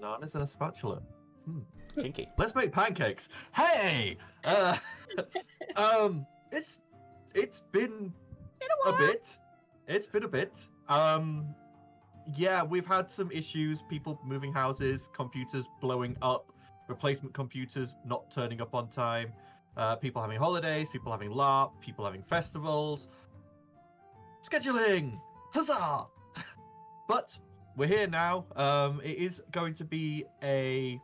Bananas and a spatula. Kinky. Let's make pancakes. Hey! It's been a bit. It's been a bit. Yeah, we've had some issues. People moving houses, computers blowing up, replacement computers not turning up on time, people having holidays, people having LARP, people having festivals. Scheduling! Huzzah! But we're here now. It is going to be a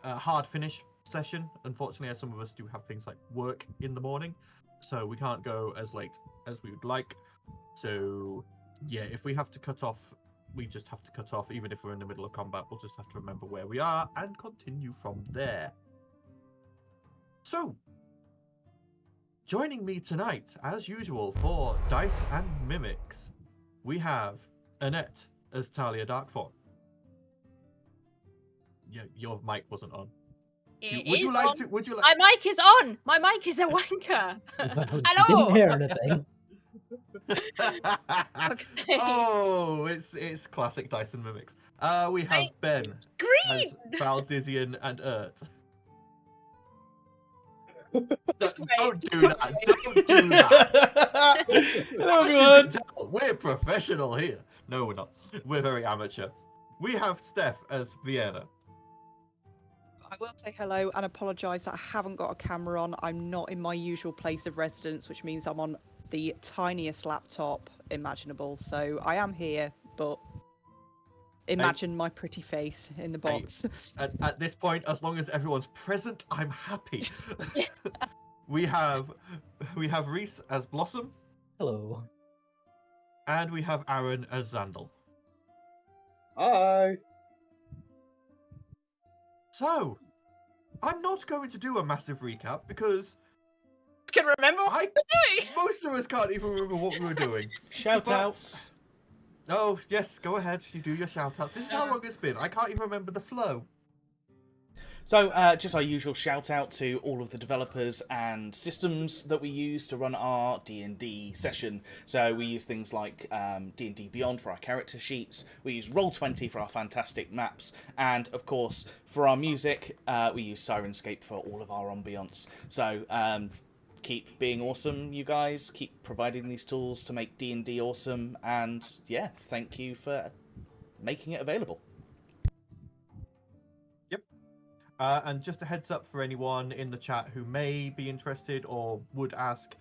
hard finish session. Unfortunately, as some of us do have things like work in the morning, so we can't go as late as we would like. So, yeah, if we have to cut off, we just have to cut off. Even if we're in the middle of combat, we'll just have to remember where we are and continue from there. So, joining me tonight, as usual, for Dice and Mimics, we have Annette as Talia Darkthorn. Yeah, your mic wasn't on. Would you like? My mic is on. My mic is a wanker. Hello. Didn't hear anything. Okay. Oh, it's classic Dice and Mimics. We have Ben as Valdizian and Ert. Don't do that. Don't do that. Hello, everyone. We're professional here. No, we're not. We're very amateur. We have Steph as Vienna. I will say hello and apologise that I haven't got a camera on. I'm not in my usual place of residence, which means I'm on the tiniest laptop imaginable. So I am here, but imagine my pretty face in the box. At this point, as long as everyone's present, I'm happy. We have Reese as Blossom. Hello. And we have Aaron as Xandal. Hi. So, I'm not going to do a massive recap because Can remember what we're doing. most of us can't even remember what we were doing. Shout outs. Oh, yes, go ahead. You do your shout outs. This is how long it's been. I can't even remember the flow. So, just our usual shout out to all of the developers and systems that we use to run our D&D session. So we use things like D&D Beyond for our character sheets, we use Roll20 for our fantastic maps, and of course, for our music, we use Sirenscape for all of our ambience. So, keep being awesome, you guys. Keep providing these tools to make D&D awesome, and yeah, thank you for making it available. And just a heads up for anyone in the chat who may be interested or would ask,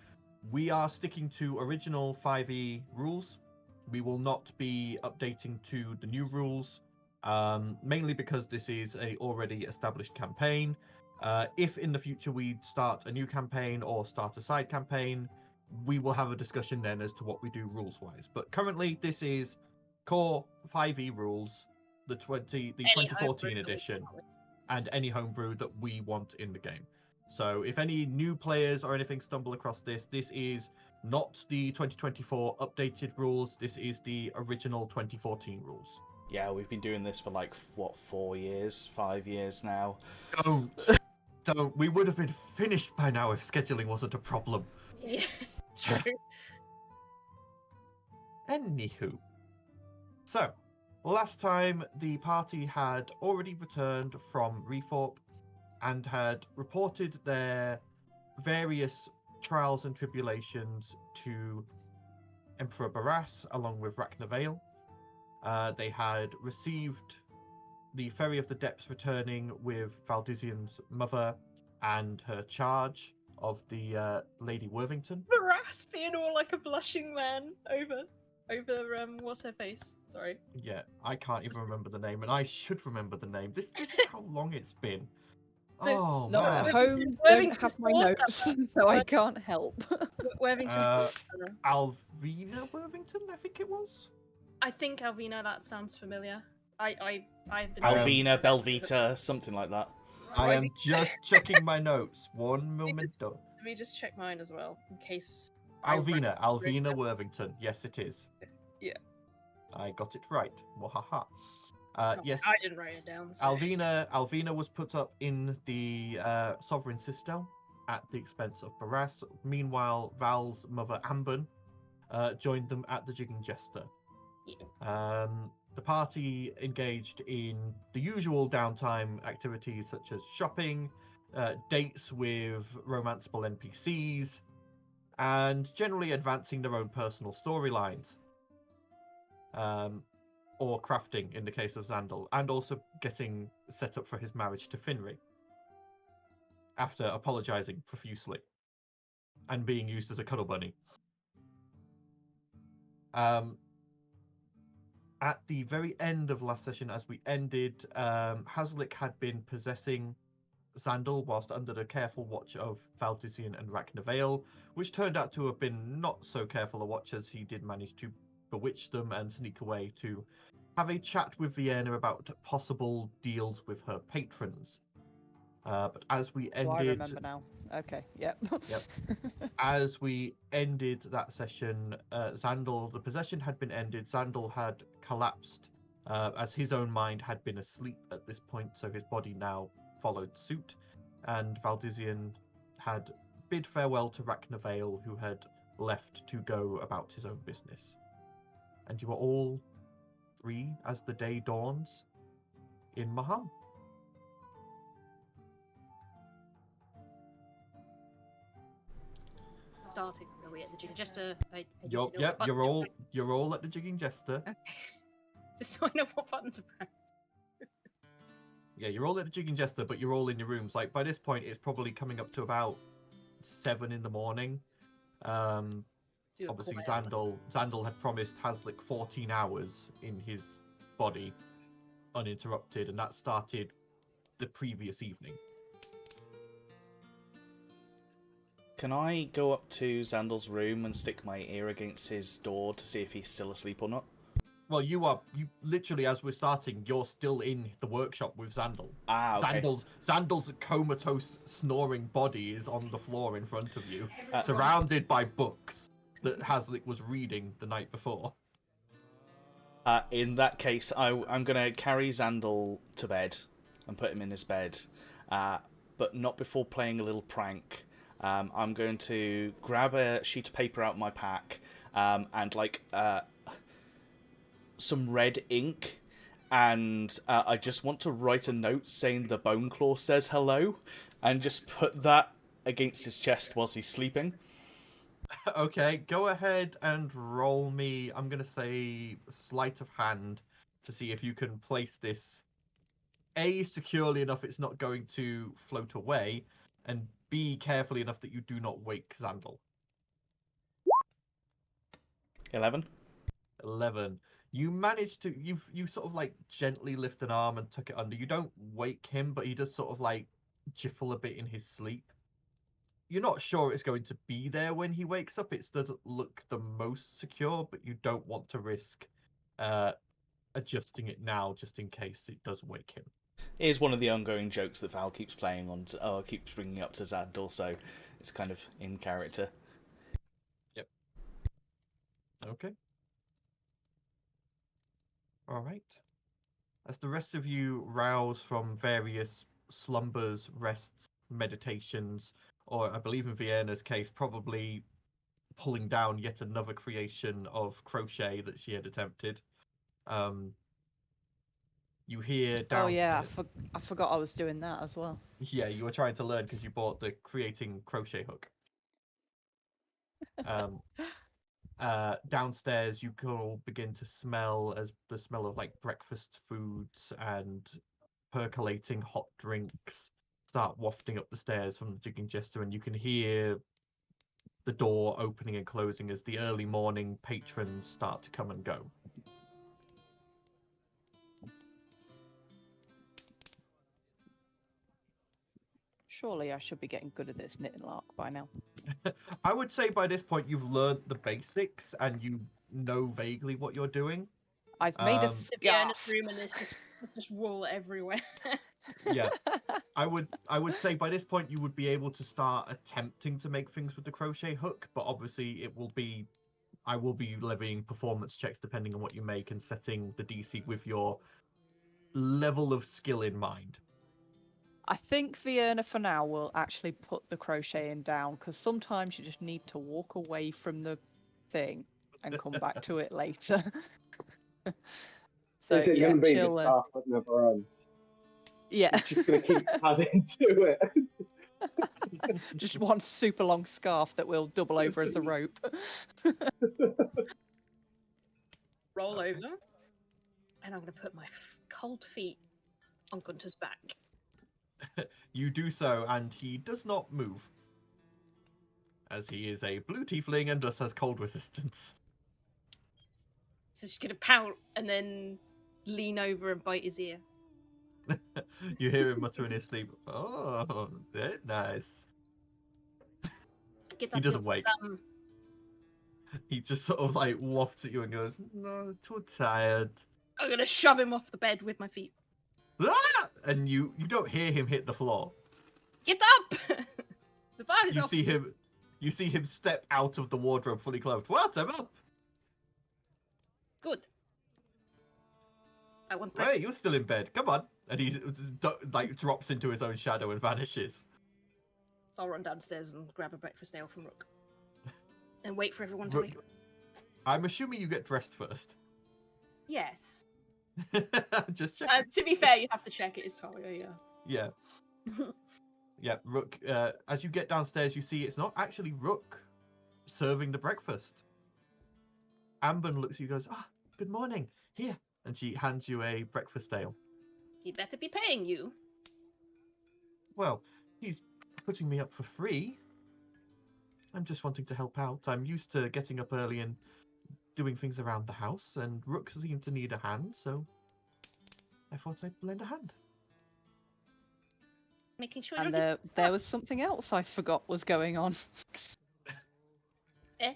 we are sticking to original 5e rules. We will not be updating to the new rules, mainly because this is a already established campaign. If in the future we start a new campaign or start a side campaign, we will have a discussion then as to what we do rules-wise. But currently, this is core 5e rules, the 2014 edition. And any homebrew that we want in the game. So if any new players or anything stumble across this, this is not the 2024 updated rules. This is the original 2014 rules. Yeah, we've been doing this for like, what, 4 years, 5 years now. Don't. We would have been finished by now if scheduling wasn't a problem. Yeah, true. Anywho. So, last time, the party had already returned from Reforp and had reported their various trials and tribulations to Emperor Barras along with Rachna. They had received the Ferry of the Depths returning with Valdizian's mother and her charge of the Lady Worthington. Barras being all like a blushing man over what's her face? Sorry. Yeah, I can't even remember the name, and I should remember the name. This is how long it's been. Oh, Not man. at home, don't have my notes, so I can't help. Worthington. Alvina Worthington, I think it was. I think Alvina. That sounds familiar. I've been Alvina, Belvita, something like that. I am just checking my notes. One moment. Let me just check mine as well, in case. Alvina Worthington. Yes, it is. Yeah. I got it right. Wahaha. Yes. I didn't write it down. So. Alvina was put up in the Sovereign Citadel at the expense of Barras. Meanwhile, Val's mother Amben joined them at the Jigging Jester. Yeah. The party engaged in the usual downtime activities such as shopping, dates with romanceable NPCs, and generally advancing their own personal storylines. Or crafting in the case of Xandal, and also getting set up for his marriage to Finri, after apologizing profusely and being used as a cuddle bunny. At the very end of last session, as we ended, Haslick had been possessing Xandal whilst under the careful watch of Valdizian and Raknavail, which turned out to have been not so careful a watch, as he did manage to bewitch them and sneak away to have a chat with Vienna about possible deals with her patrons. But as we ended... Oh, I remember now. Okay, yep. Yep. As we ended that session, Xandal, the possession had been ended. Xandal had collapsed, as his own mind had been asleep at this point, so his body now followed suit. And Valdizian had bid farewell to Raknavail, who had left to go about his own business. And you are all free as the day dawns in Maham. Starting. Are we at the Jigging Jester? You're all at the Jigging Jester. Okay. Just so I know what button to press. Yeah, you're all at the Jigging Jester, but you're all in your rooms. Like by this point, it's probably coming up to about 7 in the morning. Obviously, Xandal had promised Haslick 14 hours in his body, uninterrupted, and that started the previous evening. Can I go up to Xandal's room and stick my ear against his door to see if he's still asleep or not? Well, you literally, as we're starting, you're still in the workshop with Xandal. Ah, okay. Xandal's comatose, snoring body is on the floor in front of you, surrounded by books that Haslick was reading the night before. In that case, I'm going to carry Xandal to bed and put him in his bed, but not before playing a little prank. I'm going to grab a sheet of paper out of my pack and some red ink, and I just want to write a note saying the Bone Claw says hello, and just put that against his chest whilst he's sleeping. Okay, go ahead and roll me, I'm going to say, sleight of hand to see if you can place this A, securely enough it's not going to float away, and B, carefully enough that you do not wake Xandal. 11. You manage to, you sort of like gently lift an arm and tuck it under. You don't wake him, but he does sort of like jiffle a bit in his sleep. You're not sure it's going to be there when he wakes up. It doesn't look the most secure, but you don't want to risk adjusting it now just in case it does wake him. It is one of the ongoing jokes that Val keeps playing on, keeps bringing up to Xandal, so it's kind of in character. Yep. Okay. All right. As the rest of you rouse from various slumbers, rests, meditations, or I believe in Vienna's case, probably pulling down yet another creation of crochet that she had attempted, you hear down... Oh yeah, I forgot I was doing that as well. Yeah, you were trying to learn because you bought the creating crochet hook. Downstairs, you can all begin to smell as the smell of like breakfast foods and percolating hot drinks start wafting up the stairs from the Jigging Jester, and you can hear the door opening and closing as the early morning patrons start to come and go. Surely I should be getting good at this knitting lark by now. I would say by this point you've learned the basics and you know vaguely what you're doing. I've made a Vienna's scarf. room and there's just wool everywhere. Yeah, I would say by this point you would be able to start attempting to make things with the crochet hook, but obviously I will be levying performance checks depending on what you make and setting the DC with your level of skill in mind. I think Vienna for now will actually put the crocheting down, because sometimes you just need to walk away from the thing and come back to it later. So Is it yeah, going to be she'll, the scarf that never ends? yeah, She's just going to keep adding to it. just one super long scarf that will double over as a rope. Roll over, and I'm going to put my cold feet on Gunter's back. You do so, and he does not move, as he is a blue tiefling and thus has cold resistance. So she's going to pout and then lean over and bite his ear. You hear him mutter in his sleep, "Oh, very nice." Get He up, doesn't you wake. dumb- He just sort of like wafts at you and goes, "No, too tired." I'm going to shove him off the bed with my feet. Ah! And you don't hear him hit the floor. Get up! The bar is off. You see him step out of the wardrobe fully clothed. What? I'm up. Good. I want Wait, breakfast. you're still in bed. Come on. And he like drops into his own shadow and vanishes. I'll run downstairs and grab a breakfast ale from Rook. And wait for everyone to Rook- wake up. I'm assuming you get dressed first. Yes. Just checking. To be fair, you have to check it. It's Talia, yeah. Yeah. Yeah, Rook, as you get downstairs, you see it's not actually Rook serving the breakfast. Amber looks at you and goes, "Ah, good morning. Here." And she hands you a breakfast ale. He better be paying you. Well, he's putting me up for free. I'm just wanting to help out. I'm used to getting up early and doing things around the house, and Rook seemed to need a hand, so I thought I'd lend a hand. Making sure And you're there was something else I forgot was going on. Eh?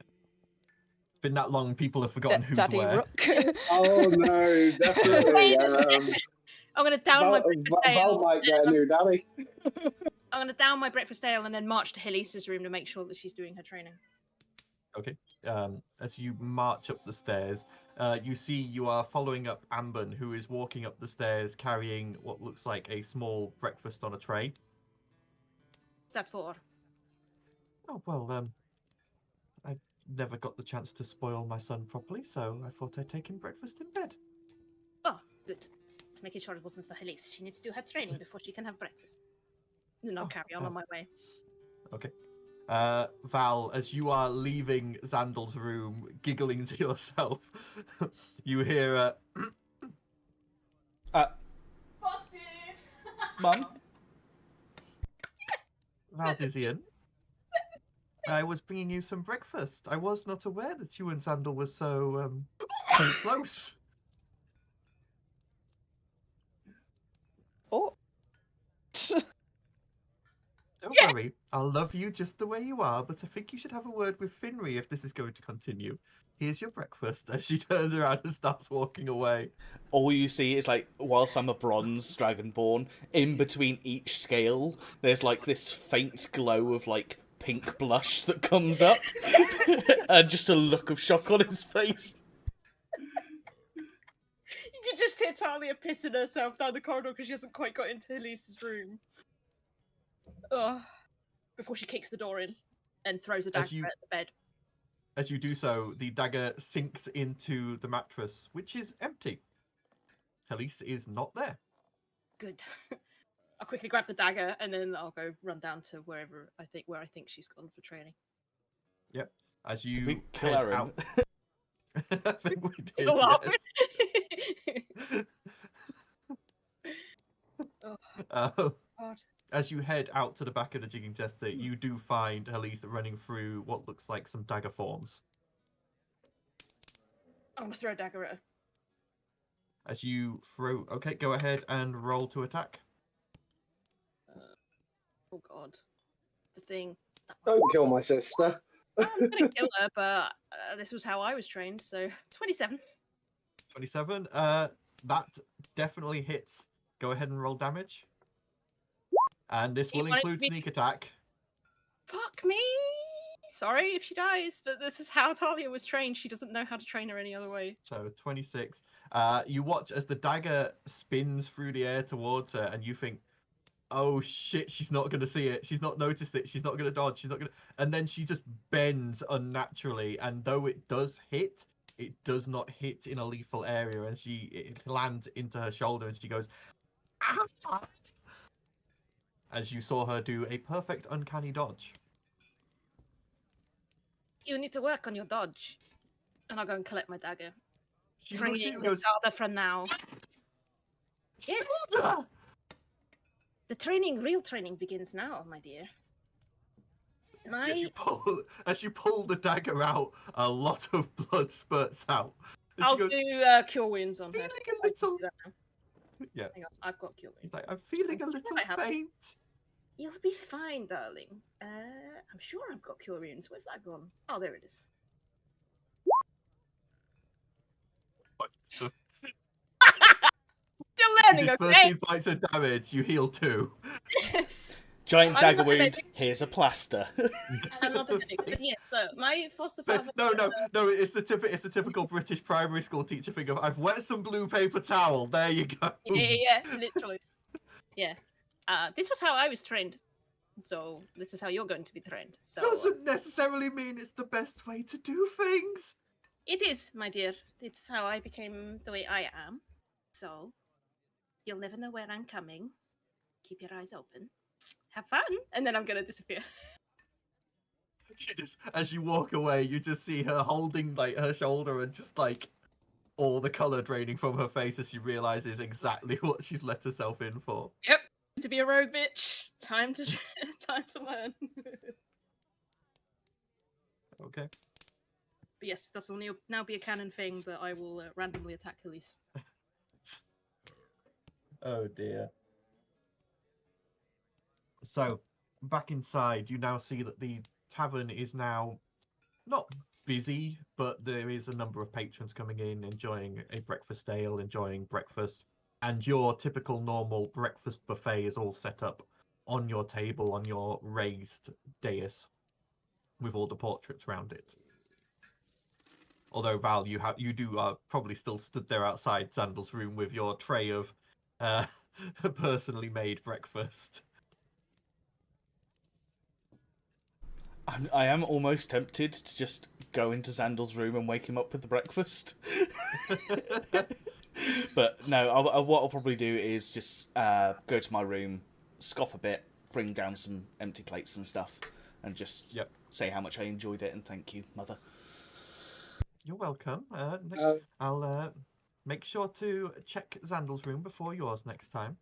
It's been that long, people have forgotten who's Daddy where. Rook. Oh no, definitely. Wait a second. I'm going to down my breakfast Val ale. might get a new daddy. I'm going to down my breakfast ale and then march to Helisa's room to make sure that she's doing her training. Okay. As you march up the stairs, you see you are following up Amber, who is walking up the stairs carrying what looks like a small breakfast on a tray. What's that for? Oh, well, I never got the chance to spoil my son properly, so I thought I'd take him breakfast in bed. Oh, good. Just making sure it wasn't for Helisa. She needs to do her training before she can have breakfast. Then I'll carry on my way. Okay. Val, as you are leaving Xandal's room, giggling to yourself, you hear Busted! Mum? Valdizian. I was bringing you some breakfast. I was not aware that you and Xandal were so close. Oh. Don't worry, I'll love you just the way you are, but I think you should have a word with Finri if this is going to continue. Here's your breakfast, as she turns around and starts walking away. All you see is, like, whilst I'm a bronze dragonborn, in between each scale, there's, like, this faint glow of, like, pink blush that comes up. And just a look of shock on his face. You can just hear Talia pissing herself down the corridor because she hasn't quite got into Elisa's room. Ugh. Before she kicks the door in and throws a dagger at the bed. As you do so, the dagger sinks into the mattress, which is empty. Helise is not there. Good. I'll quickly grab the dagger and then I'll go run down to where I think she's gone for training. Yep. As you we kill head Aaron? out. I think we did. Still up. Yes. God. As you head out to the back of the jigging tester, you do find Helise running through what looks like some dagger forms. I'm gonna throw a dagger at her. As you throw, okay, go ahead and roll to attack. Oh god. The thing. Don't kill my sister. I'm gonna kill her, but this was how I was trained, so 27. 27. That definitely hits. Go ahead and roll damage. And this will include sneak attack. Fuck me! Sorry if she dies, but this is how Talia was trained. She doesn't know how to train her any other way. So 26. You watch as the dagger spins through the air towards her, and you think, oh shit, she's not going to see it. She's not noticed it. She's not going to dodge. She's not going to... And then she just bends unnaturally, and though it does hit, it does not hit in a lethal area, and it lands into her shoulder, and she goes, "Ah!" As you saw her do a perfect uncanny dodge. You need to work on your dodge. And I'll go and collect my dagger. She looks at you Training and goes, harder from now. Yes, "Shoulder!" the training, real training begins now, my dear. As you pull the dagger out, a lot of blood spurts out. And I'll she goes, do cure wounds on her. feeling a I can little. do that now. Yeah. Hang on, I've got cure He's wounds. like, I'm feeling a little I have. faint. You'll be fine, darling. I'm sure I've got cure wounds. Where's that gone? Oh, there it is. Still learning, If okay? 13 bites of damage, you heal 2. Giant I'm dagger not a wound. medic. Here's a plaster. I'm not a medic, but yes. So my foster father. No, it's the typical British primary school teacher thing of, I've wet some blue paper towel. There you go. Yeah, literally. Yeah. This was how I was trained. So this is how you're going to be trained. So Doesn't necessarily mean it's the best way to do things. it is, my dear. It's how I became the way I am. So you'll never know where I'm coming. Keep your eyes open. Have fun, and then I'm gonna disappear. As you walk away, you just see her holding like her shoulder and just like all the color draining from her face as she realizes exactly what she's let herself in for. Yep. To be a rogue bitch. Time to learn. Okay. But yes, this will now be a canon thing that I will randomly attack Elise. Oh dear. So, back inside, you now see that the tavern is now not busy, but there is a number of patrons coming in, enjoying a breakfast ale, enjoying breakfast. And your typical normal breakfast buffet is all set up on your table, on your raised dais, with all the portraits around it. Although, Val, you do probably still stood there outside Sandal's room with your tray of personally made breakfast. I am almost tempted to just go into Zandal's room and wake him up with the breakfast. But no, what I'll probably do is just go to my room, scoff a bit, bring down some empty plates and stuff, and just say how much I enjoyed it and thank you, Mother. You're welcome. I'll make sure to check Zandal's room before yours next time.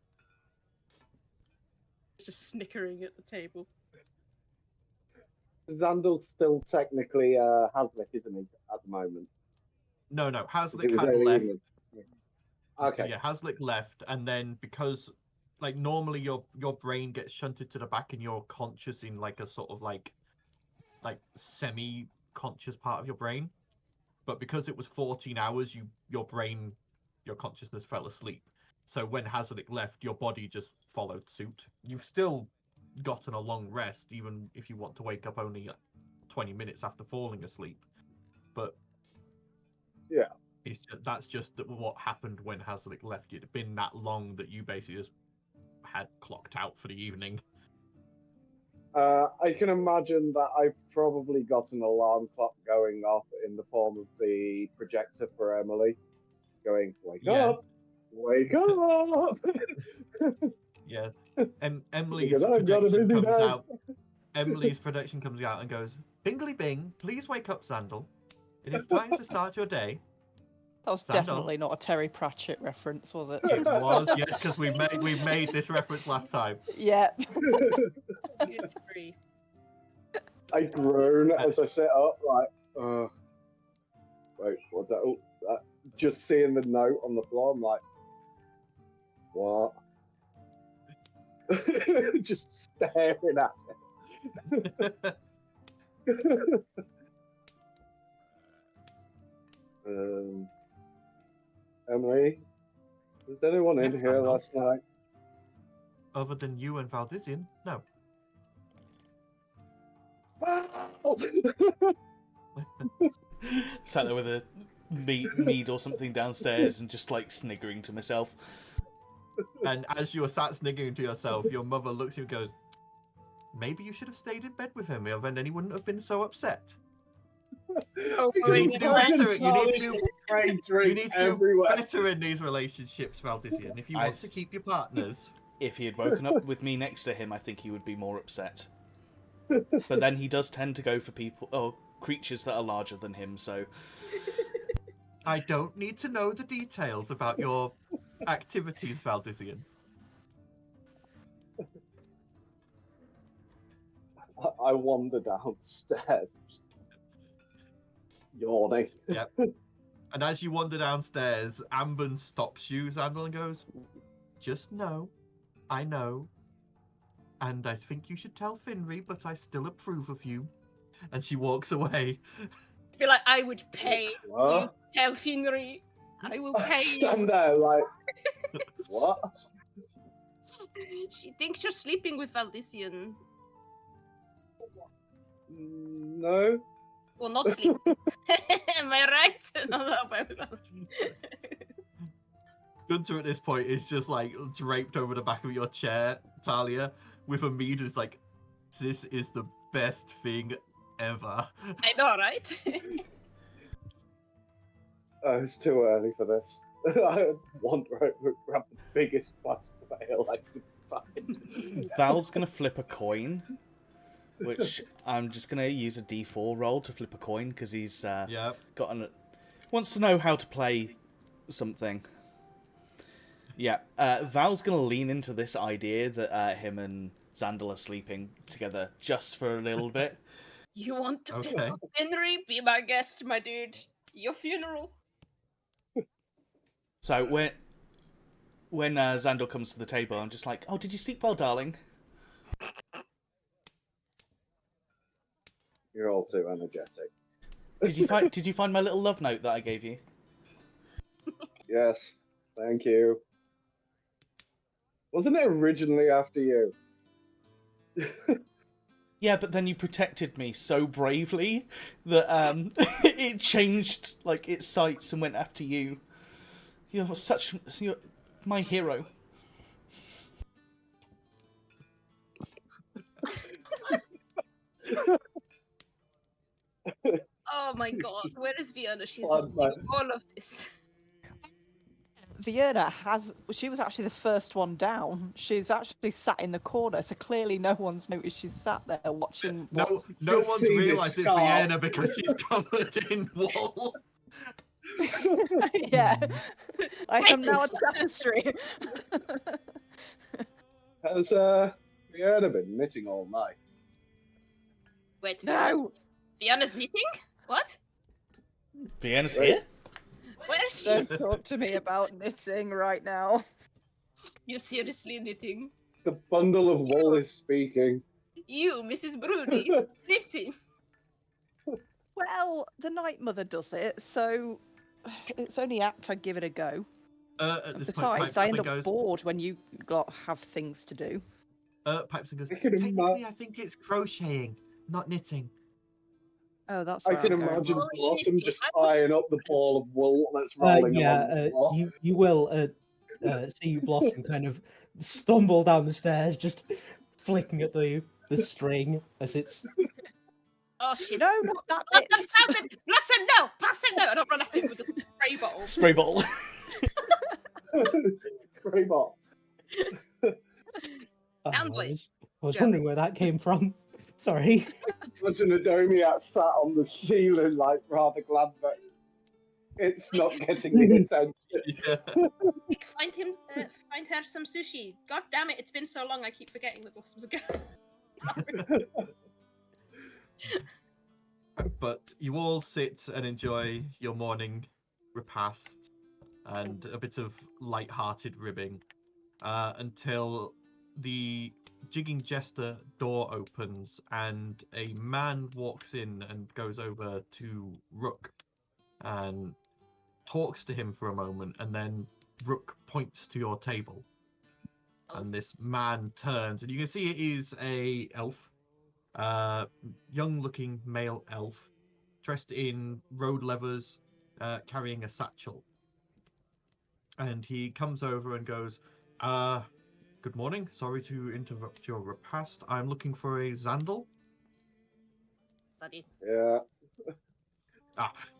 Just snickering at the table. Zandal's still technically Hazlitt, isn't he, at the moment? No, Hazlitt It was had only left. England. Okay. Yeah, Hazlitt left, and then because, like, normally your brain gets shunted to the back and you're conscious in like a sort of like semi-conscious part of your brain, but because it was 14 hours, your consciousness fell asleep. So when Hazlitt left, your body just followed suit. You've still gotten a long rest, even if you want to wake up only 20 minutes after falling asleep. But yeah, that's just what happened when Hazlitt left. It had been that long that you basically just had clocked out for the evening. I can imagine that I've probably got an alarm clock going off in the form of the projector for Emily, going, wake up, wake up. Yeah. Emily's Because I've got a projection busy comes day. out. Emily's projection comes out and goes, "Bingly bing, please wake up, Sandal. It is time to start your day." That was Stand definitely not a Terry Pratchett reference, was it? It was, yes, because we made this reference last time. Yeah. I groan as I sit up, like, wait, what's that? Oh, just seeing the note on the floor, I'm like, what? Just staring at it. Emily, was anyone in Yes, here Sandal. last night? Other than you and Valdizian, no. Sat there with a mead or something downstairs and just like sniggering to myself. And as you were sat sniggering to yourself, your mother looks at you and goes, "Maybe you should have stayed in bed with him, and then he wouldn't have been so upset." Oh, You need to do better. You need to drink do everywhere. better in these relationships, Valdisian. If you want to keep your partners. If he had woken up with me next to him, I think he would be more upset. But then he does tend to go for people or creatures that are larger than him, so... I don't need to know the details about your activities, Valdisian. I wander downstairs, yawning. Yep. And as you wander downstairs, Amber stops you, Xandal, and goes, "Just know, I know, and I think you should tell Finri, but I still approve of you." And she walks away. I feel like I would pay What? you to tell Finri. I will pay you. Stand there like, what? She thinks you're sleeping with Valdisian. No. Well, not sleeping. Am I right? No, no, no. Gunter at this point is just like draped over the back of your chair, Talia, with a mead who's like, "This is the best thing ever." I know, right? Oh, it's too early for this. I wander over and grab the biggest plastic pail I could find. Val's going to flip a coin, which I'm just going to use a d4 roll to flip a coin, because he's wants to know how to play something. Yeah, Val's going to lean into this idea that him and Xandal are sleeping together just for a little bit. You want to piss Okay. off Finri? Be my guest, my dude. Your funeral. So when Xandal comes to the table, I'm just like, "Oh, did you sleep well, darling?" You're all too energetic. Did you find my little love note that I gave you? Yes, thank you. Wasn't it originally after you? Yeah, but then you protected me so bravely that it changed like its sights and went after you. You're my hero. Oh my god, where is Vienna? She's holding all of this. Vienna she was actually the first one down. She's actually sat in the corner, so clearly no one's noticed she's sat there watching. No one's see this realised it's scarf. Vienna because she's covered in wool. Yeah, I am now a tapestry. Has Vienna been knitting all night? Wait, No, Vienna's knitting? What? Vienna's Wait. here? Where is she? don't talk to me about knitting right now. You seriously knitting? The bundle of wool is speaking. You, Mrs. Broody, knitting? Well, the Night Mother does it, so it's only apt I give it a go. At this Besides, point, I end Pipes up goes, bored when you have things to do. Pipes and goes, I can "Technically, I think it's crocheting, not knitting." Oh, that's I right. can okay, imagine well, Blossom just I was- tying up the ball of wool that's rolling along the floor. you will see Blossom kind of stumble down the stairs, just flicking at the string as it's. Oh shit. No, not that Blossom, bit. stop it! Blossom, no! Blossom, no! I don't run at him with a spray bottle. Spray bottle. Spray bottle. Downblade. I was Yeah. wondering where that came from. Sorry. Imagine a Adomiat sat on the ceiling, like rather glad that it's not getting the attention. Yeah. Quick, find her some sushi. God damn it! It's been so long. I keep forgetting that Blossom's a girl. Sorry. But you all sit and enjoy your morning repast and a bit of light-hearted ribbing until the jigging jester door opens and a man walks in and goes over to Rook and talks to him for a moment, and then Rook points to your table. And this man turns, and you can see it is a elf. Young-looking male elf, dressed in road leathers, carrying a satchel. And he comes over and goes, "Good morning. Sorry to interrupt your repast. I'm looking for a Xandal." Buddy. Yeah.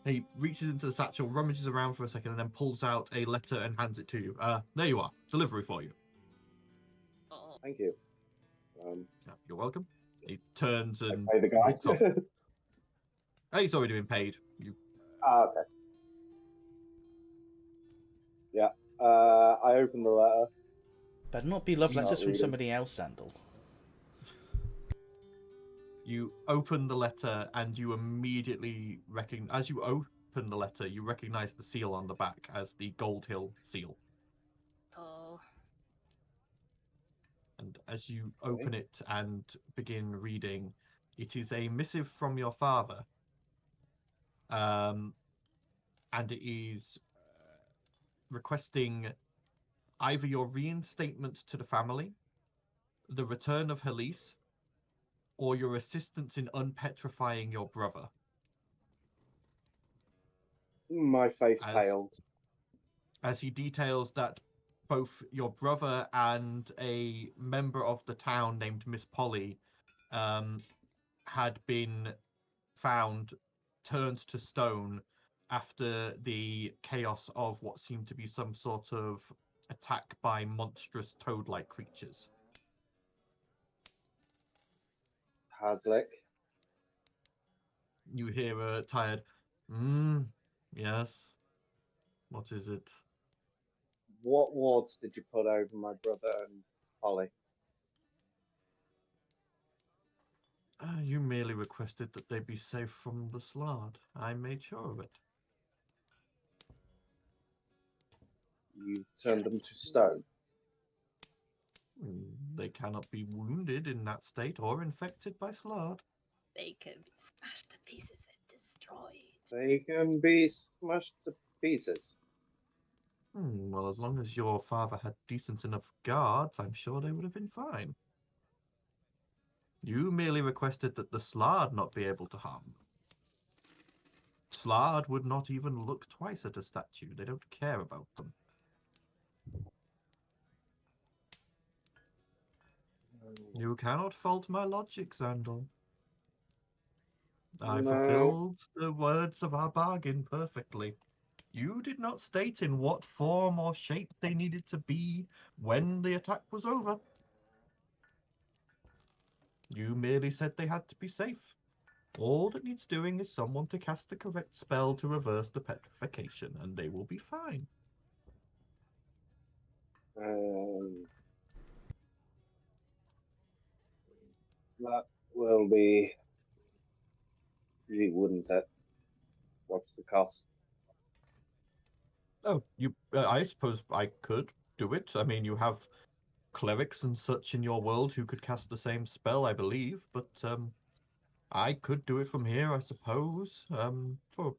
He reaches into the satchel, rummages around for a second, and then pulls out a letter and hands it to you. There you are. Delivery for you. Oh, Thank you. You're welcome. He turns and I pay the guy. walks off. He's already been paid. You. Okay. Yeah. I open the letter. Better not be love Not letters from reading. somebody else, Sandal. You open the letter and you immediately recognize. As you open the letter, you recognize the seal on the back as the Gold Hill seal. oh. And as you open it and begin reading, it is a missive from your father. And it is requesting either your reinstatement to the family, the return of Halise, or your assistance in unpetrifying your brother. My face paled. As he details that both your brother and a member of the town named Miss Polly had been found turned to stone after the chaos of what seemed to be some sort of attack by monstrous toad-like creatures. Haslick. You hear a tired, yes. What is it? What wards did you put over my brother and Polly? You merely requested that they be safe from the Slard. I made sure of it. You turned them to stone. They cannot be wounded in that state or infected by Slard. They can be smashed to pieces and destroyed. They can be smashed to pieces. Well, as long as your father had decent enough guards, I'm sure they would have been fine. You merely requested that the Slard not be able to harm them. Slard would not even look twice at a statue. They don't care about them. You cannot fault my logic, Xandal. I fulfilled the words of our bargain perfectly. You did not state in what form or shape they needed to be when the attack was over. You merely said they had to be safe. All that needs doing is someone to cast the correct spell to reverse the petrification, and they will be fine. That will be... You wouldn't it? What's the cost? Oh, I suppose I could do it. I mean, you have clerics and such in your world who could cast the same spell, I believe, but I could do it from here, I suppose, for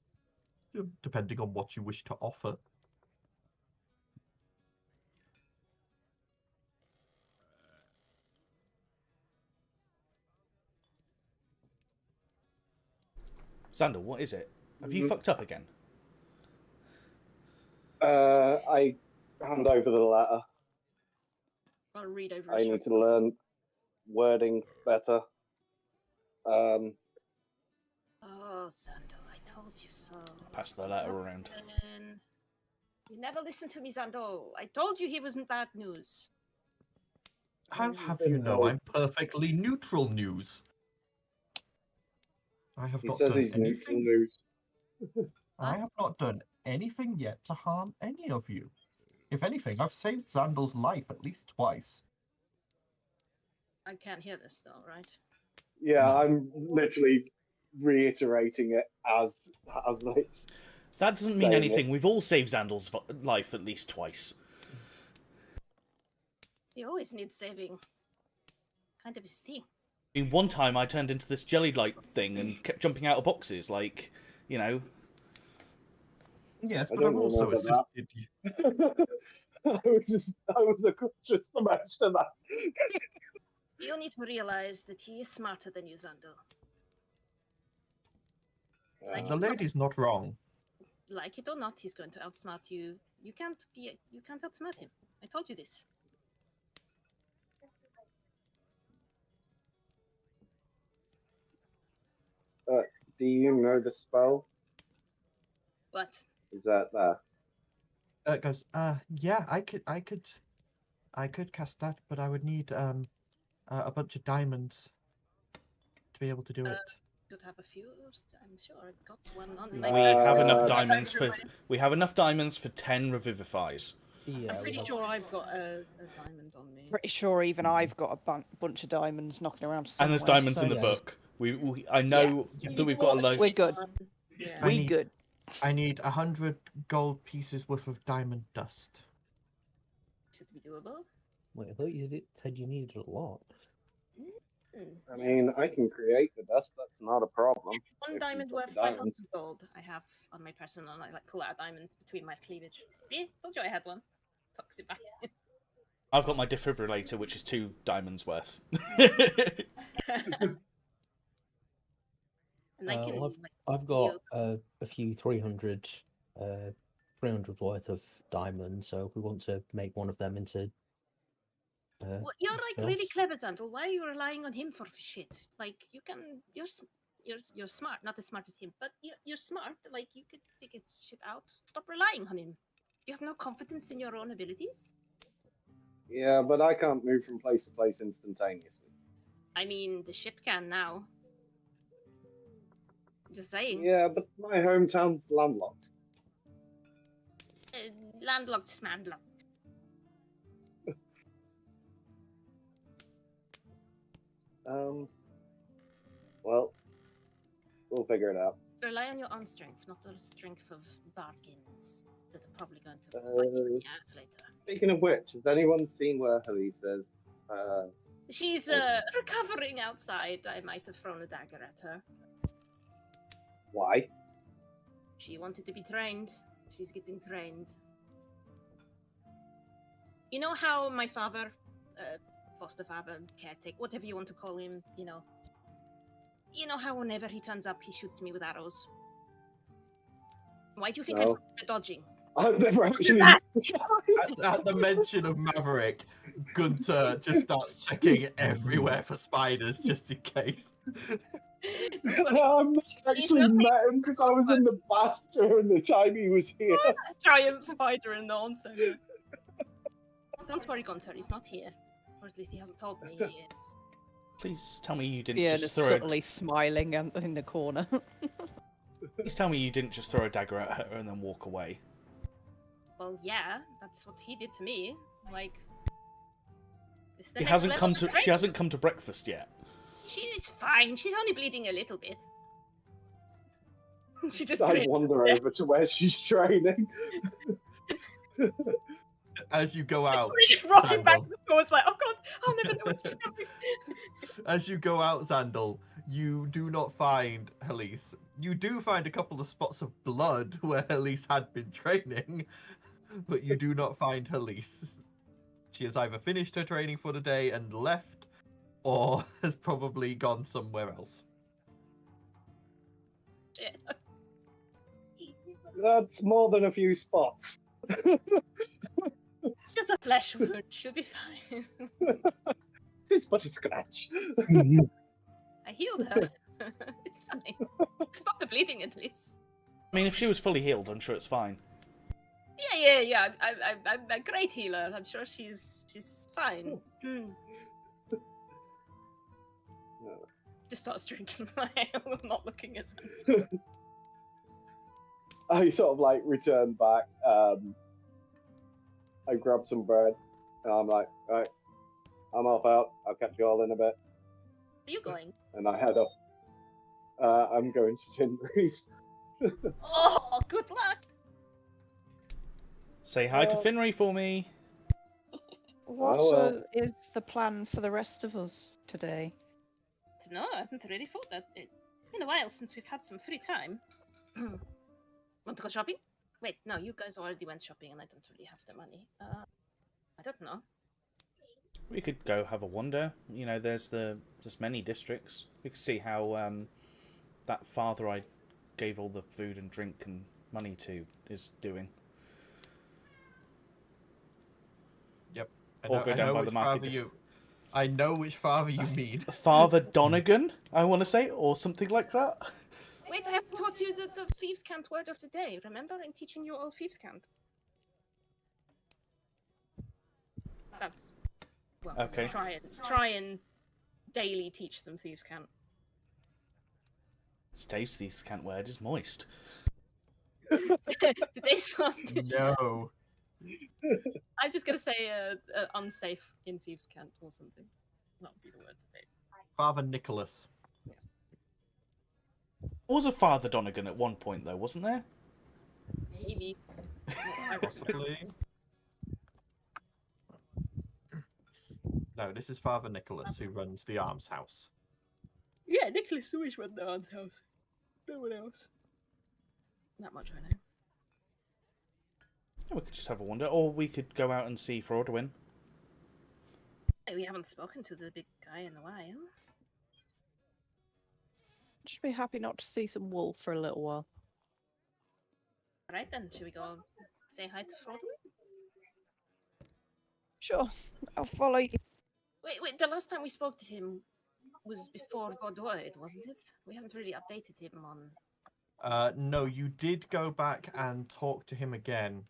depending on what you wish to offer. Xandal, what is it? Have you fucked up again? I hand over the letter. I'll read over. I need to learn wording better. Oh, Xandal, I told you so. Pass the letter around. You never listened to me, Xandal. I told you he wasn't bad news. How have you know I'm perfectly neutral news? I have He not says done he's neutral anything. news. I have not done anything yet to harm any of you. If anything, I've saved Xandal's life at least twice. I can't hear this though, right? Yeah, No. I'm literally reiterating it as like. That doesn't mean anything. We've all saved Xandal's life at least twice. He always needs saving. Kind of his thing. I mean, one time I turned into this jelly-like thing and kept jumping out of boxes, like, you know. Yes, I but I've don't also remember that. assisted you. I was just amazed at that. You need to realize that he is smarter than you, Xandal. The lady's not wrong. Like it or not, he's going to outsmart you. You can't outsmart him. I told you this. Do you know the spell? What? Is that there? It goes, yeah, I could cast that, but I would need a bunch of diamonds to be able to do it. Should have a few. I'm sure I've got one on We my. have enough Uh, diamonds for 10 revivifies. Yeah, I'm we pretty have- sure I've got a diamond on me. Pretty sure even I've got a bunch of diamonds knocking around somewhere. And there's diamonds in so the yeah. book. I know that we've got a load. We're good. Yeah. I We need- good. I need 100 gold pieces worth of diamond dust. Should be doable. Wait, I thought you said you needed a lot. I mean, I can create the dust. That's not a problem. One If you've diamond got worth the 500 diamonds. gold I have on my person, and I like pull out a diamond between my cleavage. See, told you I had one. Tucks it back. I've got my defibrillator, which is 2 diamonds worth. And I can. Well, like, I've got heal. a few 300 worth of diamonds, so if we want to make one of them into... Well, you're like really else. clever, Xandel. Why are you relying on him for shit? Like you can, you're smart. Not as smart as him, but you're smart. Like you could figure shit out. Stop relying on him. You have no confidence in your own abilities. Yeah, but I can't move from place to place instantaneously. I mean, the ship can now. Just saying. Yeah, but my hometown's landlocked. Landlocked, smandlocked. Well, we'll figure it out. Rely on your own strength, not the strength of bargains that are probably going to bite you in the ass later. Speaking of which, has anyone seen where Elise is? She's recovering outside. I might have thrown a dagger at her. Why? She wanted to be trained. She's getting trained. You know how my father, foster father, caretaker, whatever you want to call him, you know how whenever he turns up, he shoots me with arrows? Why do you think I'm No. so good at dodging? I've never actually. At the mention of Maverick, Gunter just starts checking everywhere for spiders just in case. I'm actually met him because I was in the bath during the time he was here. Giant spider in the onsen. Don't worry, Gunter, he's not here. Or at least he hasn't told me he is. Please tell me you didn't Yeah, just just throw. subtly smiling in the corner. Please tell me you didn't just throw a dagger at her and then walk away. Well, yeah, that's what he did to me. Like, it's the He next hasn't level come of to. She training. hasn't come to breakfast yet. She's fine. She's only bleeding a little bit. She just I grins. wander over to where she's training. As you go out, We're just rocking back Xandel. and forwards like, oh god, I'll never know what she's doing. As you go out, Xandel, you do not find Elise. You do find a couple of spots of blood where Elise had been training, but you do not find Elise. She has either finished her training for the day and left, or has probably gone somewhere else. Shit. That's more than a few spots. Just a flesh wound. She'll be fine. It's but a scratch. I healed her. It's fine. Stop the bleeding at least. I mean, if she was fully healed, I'm sure it's fine. Yeah. I'm a great healer. I'm sure she's fine. Just starts drinking my ale. I'm not looking at him. I sort of like return back. I grab some bread, and I'm like, right, I'm off out. I'll catch you all in a bit. Are you going? And I head off. I'm going to Finbury's. Oh, good luck. Say hi to Finry for me. What well. is the plan for the rest of us today? No, I haven't really thought that. It's been a while since we've had some free time. Want to go shopping? Wait, no, you guys already went shopping and I don't really have the money. I don't know. We could go have a wander. You know, there's many districts. We could see how that father I gave all the food and drink and money to is doing. Yep. Or go down by the market. I know which father you mean. Father Donegan, I want to say, or something like that. Wait, I have taught you the thieves' cant word of the day. Remember, I'm teaching you all thieves' cant. That's well. Okay. Try and daily teach them thieves' cant. Dave's thieves' cant word is moist. Today's last. No. I'm just gonna say unsafe in thieves' cant or something. That would be the word today. Father Nicholas. There was a Father Donegan at one point, though, wasn't there? Maybe. Possibly. No, this is Father Nicholas who runs the Arms House. Yeah, Nicholas always run the aunt's house. No one else. That much I know. Yeah, we could just have a wander, or we could go out and see Fraudwin. We haven't spoken to the big guy in a while. Just be happy not to see some wolf for a little while. Right then, should we go say hi to Frodwin? Sure, I'll follow you. Wait, the last time we spoke to him was before Vaudoid, wasn't it? We haven't really updated him on... No, you did go back and talk to him again.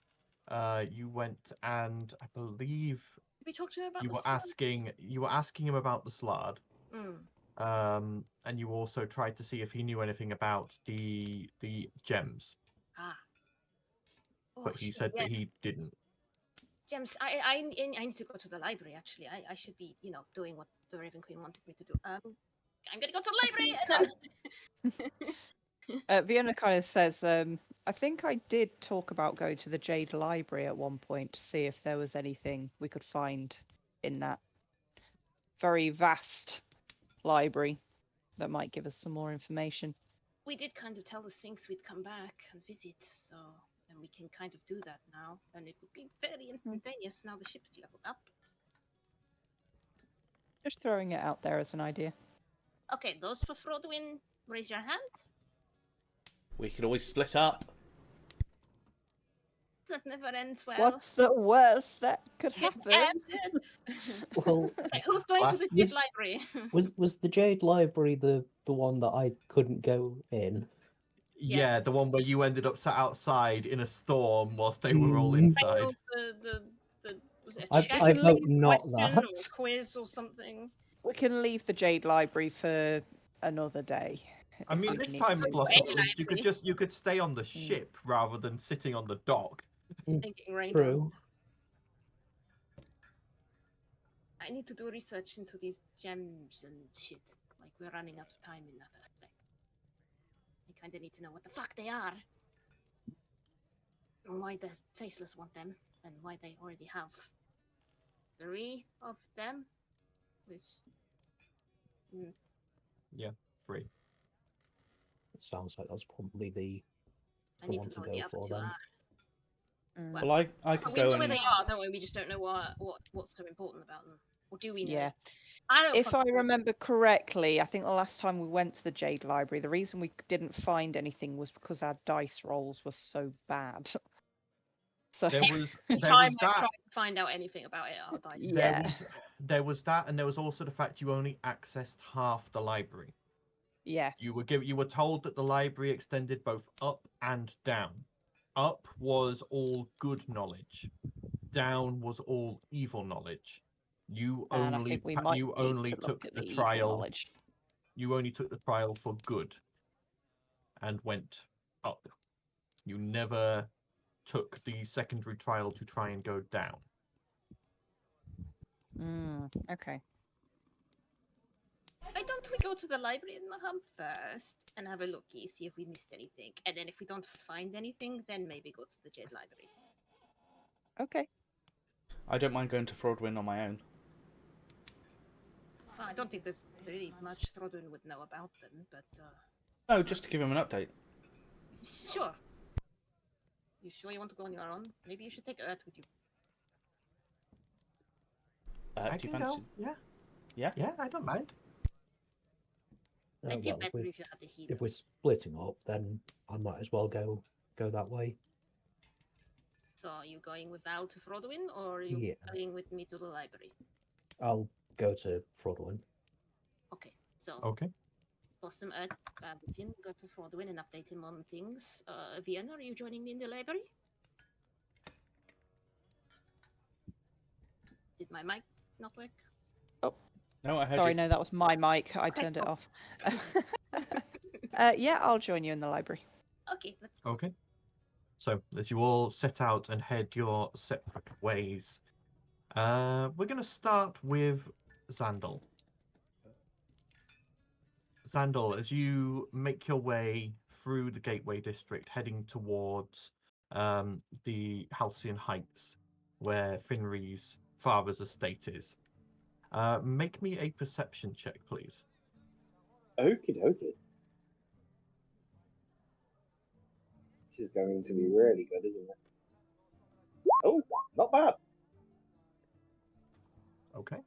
You went and I believe Did we talk to him about you the were slug? asking him about the slard. Mm. And you also tried to see if he knew anything about the gems, Ah. Oh, but he shit, said yeah. that he didn't. Gems. I need to go to the library. Actually, I should be doing what the Raven Queen wanted me to do. I'm gonna go to the library. And then... Vienna kind of says, I think I did talk about going to the Jade Library at one point to see if there was anything we could find in that very vast library that might give us some more information. We did kind of tell the Sphinx we'd come back and visit, so and we can kind of do that now, and it would be very instantaneous now the ship's leveled up. Just throwing it out there as an idea. Okay, those for Frodwin, raise your hand. We could always split up. That never ends well. What's the worst that could happen? Well, Okay, who's going to the Jade Library? was the Jade Library the one that I couldn't go in? Yeah, the one where you ended up sat outside in a storm whilst they were all inside. Was it I a hope not question that. or a quiz or something? We can leave the Jade Library for another day. I mean, if we this need time to. with Blossom, you could stay on the ship rather than sitting on the dock. Thinking right True. I need to do research into these gems and shit. Like, we're running out of time in that aspect. I kind of need to know what the fuck they are. And why the Faceless want them. And why they already have 3 of them. Which... Yeah, 3. It sounds like that's probably the I need one to to know go what the other for 2 then. are. Well, I could we go know and... where they are, don't we? We just don't know what's so important about them. Or do we know? Yeah. I don't If I remember correctly, I think the last time we went to the Jade Library, the reason we didn't find anything was because our dice rolls were so bad. So There was time I that. tried to find out anything about it, our dice. Yeah. There was that, and there was also the fact you only accessed half the library. Yeah. You were told that the library extended both up and down. Up was all good knowledge. Down was all evil knowledge. You And I only think we might you need only to look took at the the evil trial. knowledge. You only took the trial for good, and went up. You never took the secondary trial to try and go down. Okay. Why don't we go to the library in Maham first and have a looky, see if we missed anything, and then if we don't find anything, then maybe go to the Jade Library. Okay. I don't mind going to Fraudwin on my own. Well, I don't think there's really much Throdun would know about them, but No, just to give him an update. sure. You sure you want to go on your own? Maybe you should take Earth with you. I Do you can fancy? go. Yeah. Yeah? Yeah, I don't mind. I'd feel Well, better if you had the healer. if we're splitting up, then I might as well go that way. So are you going with Val to Frodwin, or are you Yeah. going with me to the library? I'll go to Frodwin. Okay, so Okay. Awesome. Listen, got to Frodwin and update him on things. Vienna, are you joining me in the library? Did my mic not work? No, I heard Sorry, you. no, that was my mic. I Okay, turned it cool. off. Yeah, I'll join you in the library. Okay, let's go. Okay. So, as you all set out and head your separate ways, we're going to start with Xandal. Xandal, as you make your way through the Gateway District, heading towards the Halcyon Heights, where Finri's father's estate is, make me a perception check, please. Okie dokie. This is going to be really good, isn't it? Oh, not bad. Okay.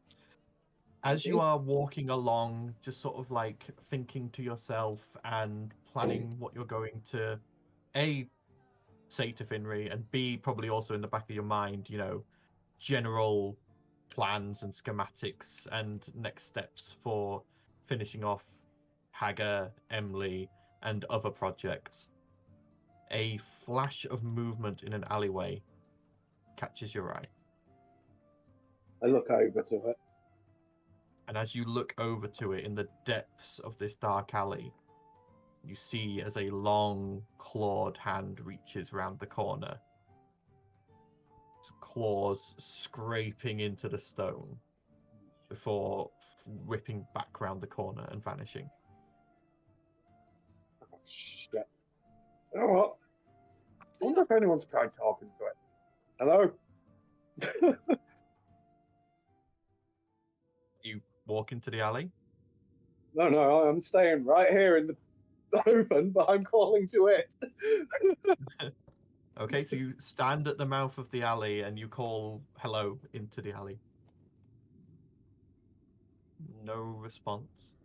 As you are walking along, just sort of like thinking to yourself and planning what you're going to, A, say to Finri, and B, probably also in the back of your mind, you know, general plans and schematics and next steps for finishing off Hagar, Emily, and other projects. A flash of movement in an alleyway catches your eye. I look over to it. And as you look over to it in the depths of this dark alley, you see as a long clawed hand reaches round the corner. Its claws scraping into the stone before ripping back round the corner and vanishing. Oh, shit. You know what? I wonder if anyone's tried talking to it. Hello? You walk into the alley. No, I'm staying right here in the open, but I'm calling to it. Okay, so you stand at the mouth of the alley and you call hello into the alley. No response.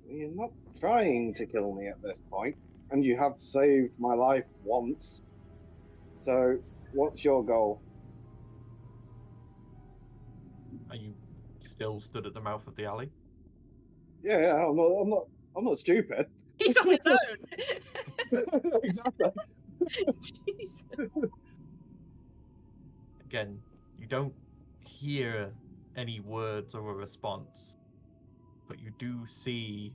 You're not trying to kill me at this point, and you have saved my life once. So, what's your goal? Are you still stood at the mouth of the alley? Yeah, I'm not stupid. He's on his own. Exactly. Jesus. Again, you don't hear any words or a response, but you do see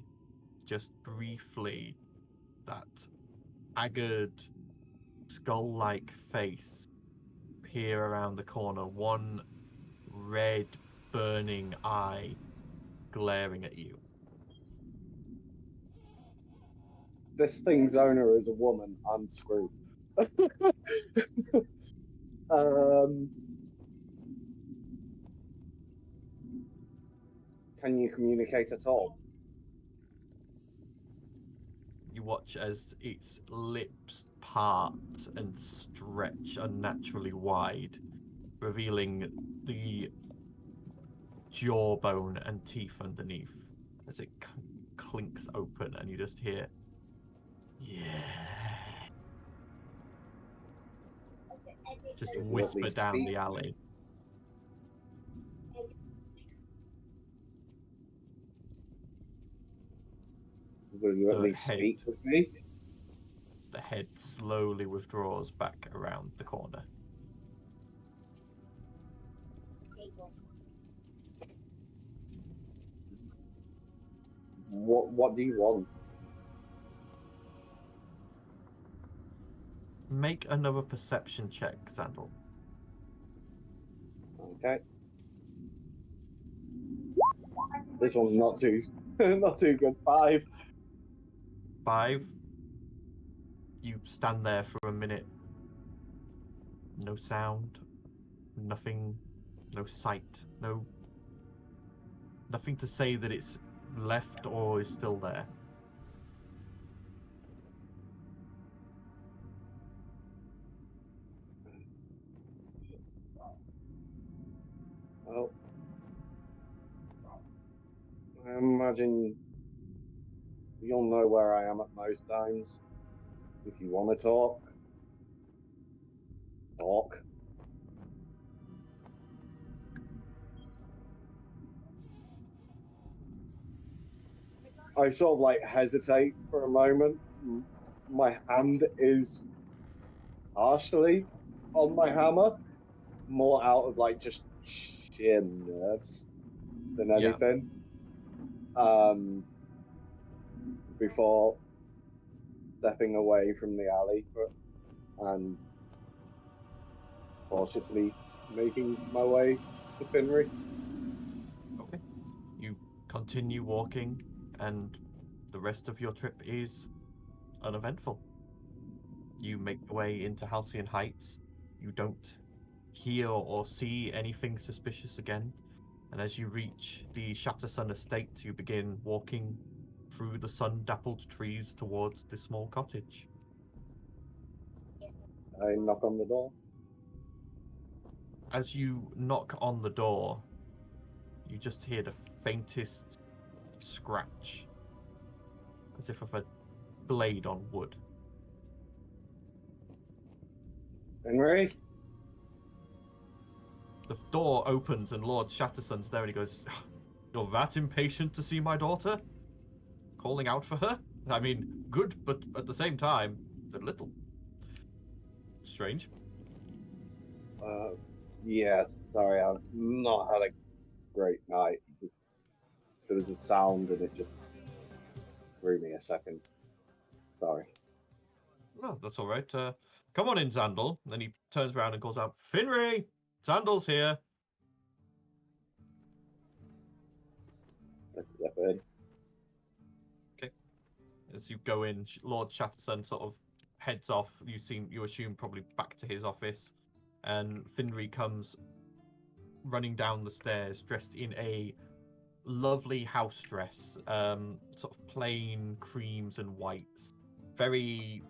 just briefly that haggard, skull-like face peer around the corner, one red, burning eye glaring at you. This thing's owner is a woman. I'm screwed. Can you communicate at all? You watch as its lips part and stretch unnaturally wide, revealing the jawbone and teeth underneath as it clinks open, and you just hear, yeah. Just whisper down the alley. Will you at The least head. speak with me? The head slowly withdraws back around the corner. What do you want? Make another perception check, Xandal. Okay. This one's not too not too good. 5. 5. You stand there for a minute. No sound. Nothing. No sight. Nothing to say that it's left or is still there. Well, imagine you'll know where I am at most times. If you want to talk, talk. I sort of like hesitate for a moment. My hand is partially on my hammer, more out of like just sheer nerves than anything. Before stepping away from the alley and cautiously making my way to Finry. Okay. You continue walking, and the rest of your trip is uneventful. You make your way into Halcyon Heights. You don't hear or see anything suspicious again. And as you reach the Shattersun estate, you begin walking through the sun-dappled trees towards the small cottage. I knock on the door. As you knock on the door, you just hear the faintest scratch, as if of a blade on wood. Finry? The door opens and Lord Shattersun's there and he goes, "You're that impatient to see my daughter? Calling out for her? I mean, good, but at the same time, a little strange." Yes, sorry, I've not had a great night. There was a sound and it just threw me a second. Sorry. "Oh, that's all right. Come on in, Zandal." And then he turns around and calls out, "Finry! Zandal's here." Let's step in. Okay. As you go in, Lord Shattersun sort of heads off. You assume probably back to his office, and Finry comes running down the stairs dressed in a lovely house dress, sort of plain creams and whites, very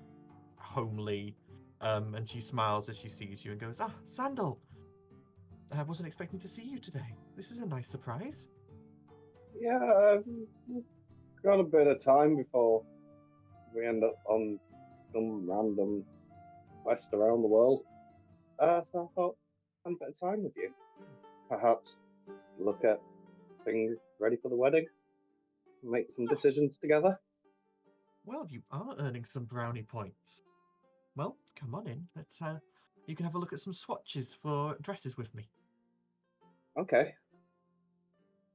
homely. And she smiles as she sees you and goes, "Ah, Zandal! I wasn't expecting to see you today. This is a nice surprise." Yeah, I've got a bit of time before we end up on some random quest around the world. So I thought I'd spend a bit of time with you. Perhaps look at things ready for the wedding, make some decisions together. "Well, you are earning some brownie points. Well, come on in. You can have a look at some swatches for dresses with me." Okay.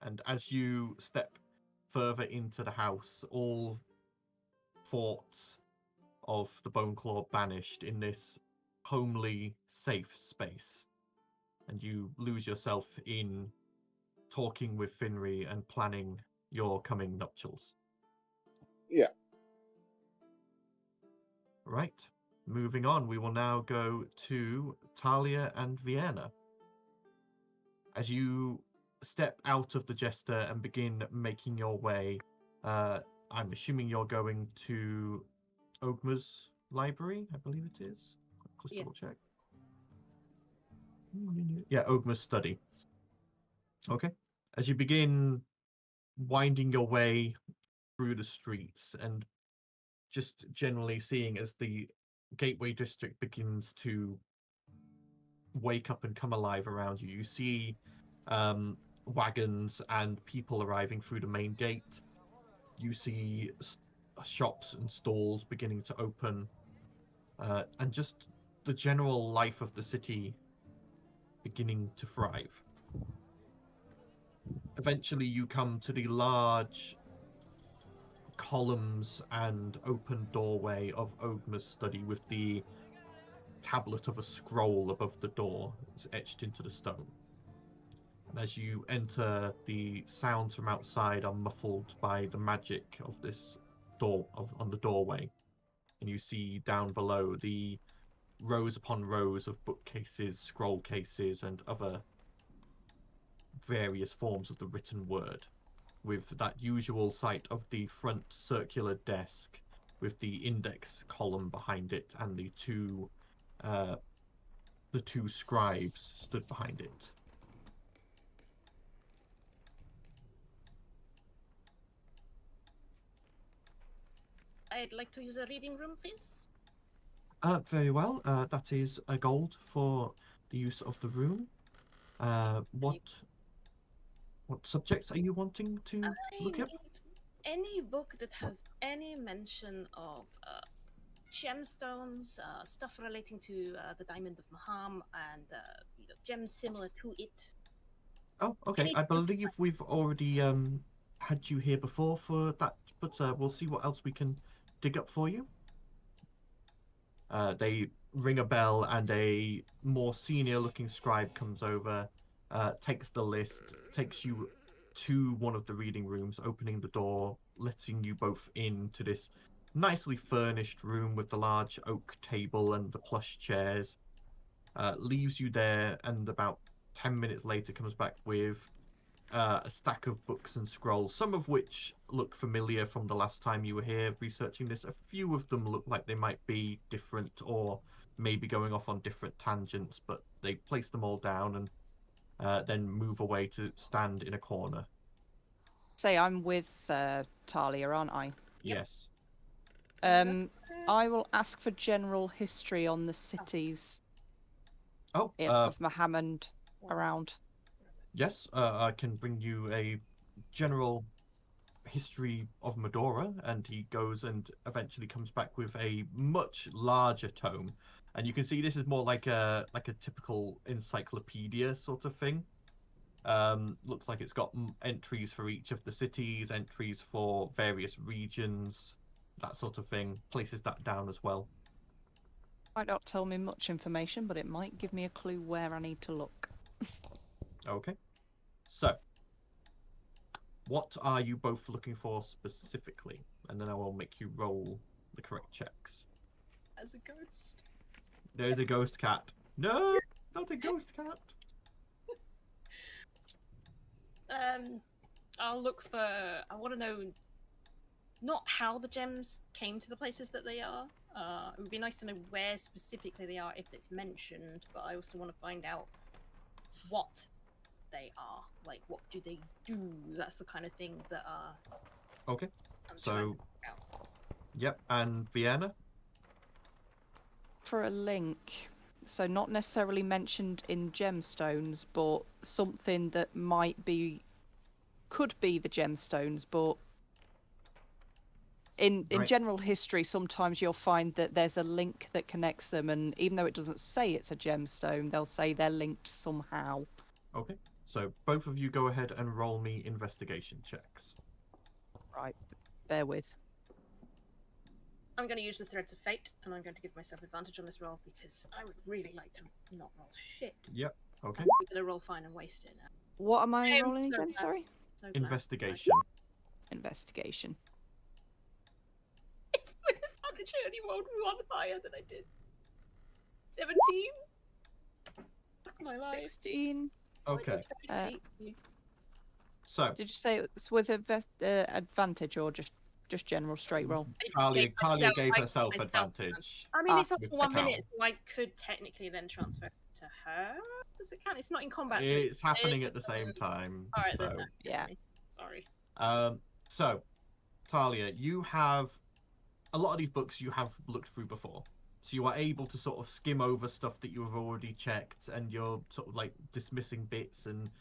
And as you step further into the house, all thoughts of the Boneclaw banished in this homely, safe space. And you lose yourself in talking with Finry and planning your coming nuptials. Yeah. Right. Moving on, we will now go to Talia and Vienna. As you step out of the Jester and begin making your way, I'm assuming you're going to Ogma's library, I believe it is. Just double check. Yeah, Ogma's study. Okay. As you begin winding your way through the streets and just generally seeing as the Gateway District begins to wake up and come alive around you, you see wagons and people arriving through the main gate. You see shops and stalls beginning to open, and just the general life of the city beginning to thrive. Eventually you come to the large columns and open doorway of Ogma's study with the tablet of a scroll above the door. It's etched into the stone. And as you enter, the sounds from outside are muffled by the magic of this door on the doorway. And you see down below the rows upon rows of bookcases, scroll cases, and other various forms of the written word, with that usual sight of the front circular desk with the index column behind it and the two scribes stood behind it. I'd like to use a reading room, please. Very well. That is a gold for the use of the room. What subjects are you wanting to look at? Any book that has any mention of gemstones, stuff relating to the Diamond of Maham, and gems similar to it. Oh, okay. I believe we've already had you here before for that, but we'll see what else we can dig up for you. They ring a bell, and a more senior-looking scribe comes over, takes the list, takes you to one of the reading rooms, opening the door, letting you both into this nicely furnished room with the large oak table and the plush chairs. Leaves you there, and about 10 minutes later comes back with a stack of books and scrolls, some of which look familiar from the last time you were here researching this. A few of them look like they might be different or maybe going off on different tangents, but they place them all down and then move away to stand in a corner. Say I'm with Talia, aren't I? Yes. I will ask for general history on the cities of Maham around. Yes, I can bring you a general history of Medora, and he goes and eventually comes back with a much larger tome. And you can see this is more like a typical encyclopedia sort of thing. Looks like it's got entries for each of the cities, entries for various regions, that sort of thing. Places that down as well. Might not tell me much information, but it might give me a clue where I need to look. Okay. So, what are you both looking for specifically? And then I will make you roll the correct checks. As a ghost. There's a ghost cat. No, not a ghost cat. I'll look for. I want to know not how the gems came to the places that they are. It would be nice to know where specifically they are if it's mentioned, but I also want to find out what they are. Like, what do they do? That's the kind of thing that Okay. I'm trying to So, figure out. yep, and Vienna? For a link, so not necessarily mentioned in gemstones, but something that could be the gemstones, but in Right. general history, sometimes you'll find that there's a link that connects them, and even though it doesn't say it's a gemstone, they'll say they're linked somehow. Okay. So both of you go ahead and roll me investigation checks. Right, bear with. I'm going to use the threads of fate, and I'm going to give myself advantage on this roll because I would really like to not roll shit. Yep. Okay. I'm going to roll fine and waste it now. What am I I'm rolling so again? glad. Sorry? So glad. Investigation. Investigation. With advantage, I only rolled one higher than I did. 17. Fuck my life. 16. Okay. Uh, So Did you say it was with advantage or just general straight roll? Talia gave I herself myself advantage. I mean, it's with up for the 1 minute, count. so I could technically then transfer to her. Does it count? It's not in combat. So It's happening at the same time. All right, so. then. Yeah. Sorry. So, Talia, you have a lot of these books you have looked through before. So you are able to sort of skim over stuff that you have already checked, and you're sort of like dismissing bits and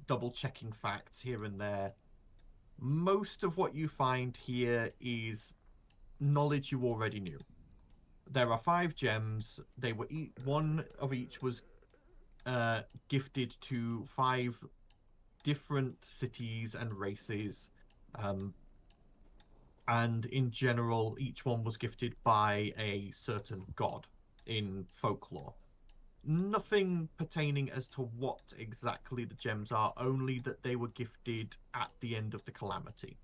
double checking facts here and there. Most of what you find here is knowledge you already knew. There are 5 gems. They were one of each was gifted to 5 different cities and races, and in general, each one was gifted by a certain god in folklore. Nothing pertaining as to what exactly the gems are, only that they were gifted at the end of the calamity.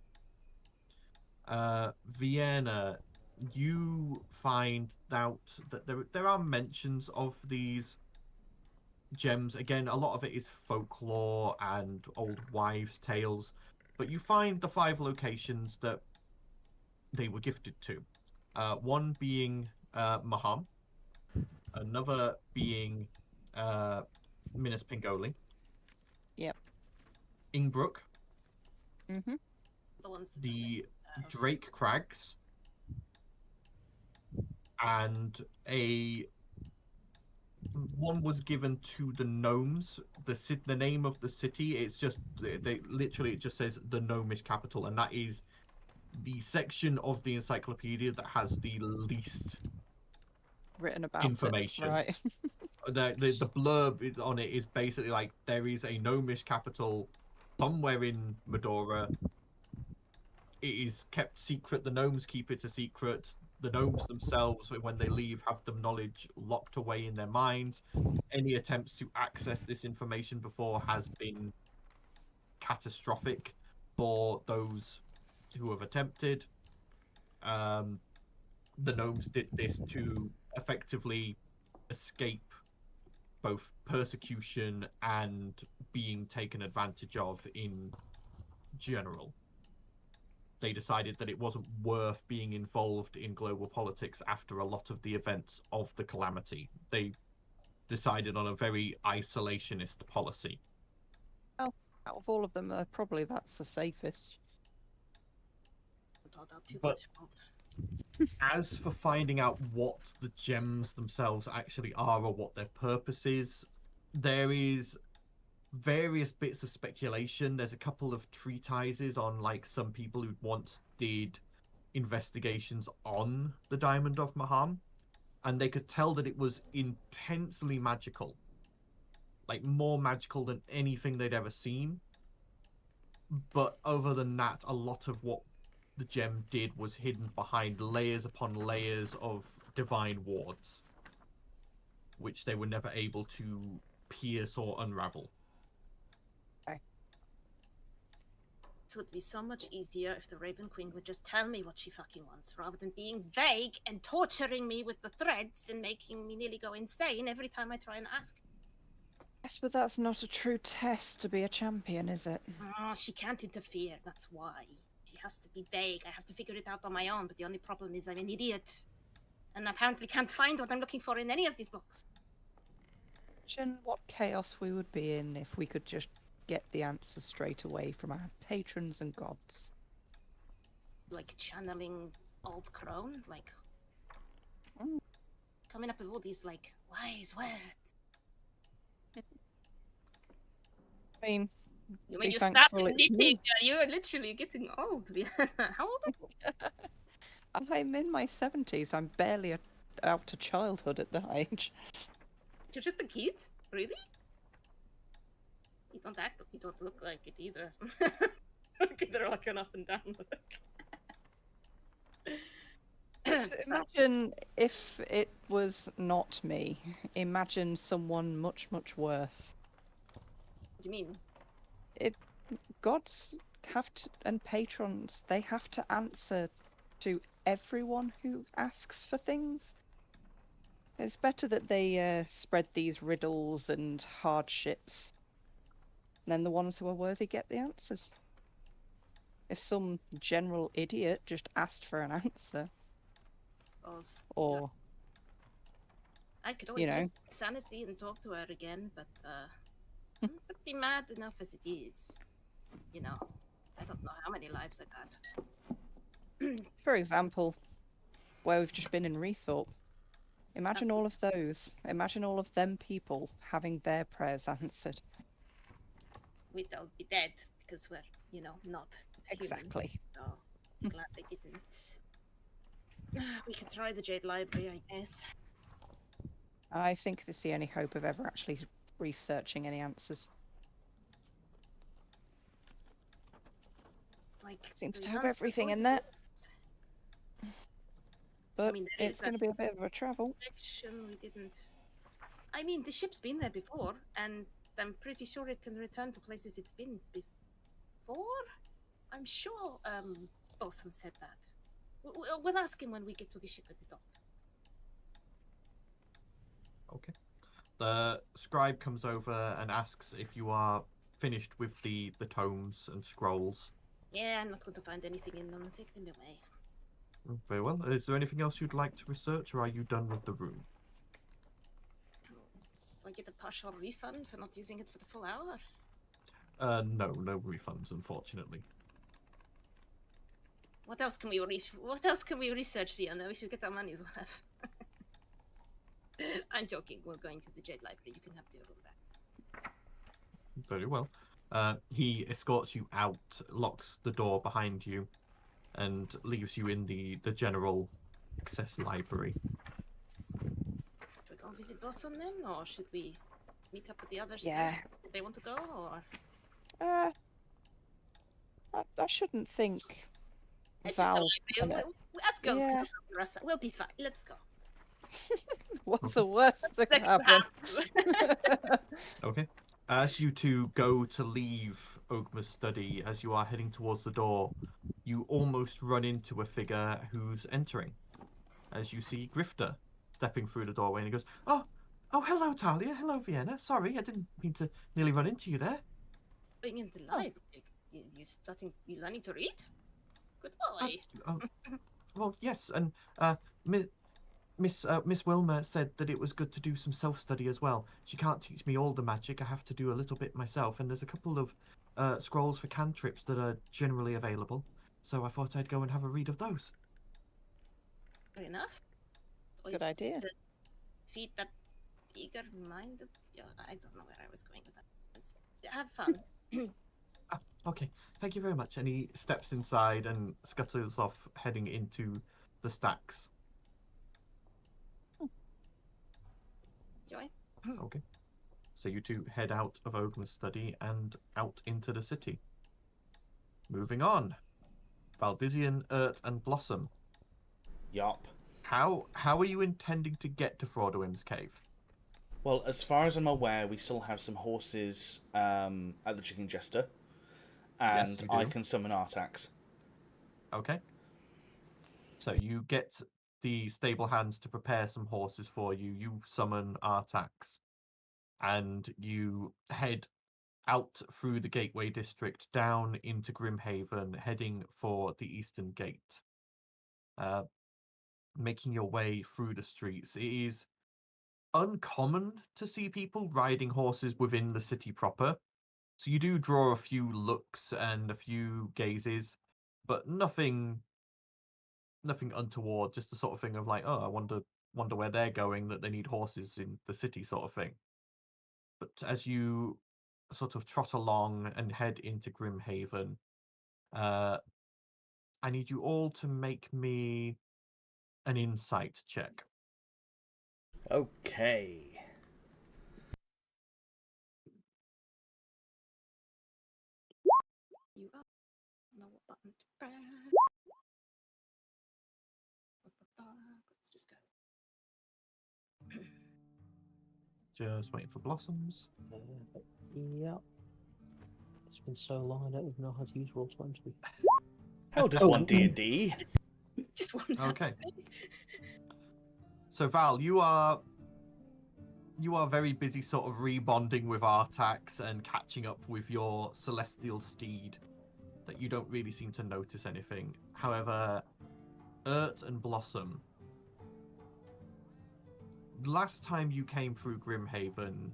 Vienna, you find out that there are mentions of these gems. Again, a lot of it is folklore and old wives' tales, but you find the 5 locations that they were gifted to. One being Maham, another being Minas Pingoli. Yep. Ingbrook. Mm-hmm. The ones. The Drake Crags. and one was given to the gnomes. The name of the city, it's just they literally it just says the gnomish capital, and that is the section of the encyclopedia that has the least Written about information. it, right? The blurb on it is basically like there is a gnomish capital somewhere in Medora. It is kept secret. The gnomes keep it a secret. The gnomes themselves, when they leave, have the knowledge locked away in their minds. Any attempts to access this information before has been catastrophic for those who have attempted. The gnomes did this to effectively escape both persecution and being taken advantage of in general. They decided that it wasn't worth being involved in global politics after a lot of the events of the calamity. They decided on a very isolationist policy. Well, out of all of them, probably that's the safest. But as for finding out what the gems themselves actually are or what their purpose is, there is various bits of speculation. There's a couple of treatises on like some people who once did investigations on the Diamond of Maham, and they could tell that it was intensely magical, like more magical than anything they'd ever seen. But other than that, a lot of what the gem did was hidden behind layers upon layers of divine wards, which they were never able to pierce or unravel. It would be so much easier if the Raven Queen would just tell me what she fucking wants, rather than being vague and torturing me with the threads and making me nearly go insane every time I try and ask. Yes, but that's not a true test to be a champion, is it? Oh, she can't interfere, that's why. She has to be vague. I have to figure it out on my own, but the only problem is I'm an idiot. And apparently can't find what I'm looking for in any of these books. Imagine what chaos we would be in if we could just get the answers straight away from our patrons and gods. Like channeling old crone, like coming up with all these like wise words. I mean, when you start knitting, you're literally getting old. How old are you? I'm in my 70s. I'm barely out of childhood at that age. You're just a kid? Really? You don't act, you don't look like it either. They're rocking up and down. Imagine if it was not me. Imagine someone much, much worse. What do you mean? Gods have to, and patrons, they have to answer to everyone who asks for things. It's better that they spread these riddles and hardships. And then the ones who are worthy get the answers. If some general idiot just asked for an answer, or I could always use sanity and talk to her again, but I'd be mad enough as it is. You know, I don't know how many lives I've had. For example, where we've just been in Rethorpe. Imagine all of those. Imagine all of them people having their prayers answered. We'd all be dead because we're, you know, not exactly. Human. So glad they didn't. We could try the Jade Library, I guess. I think this is the only hope of ever actually researching any answers. Like, seems to have everything in there. But I mean, it's going to be a bit of a travel. We didn't. I mean, the ship's been there before, and I'm pretty sure it can return to places it's been before. I'm sure Bosun said that. We'll ask him when we get to the ship at the dock. Okay. The scribe comes over and asks if you are finished with the tomes and scrolls. Yeah, I'm not going to find anything in them. Take them away. Very well. Is there anything else you'd like to research, or are you done with the room? Do I get a partial refund for not using it for the full hour? No refunds, unfortunately. What else can we research, Fiona? We should get our money's worth. I'm joking. We're going to the Jade Library. You can have the room back. Very well. He escorts you out, locks the door behind you, and leaves you in the general access library. Should we go visit Blossom then, or should we meet up with the others? Yeah. Do they want to go, or? I shouldn't think. It's Val, just a library. Us girls can look after us. We'll be fine. Let's go. What's the worst that can happen? Okay. As you two go to leave Ogma's study, as you are heading towards the door, you almost run into a figure who's entering. As you see Grifter stepping through the doorway, and he goes, "Oh, hello, Talia. Hello, Vienna. Sorry, I didn't mean to nearly run into you there." Going into the library. You learning to read? Good boy. Well, yes, and Miss Wilmer said that it was good to do some self-study as well. She can't teach me all the magic. I have to do a little bit myself, and there's a couple of scrolls for cantrips that are generally available. So I thought I'd go and have a read of those. Good enough. Good idea. Feed that eager mind of... Yeah, I don't know where I was going with that. Have fun. Okay, thank you very much. And he steps inside and scuttles off, heading into the stacks. Joy? Okay. So you two head out of Ogma's study and out into the city. Moving on. Valdizian, and Blossom. Yup. How are you intending to get to Frodoim's cave? Well, as far as I'm aware, we still have some horses at the Chicken Jester. And Yes, I can summon Artax. Okay. So you get the stable hands to prepare some horses for you. You summon Artax. And you head out through the Gateway District, down into Grimhaven, heading for the Eastern Gate. Making your way through the streets. It is uncommon to see people riding horses within the city proper. So you do draw a few looks and a few gazes, but nothing untoward, just the sort of thing of like, oh, I wonder where they're going, that they need horses in the city sort of thing. But as you sort of trot along and head into Grimhaven, I need you all to make me an insight check. Okay. You are. Know what button to press. Let's just go. Just waiting for Blossoms. Yeah. It's been so long, I don't even know how to use Roll20. How does one D&D? Just one. Okay. So Val, you are very busy sort of rebonding with Artax and catching up with your celestial steed, that you don't really seem to notice anything. However, and Blossom, last time you came through Grimhaven,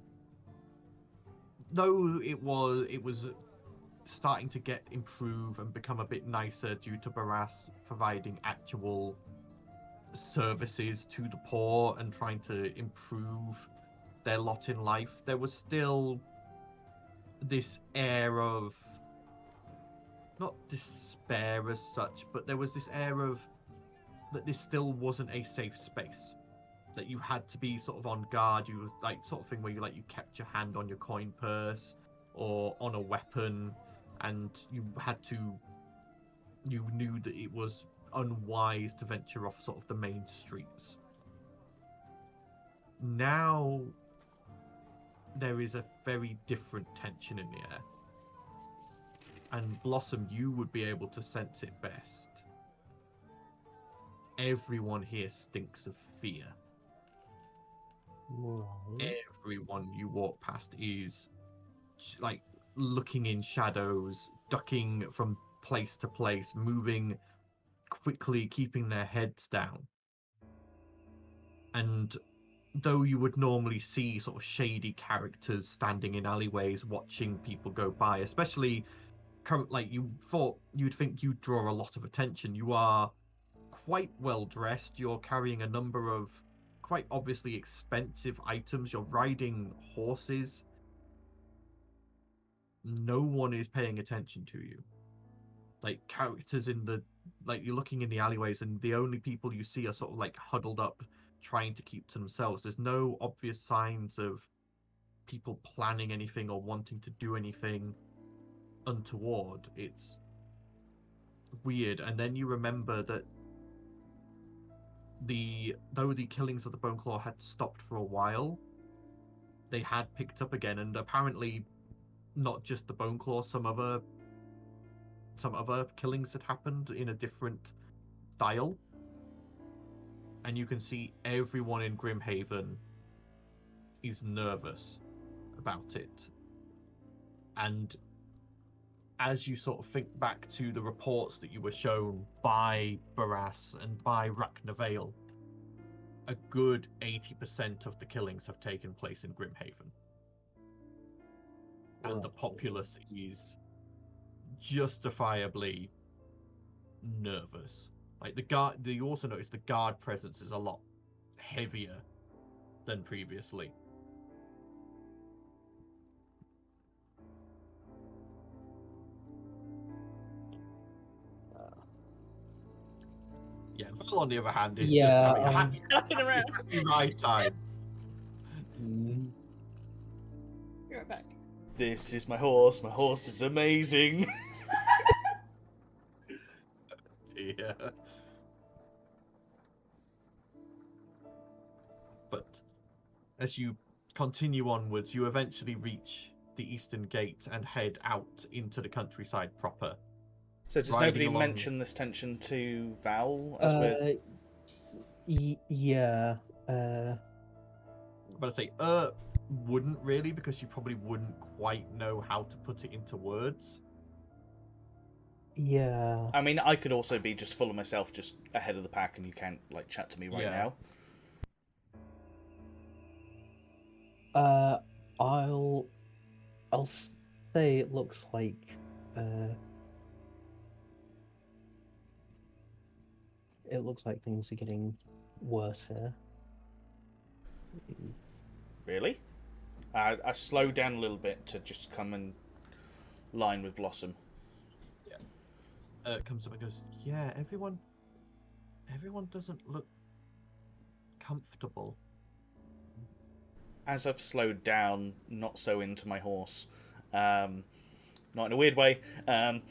though it was starting to improve and become a bit nicer due to Barras providing actual services to the poor and trying to improve their lot in life, there was still this air of, not despair as such, but there was this air of that this still wasn't a safe space, that you had to be sort of on guard. You like sort of thing where you kept your hand on your coin purse or on a weapon, and you knew that it was unwise to venture off sort of the main streets. Now there is a very different tension in the air, and Blossom, you would be able to sense it best. Everyone here stinks of fear. Right. Everyone you walk past is like looking in shadows, ducking from place to place, moving quickly, keeping their heads down. And though you would normally see sort of shady characters standing in alleyways watching people go by, especially like you'd think you'd draw a lot of attention. You are quite well dressed. You're carrying a number of quite obviously expensive items. You're riding horses. No one is paying attention to you. Like characters in the you're looking in the alleyways, and the only people you see are sort of like huddled up, trying to keep to themselves. There's no obvious signs of people planning anything or wanting to do anything untoward. It's weird. And then you remember that though the killings of the Boneclaw had stopped for a while, they had picked up again, and apparently not just the Boneclaw, some other killings had happened in a different style. And you can see everyone in Grimhaven is nervous about it. And as you sort of think back to the reports that you were shown by Barras and by Racknavale, a good 80% of the killings have taken place in Grimhaven. And the populace is justifiably nervous. Like you also notice the guard presence is a lot heavier than previously. Yeah, Val on the other hand is just having a happy ride time. Be right back. This is my horse. My horse is amazing. Yeah. But as you continue onwards, you eventually reach the Eastern Gate and head out into the countryside proper. So does nobody mention this tension to Val as we're... Yeah. But I say, wouldn't really, because you probably wouldn't quite know how to put it into words. Yeah. I mean, I could also be just full of myself, just ahead of the pack, and you can't like chat to me right now. I'll say it looks like things are getting worse here. Really? I slowed down a little bit to just come and line with Blossom. Yeah. Comes up and goes, yeah, everyone doesn't look comfortable. As I've slowed down, not so into my horse. Not in a weird way. Can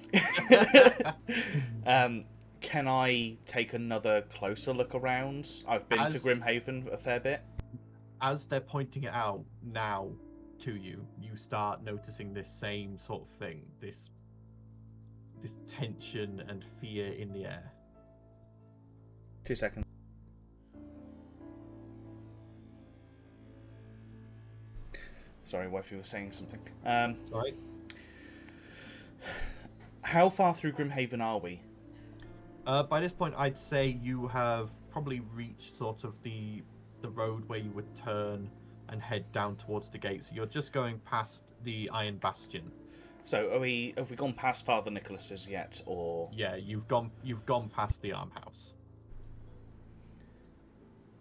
I take another closer look around? I've been to Grimhaven a fair bit. As they're pointing it out now to you, you start noticing this same sort of thing, this tension and fear in the air. 2 seconds. Sorry, wifey was saying something. Sorry. How far through Grimhaven are we? By this point, I'd say you have probably reached sort of the road where you would turn and head down towards the gate. So you're just going past the Iron Bastion. So have we gone past Father Nicholas's yet, or? Yeah, you've gone past the Armhouse.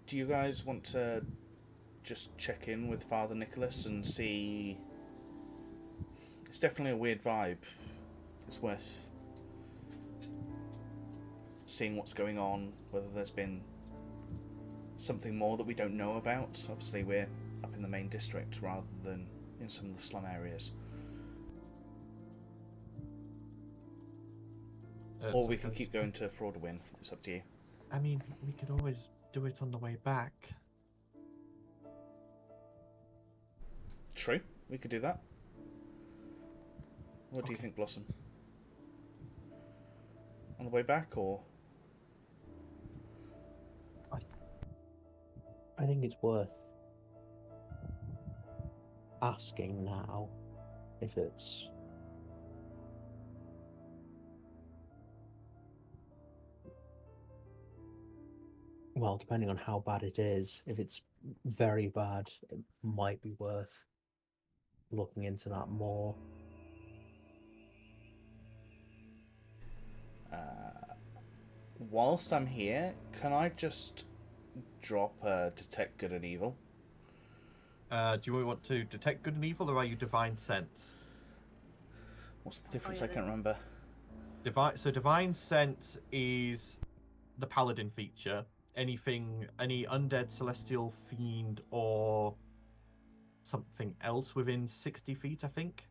Do you guys want to just check in with Father Nicholas and see? It's definitely a weird vibe. It's worth seeing what's going on, whether there's been something more that we don't know about. Obviously we're up in the main district rather than in some of the slum areas. Or we can keep going to Fraudwin. It's up to you. I mean, we could always do it on the way back. True, we could do that. What do you think, Blossom? On the way back, or? I think it's worth asking now if it's well, depending on how bad it is. If it's very bad, it might be worth looking into that more. Whilst I'm here, can I just drop detect good and evil. Do you want to detect good and evil, or are you divine sense? What's the difference? I can't remember. Divine sense is the paladin feature. Any undead, celestial, fiend, or something else within 60 feet, I think.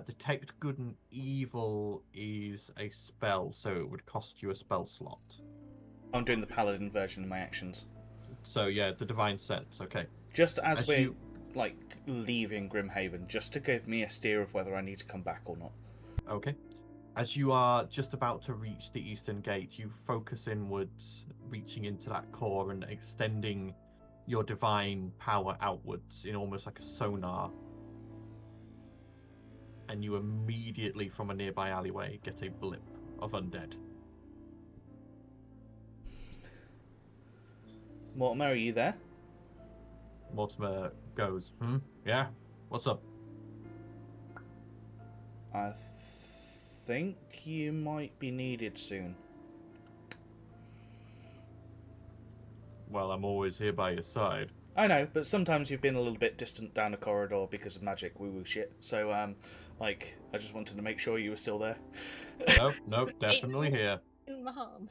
Detect good and evil is a spell, so it would cost you a spell slot. I'm doing the paladin version of my actions. So yeah, the divine sense. Okay. Just as we're like leaving Grimhaven, just to give me a steer of whether I need to come back or not. Okay. As you are just about to reach the eastern gate, you focus inwards, reaching into that core and extending your divine power outwards in almost like a sonar. And you immediately, from a nearby alleyway, get a blip of undead. Mortimer, are you there? Mortimer goes, yeah? What's up? I think you might be needed soon. Well, I'm always here by your side. I know, but sometimes you've been a little bit distant down a corridor because of magic woo-woo shit. So, I just wanted to make sure you were still there. Nope, definitely here. Mom.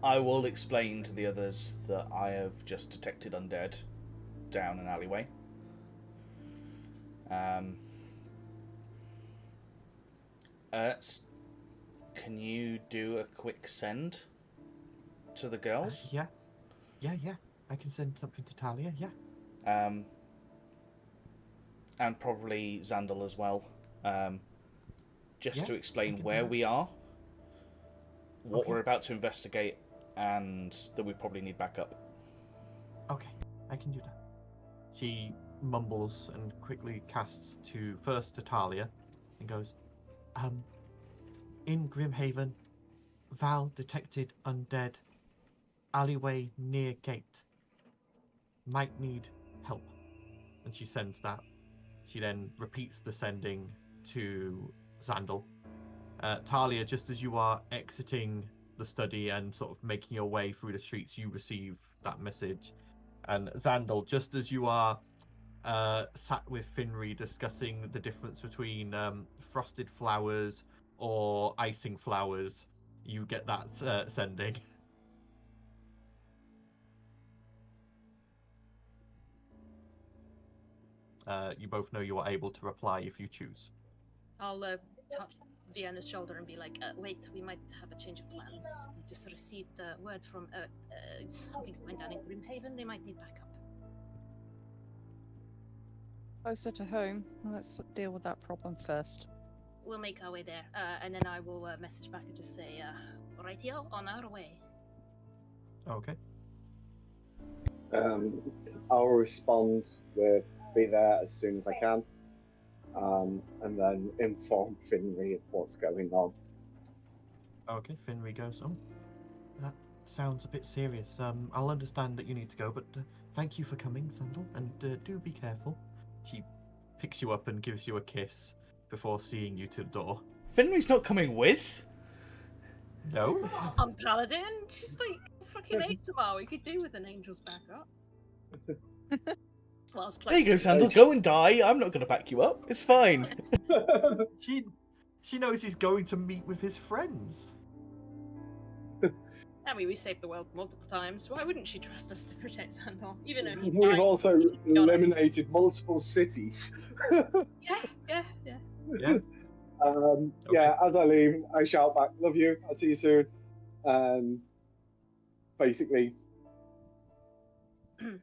I will explain to the others that I have just detected undead down an alleyway. Can you do a quick send to the girls? Yeah. I can send something to Talia, yeah. And probably Xandal as well. Just to explain where that. we are, what we're about to investigate, and that we probably need backup. Okay, I can do that. She mumbles and quickly casts first to Talia and goes, in Grimhaven, Val detected undead, alleyway near gate. Might need help. And she sends that. She then repeats the sending to Xandal. Talia, just as you are exiting the study and sort of making your way through the streets, you receive that message. And Xandal, just as you are sat with Finri discussing the difference between frosted flowers or icing flowers, you get that sending. You both know you are able to reply if you choose. I'll touch Vienna's shoulder and be like, wait, we might have a change of plans. I just received word from something's going down in Grimhaven. They might need backup. Closer to home. Let's deal with that problem first. We'll make our way there, and then I will message back and just say, rightio, on our way. Okay. I'll respond with be there as soon as I can, and then inform Finri of what's going on. Okay, Finri goes, that sounds a bit serious. I'll understand that you need to go, but thank you for coming, Xandal, and do be careful. She picks you up and gives you a kiss before seeing you to the door. Finri's not coming with? No. I'm Paladin. She's like fucking ASMR. We could do with an angel's backup. Well, I was close. There you go, Xandal. Go and die. I'm not going to back you up. It's fine. She knows he's going to meet with his friends. I mean, we saved the world multiple times. Why wouldn't she trust us to protect Xandal? Even though We've also eliminated multiple cities. Yeah. Yeah, as I leave, I shout back, love you, I'll see you soon. Basically,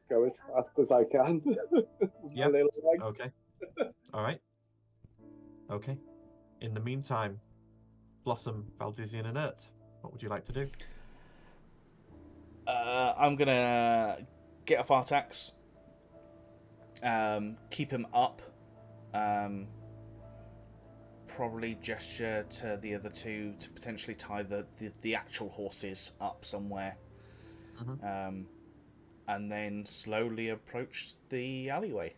go as fast as I can. Yeah. Okay. All right. Okay. In the meantime, Blossom, Valdizian, and Ert, what would you like to do? I'm gonna get off Artax, keep him up, probably gesture to the other two to potentially tie the actual horses up somewhere, and then slowly approach the alleyway.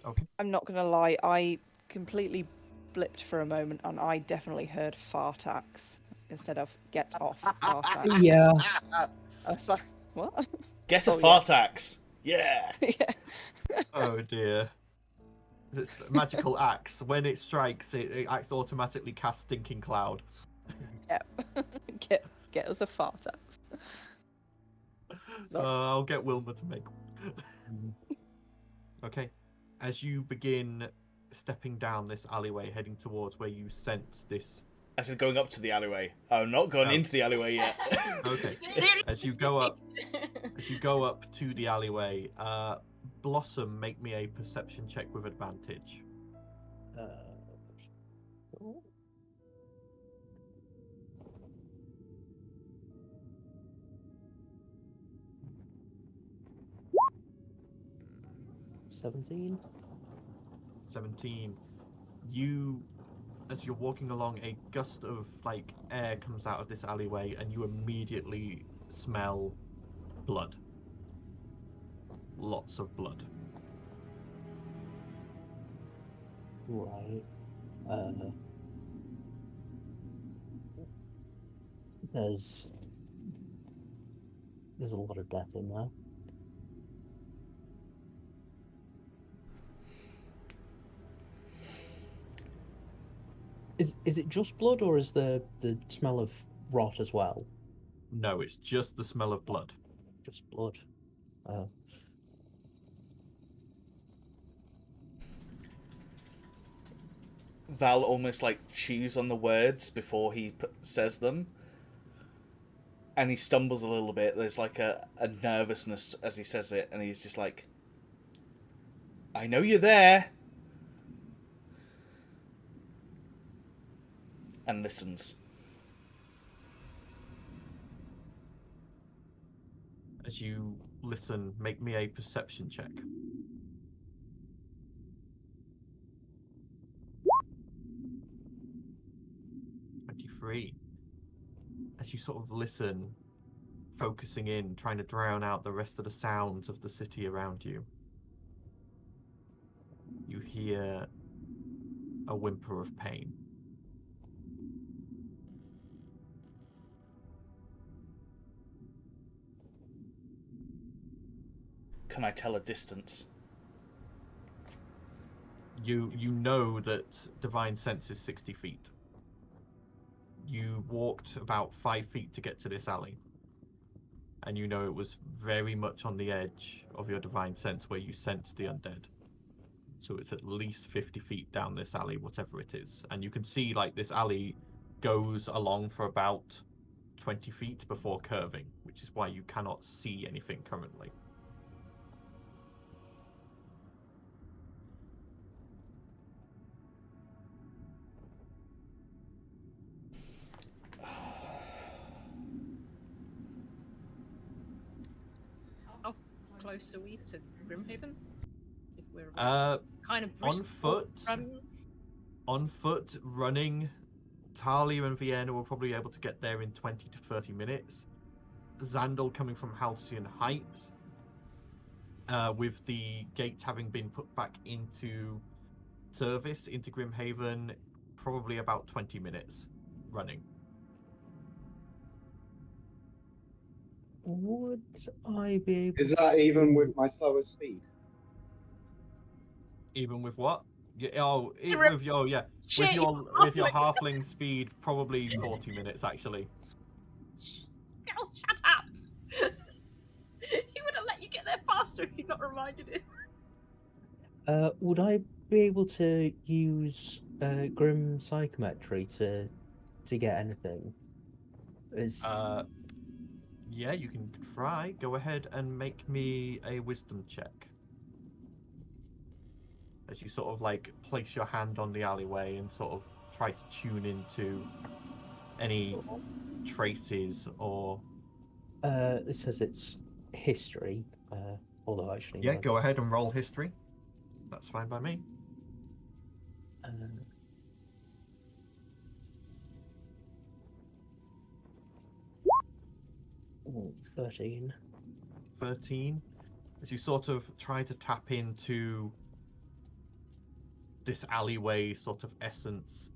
Okay. I'm not gonna lie, I completely blipped for a moment, and I definitely heard fartax instead of get off fartax. Yeah. I was like, what? Get a Oh, yeah. fartax. Yeah. Yeah. Oh dear. It's magical axe. When it strikes, it acts automatically cast stinking cloud. Yep. Get us a fartax. I'll get Wilma to make one. Okay. As you begin stepping down this alleyway, heading towards where you sense this. I said going up to the alleyway. I'm not gone into the alleyway yet. Okay. As you go up to the alleyway, Blossom, make me a perception check with advantage. Cool. 17. 17. As you're walking along, a gust of air comes out of this alleyway, and you immediately smell blood. Lots of blood. Right. There's a lot of death in there. Is it just blood, or is the smell of rot as well? No, it's just the smell of blood. Just blood. Val almost chews on the words before he says them, and he stumbles a little bit. There's a nervousness as he says it, and he's just like, I know you're there. And listens. As you listen, make me a perception check. 23. As you sort of listen, focusing in, trying to drown out the rest of the sounds of the city around you, you hear a whimper of pain. Can I tell a distance? You know that Divine Sense is 60 feet. You walked about 5 feet to get to this alley. And you know it was very much on the edge of your Divine Sense where you sensed the undead. So it's at least 50 feet down this alley, whatever it is. And you can see this alley goes along for about 20 feet before curving, which is why you cannot see anything currently. How close are we to Grimhaven? If we're on foot. On foot, running, Talia and Vienna will probably be able to get there in 20 to 30 minutes. Xandal coming from Halcyon Heights, with the gate having been put back into service into Grimhaven, probably about 20 minutes running. Would I be able Is that even with my slower speed? Even with what? Yeah, with your halfling speed, probably 40 minutes actually. Oh, shut up! He would have let you get there faster if you'd not reminded him. Would I be able to use Grim Psychometry to get anything? Yeah, you can try. Go ahead and make me a wisdom check. As you sort of place your hand on the alleyway and sort of try to tune into any traces or... It says it's history, although actually... Yeah, go ahead and roll history. That's fine by me. 13. 13. As you sort of try to tap into this alleyway sort of essence,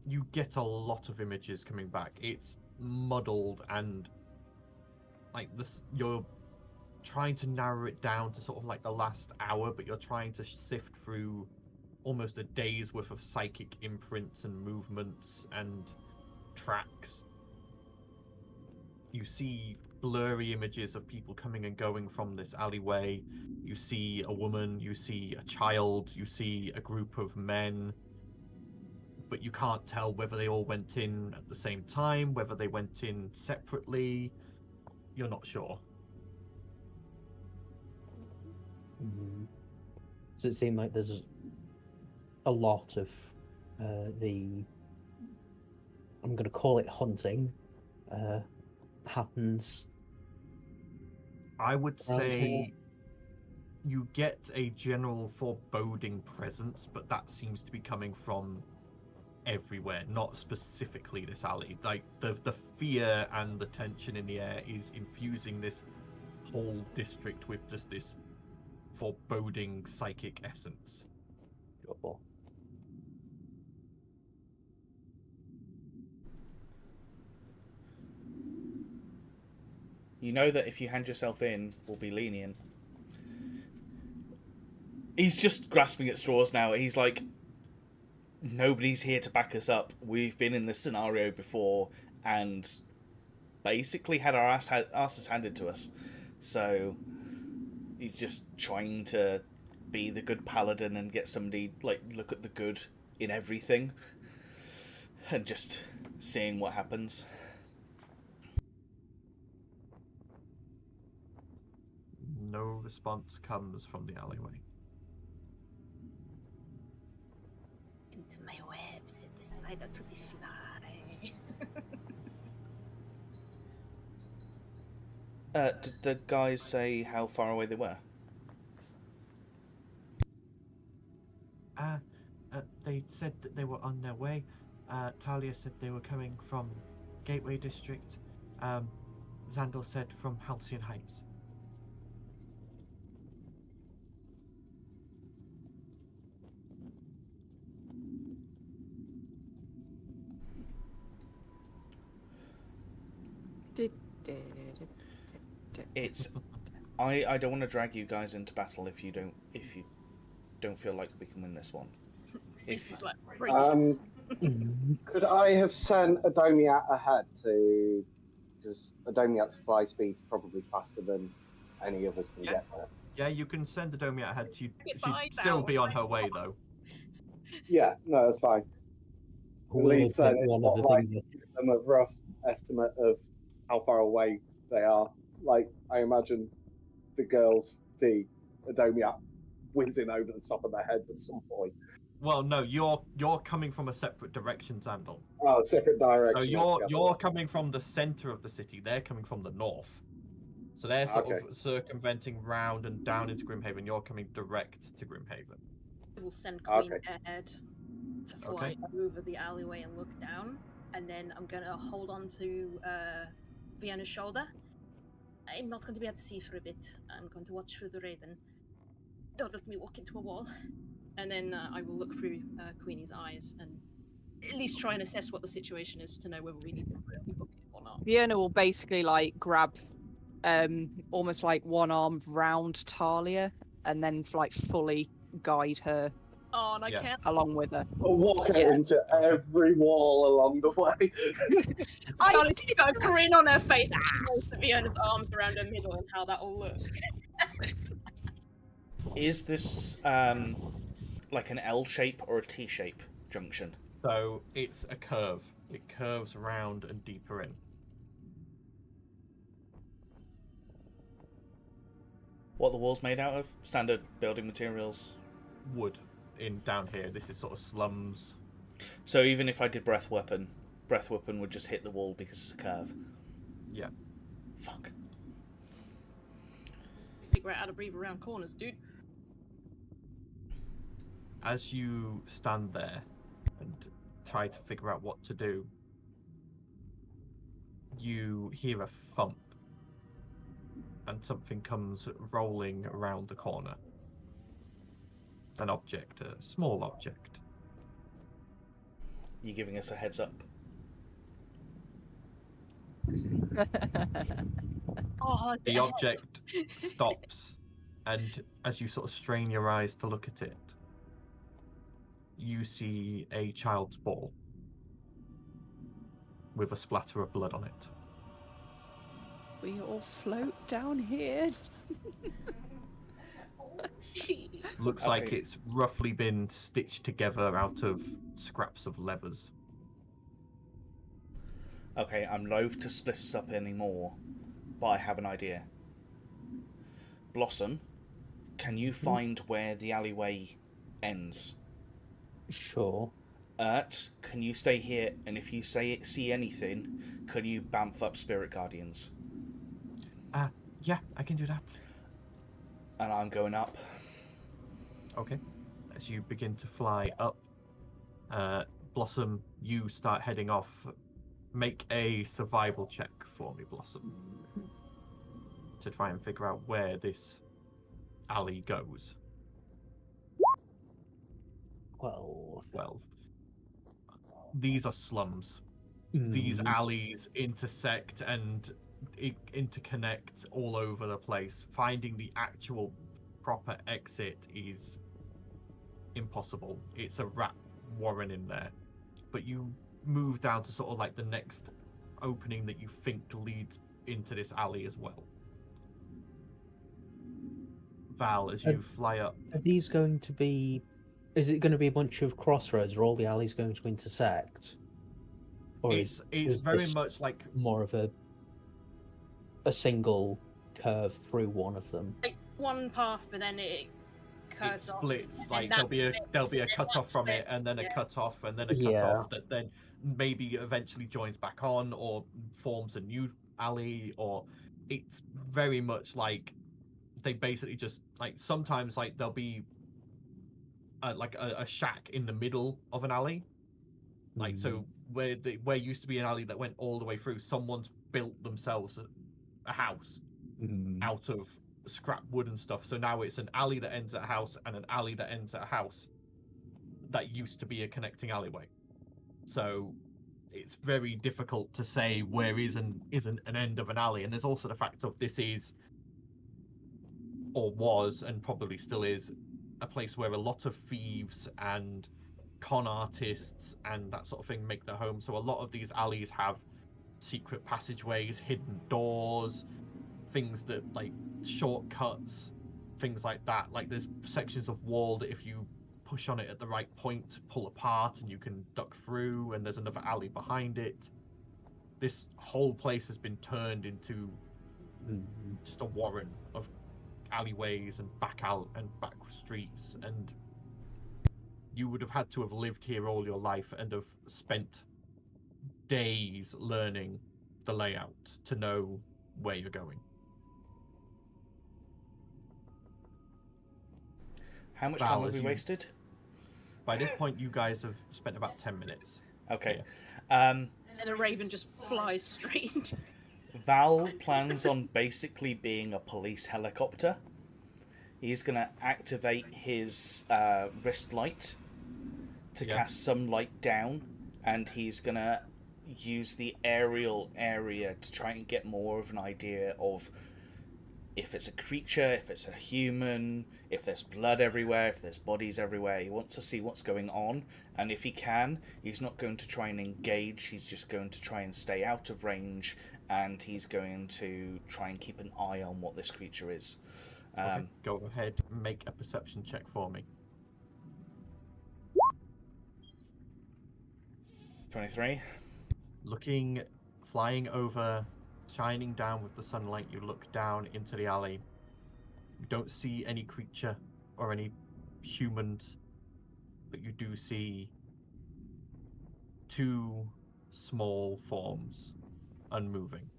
you get a lot of images coming back. It's muddled and like this. You're trying to narrow it down to sort of like the last hour, but you're trying to sift through almost a day's worth of psychic imprints and movements and tracks. You see blurry images of people coming and going from this alleyway. You see a woman, you see a child, you see a group of men, but you can't tell whether they all went in at the same time, whether they went in separately. You're not sure. Does it seem like there's a lot of the, I'm going to call it hunting, happens? I would around say here? you get a general foreboding presence, but that seems to be coming from everywhere, not specifically this alley. Like the fear and the tension in the air is infusing this whole district with just this foreboding psychic essence. Sure. You know that if you hand yourself in, we'll be lenient. He's just grasping at straws now. He's like, nobody's here to back us up. We've been in this scenario before and basically had our asses handed to us. So he's just trying to be the good paladin and get somebody, like, look at the good in everything and just seeing what happens. No response comes from the alleyway. Into my web, said the spider to the fly. Did the guys say how far away they were? They said that they were on their way. Talia said they were coming from Gateway District. Xandal said from Halcyon Heights. It's I don't want to drag you guys into battle if you don't feel like we can win this one. This is like Could I have sent Adomiat ahead to, because Adomiat's fly speed probably faster than any of us can get there. Yeah, you can send Adomiat ahead. She'd Fine still now. be on her way though. Yeah, no, that's fine. At We'll least pick then one it's of the not like things that- give them a rough estimate of how far away they are. Like, I imagine the girls see Adomiat whizzing over the top of their heads at some point. Well, no, you're coming from a separate direction, Xandal. Oh, separate direction. So you're coming from the center of the city. They're coming from the north. So they're sort of circumventing round and down into Grimhaven. You're coming direct to Grimhaven. We'll send Queen ahead to fly over the alleyway and look down, and then I'm gonna hold on to Vienna's shoulder. I'm not going to be able to see for a bit. I'm going to watch through the raven. Don't let me walk into a wall. And then I will look through Queenie's eyes and at least try and assess what the situation is to know whether we need to really book it or not. Vienna will basically like grab almost like one arm round Talia and then like fully guide her Oh, and I can't. along with her. I'll walk out into every wall along the way. Talia's got a grin on her face. Vienna's arms around her middle and how that will look. Is this like an L shape or a T shape junction? So it's a curve. It curves round and deeper in. What are the walls made out of? Standard building materials? Wood. In down here, this is sort of slums. So even if I did breath weapon would just hit the wall because it's a curve. Yeah. Fuck. Figure out how to breathe around corners, dude. As you stand there and try to figure out what to do, you hear a thump and something comes rolling around the corner. An object, a small object. you giving us a heads up? Oh, The object stops, and as you sort of strain your eyes to look at it, you see a child's ball with a splatter of blood on it. We all float down here. Looks like it's roughly been stitched together out of scraps of levers. Okay, I'm loath to split us up anymore, but I have an idea. Blossom, can you find where the alleyway ends? Sure. Can you stay here, and if you see anything, can you bamf up Spirit Guardians? Yeah, I can do that. And I'm going up. Okay. As you begin to fly up, Blossom, you start heading off. Make a survival check for me, Blossom, to try and figure out where this alley goes. 12. These are slums. These alleys intersect and interconnect all over the place. Finding the actual proper exit is impossible. It's a rat warren in there. But you move down to sort of like the next opening that you think leads into this alley as well. Val, as you fly up. Are these going to be... Is it going to be a bunch of crossroads? Are all the alleys going to intersect? Or It's is very this much like more of a single curve through one of them? Like one path, but then it curves off. splits. and Like that there'll be a splits, cut and off from it, that and then a splits, cut off, and then a cut off that then maybe eventually joins back on or forms a new alley. Or it's very much like they basically just like sometimes like there'll be a shack in the middle of an alley. Like so where used to be an alley that went all the way through, someone's built themselves a house out of scrap wood and stuff. So now it's an alley that ends at a house and an alley that ends at a house that used to be a connecting alleyway. So it's very difficult to say where isn't an end of an alley. And there's also the fact of this is, or was, and probably still is, a place where a lot of thieves and con artists and that sort of thing make their home. So a lot of these alleys have secret passageways, hidden doors, things that like shortcuts, things like that. Like there's sections of wall that if you push on it at the right point, pull apart and you can duck through, and there's another alley behind it. This whole place has been turned into just a warren of alleyways and back streets, and you would have had to have lived here all your life and have spent days learning the layout to know where you're going. How much Val, time have we wasted? By this point, you guys have spent about 10 minutes. Okay. And then a raven just flies straight. Val plans on basically being a police helicopter. He's going to activate his wrist light to cast some light down, and he's going to use the aerial area to try and get more of an idea of if it's a creature, if it's a human, if there's blood everywhere, if there's bodies everywhere. He wants to see what's going on, and if he can, he's not going to try and engage, he's just going to try and stay out of range, and he's going to try and keep an eye on what this creature is. Okay, go ahead and make a perception check for me. 23. Flying over, shining down with the sunlight, you look down into the alley. You don't see any creature or any humans, but you do see two small forms unmoving.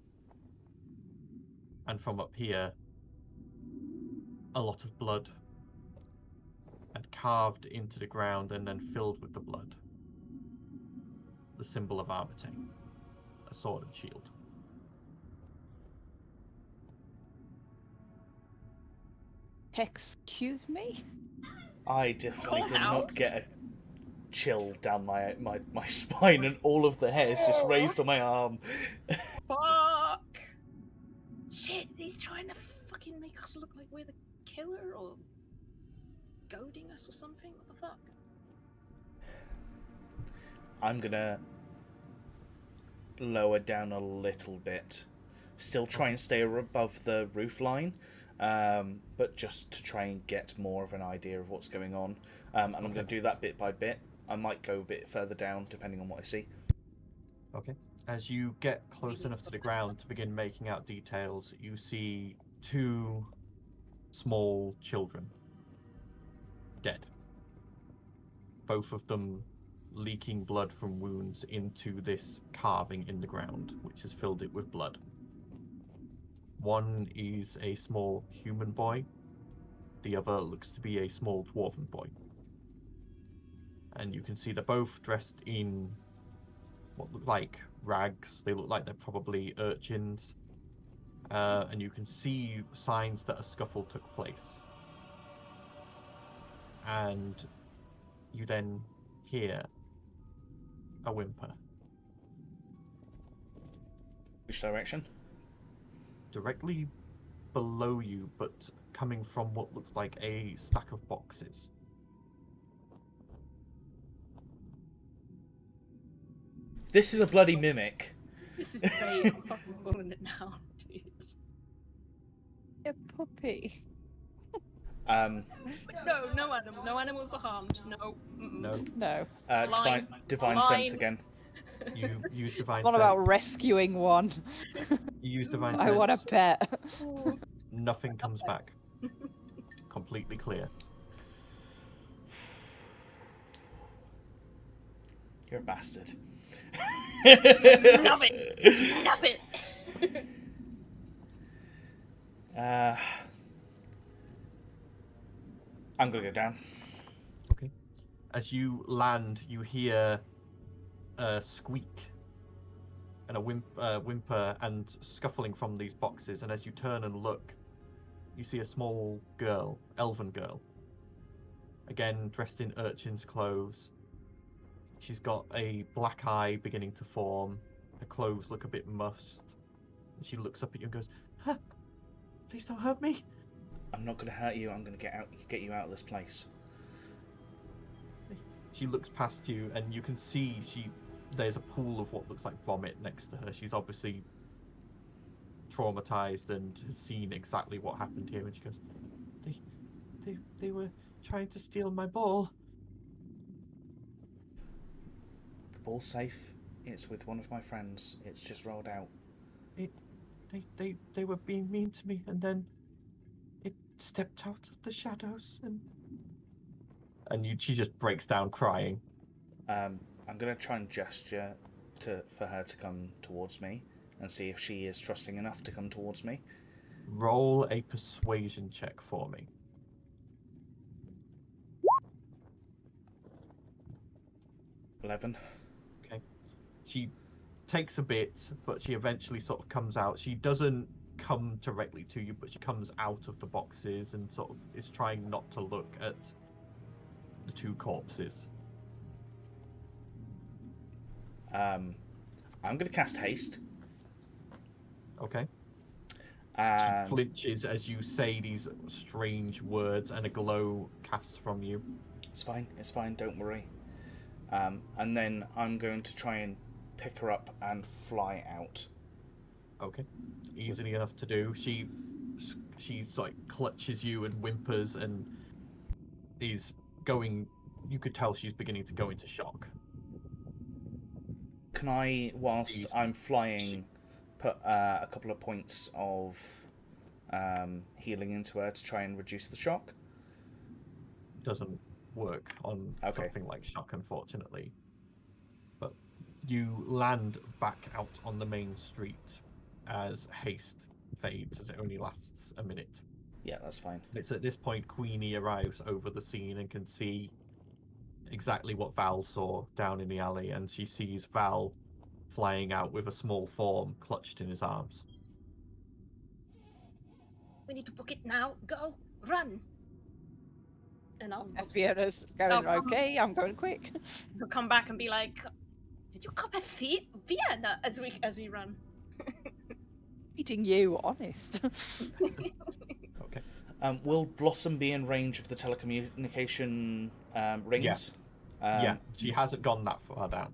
And from up here, a lot of blood, and carved into the ground and then filled with the blood, the symbol of Armatae, a sword and shield. Excuse me? I definitely did not get chill down my spine, and all of the hairs just raised on my arm. Fuck! Shit, he's trying to fucking make us look like we're the killer or goading us or something. What the fuck? I'm gonna lower down a little bit. Still try and stay above the roof line, but just to try and get more of an idea of what's going on. And I'm going to do that bit by bit. I might go a bit further down depending on what I see. Okay. As you get close enough to the ground to begin making out details, you see 2 small children dead. Both of them leaking blood from wounds into this carving in the ground, which has filled it with blood. One is a small human boy. The other looks to be a small dwarven boy. And you can see they're both dressed in what look like rags. They look like they're probably urchins. And you can see signs that a scuffle took place. And you then hear a whimper. Which direction? Directly below you, but coming from what looks like a stack of boxes. This is a bloody mimic. This is great. I'm fucking pulling it now, dude. A puppy. No, no animals are harmed. No. No. No. Divine Line. sense again. You use divine What sense. about rescuing one? You use divine sense. I want a pet. Nothing comes back. Completely clear. You're a bastard. Love it. Love it. I'm gonna go down. Okay. As you land, you hear a squeak and a whimper and scuffling from these boxes. And as you turn and look, you see a small girl, elven girl. Again, dressed in urchin's clothes. She's got a black eye beginning to form. Her clothes look a bit mussed. And she looks up at you and goes, "Huh, please don't hurt me." I'm not gonna hurt you. I'm gonna get you out of this place. She looks past you, and you can see there's a pool of what looks like vomit next to her. She's obviously traumatized and has seen exactly what happened here. And she goes, "They were trying to steal my ball." The ball's safe. It's with one of my friends. It's just rolled out. They were being mean to me, and then it stepped out of the shadows, and she just breaks down crying. I'm gonna try and gesture for her to come towards me and see if she is trusting enough to come towards me. Roll a persuasion check for me. 11. Okay. She takes a bit, but she eventually sort of comes out. She doesn't come directly to you, but she comes out of the boxes and sort of is trying not to look at the 2 corpses. I'm gonna cast haste. Okay. And She flinches as you say these strange words, and a glow casts from you. it's fine, don't worry. And then I'm going to try and pick her up and fly out. Okay. Easily enough to do. She like clutches you and whimpers and is going. You could tell she's beginning to go into shock. Can I, whilst I'm flying, put a couple of points of healing into her to try and reduce the shock? Doesn't work on something like shock, unfortunately. But you land back out on the main street as haste fades, as it only lasts a minute. Yeah, that's fine. It's at this point Queenie arrives over the scene and can see exactly what Val saw down in the alley, and she sees Val flying out with a small form clutched in his arms. We need to book it now. Go, run. And I'll Fiona's going, okay, I'm going quick. I'll come back and be like, "Did you copy Vienna?" as we run. Eating you, honest. Okay. Will Blossom be in range of the telecommunication rings? Yeah, she hasn't gone that far down.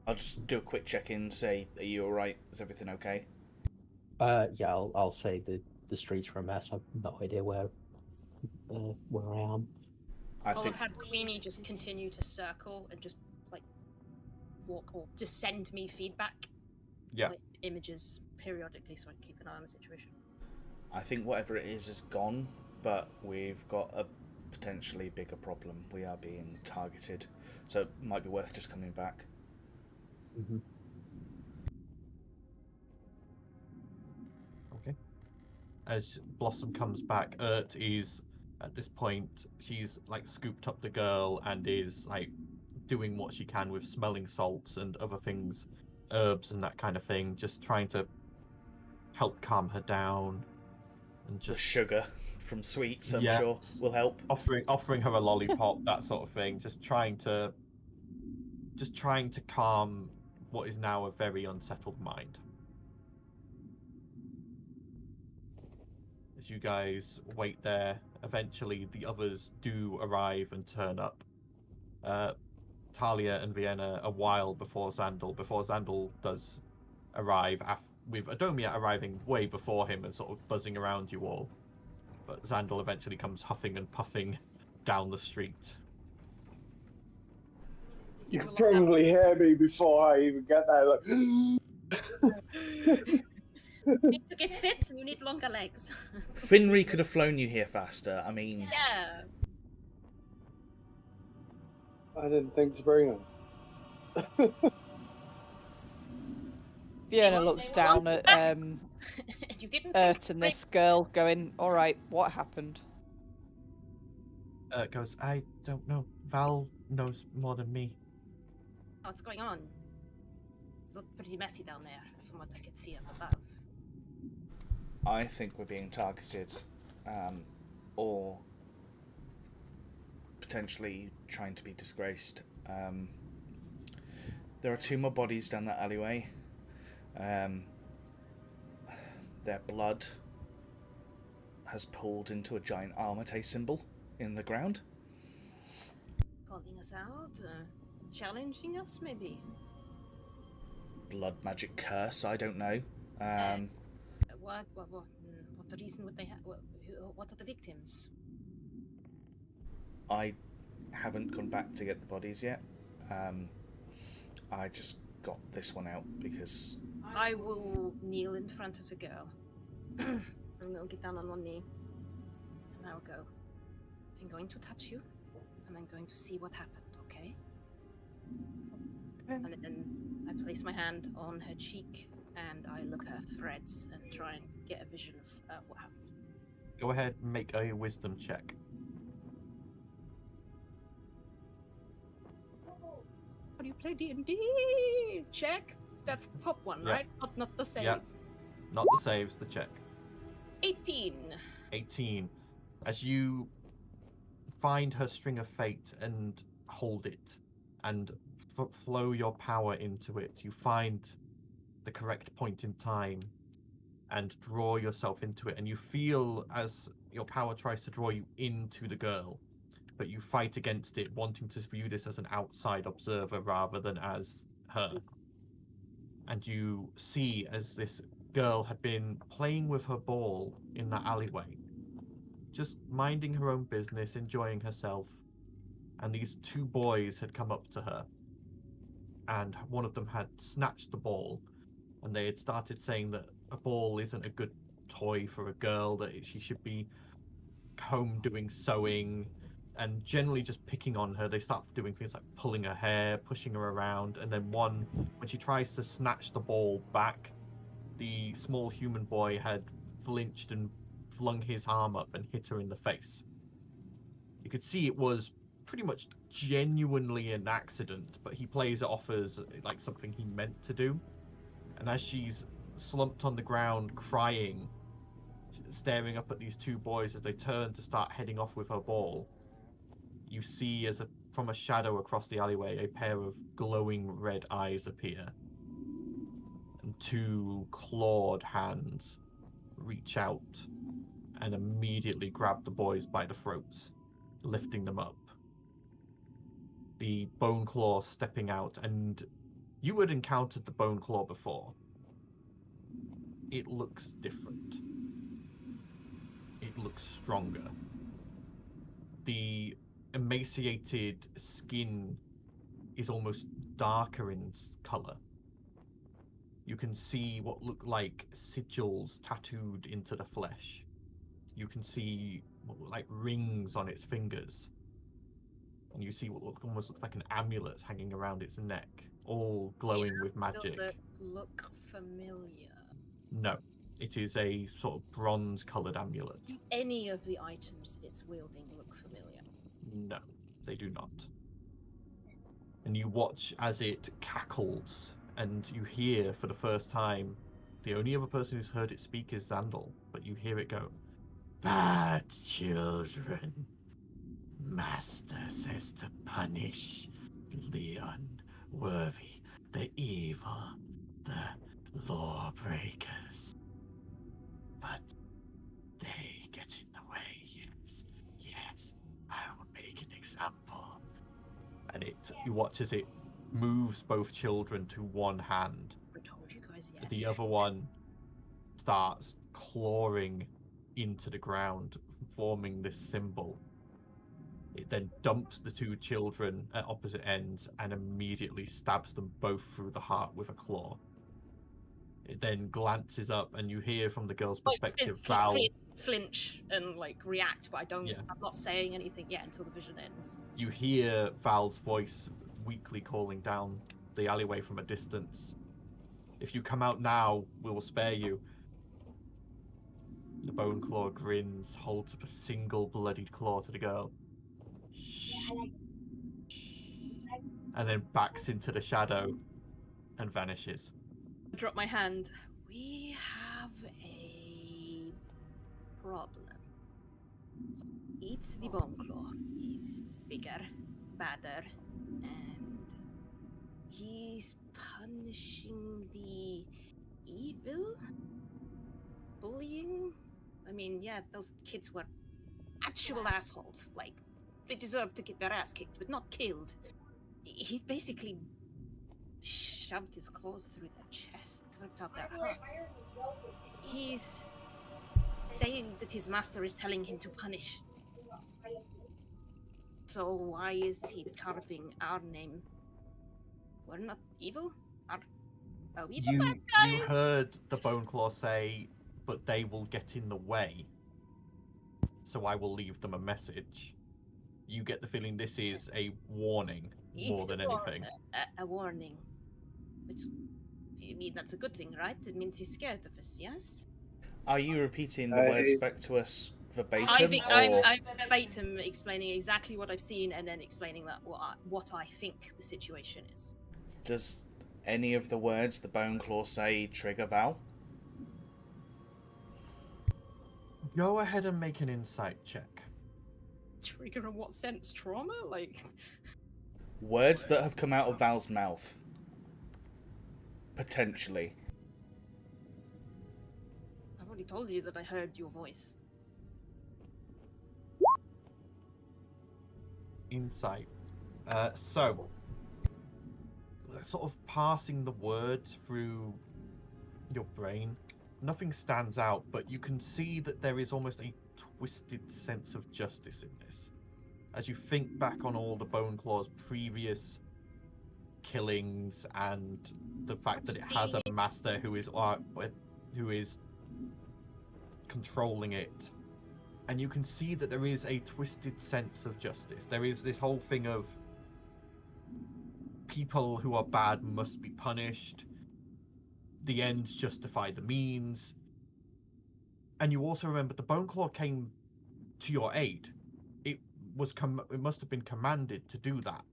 I'll just do a quick check-in, say, are you alright? Is everything okay? Yeah, I'll say the streets are a mess. I've no idea where I am. I'll have had Queenie just continue to circle and just like walk or just send me feedback. Yeah. Like, images periodically so I can keep an eye on the situation. I think whatever it is gone, but we've got a potentially bigger problem. We are being targeted, so it might be worth just coming back. Mm-hmm. Okay. As Blossom comes back, is at this point, she's like scooped up the girl and is like doing what she can with smelling salts and other things, herbs and that kind of thing, just trying to help calm her down. And just The sugar from sweets, I'm Yeah. sure, will help. offering her a lollipop, that sort of thing, just trying to calm what is now a very unsettled mind. As you guys wait there, eventually the others do arrive and turn up. Talia and Vienna a while before Zandal does arrive, with Adomia arriving way before him and sort of buzzing around you all. But Zandal eventually comes huffing and puffing down the street. You can probably hear me before I even get there. Like, You need to get fit and you need longer legs. Finri could have flown you here faster. I mean, Yeah. I didn't think to bring them. Fiona looks down at You didn't Ert and this girl, going, all right, what happened? Goes, I don't know. Val knows more than me. What's going on? Looked pretty messy down there, from what I could see up above. I think we're being targeted, or potentially trying to be disgraced. There are 2 more bodies down that alleyway. Their blood has pooled into a giant Armatae symbol in the ground. Calling us out? Challenging us, maybe? Blood magic curse, I don't know. What the reason would they have? What are the victims? I haven't gone back to get the bodies yet. I just got this one out because... I will kneel in front of the girl. I'm going to get down on one knee. And I'll go. I'm going to touch you. And I'm going to see what happened, okay? And then I place my hand on her cheek and I look at her threads and try and get a vision of what happened. Go ahead and make a wisdom check. How do you play D&D? Check. That's the top one, Yep. right? Not the save. Yep. Not the saves, the check. 18. 18. As you find her string of fate and hold it and flow your power into it, you find the correct point in time and draw yourself into it, and you feel as your power tries to draw you into the girl, but you fight against it, wanting to view this as an outside observer rather than as her. And you see as this girl had been playing with her ball in that alleyway, just minding her own business, enjoying herself, and these 2 boys had come up to her, and one of them had snatched the ball, and they had started saying that a ball isn't a good toy for a girl, that she should be home doing sewing, and generally just picking on her. They start doing things like pulling her hair, pushing her around, and then when she tries to snatch the ball back, the small human boy had flinched and flung his arm up and hit her in the face. You could see it was pretty much genuinely an accident, but he plays it off as like something he meant to do. And as she's slumped on the ground crying, staring up at these 2 boys as they turn to start heading off with her ball, you see from a shadow across the alleyway, a pair of glowing red eyes appear. And two clawed hands reach out and immediately grab the boys by the throats, lifting them up. The Bone Claw stepping out, and you had encountered the Bone Claw before. It looks different. It looks stronger. The emaciated skin is almost darker in color. You can see what look like sigils tattooed into the flesh. You can see what look like rings on its fingers. And you see what almost looks like an amulet hanging around its neck, all glowing with magic. Does it look familiar? No, it is a sort of bronze-colored amulet. Do any of the items it's wielding look familiar? No, they do not. And you watch as it cackles, and you hear for the first time, the only other person who's heard it speak is Xandal, but you hear it go, "Bad children. Master says to punish the unworthy, the evil, the lawbreakers. But they get in the way, yes, I will make an example." And you watch as it moves both children to one hand. I told you guys, yeah. The other one starts clawing into the ground, forming this symbol. It then dumps the two children at opposite ends and immediately stabs them both through the heart with a claw. It then glances up, and you hear from the girl's perspective, Val. Flinch and like react, but I don't. Yeah. I'm not saying anything yet until the vision ends. You hear Val's voice weakly calling down the alleyway from a distance. "If you come out now, we will spare you." The Bone Claw grins, holds up a single bloodied claw to the girl. "Shh." And then backs into the shadow and vanishes. I drop my hand. We have a problem. It's the Bone Claw. He's bigger, badder, and he's punishing the evil? Bullying? I mean, yeah, those kids were actual assholes. Like, they deserve to get their ass kicked, but not killed. He basically shoved his claws through their chest, ripped out their hearts. He's saying that his master is telling him to punish. So why is he carving our name? We're not evil? Are we the bad guys? You heard the Bone Claw say, "But they will get in the way, so I will leave them a message." You get the feeling this is a warning more than anything. A warning. Which, I mean, that's a good thing, right? It means he's scared of us, yes? Are you repeating the words back to us verbatim? I'm verbatim explaining exactly what I've seen and then explaining that what I think the situation is. Does any of the words the Bone Claw say trigger Val? Go ahead and make an insight check. Trigger in what sense? Trauma? Like... Words that have come out of Val's mouth. Potentially. I've already told you that I heard your voice. Insight. So, sort of passing the words through your brain, nothing stands out, but you can see that there is almost a twisted sense of justice in this. As you think back on all the Bone Claw's previous killings and the fact that it has a master who is controlling it, and you can see that there is a twisted sense of justice. There is this whole thing of people who are bad must be punished. The ends justify the means. And you also remember the Bone Claw came to your aid. It must have been commanded to do that.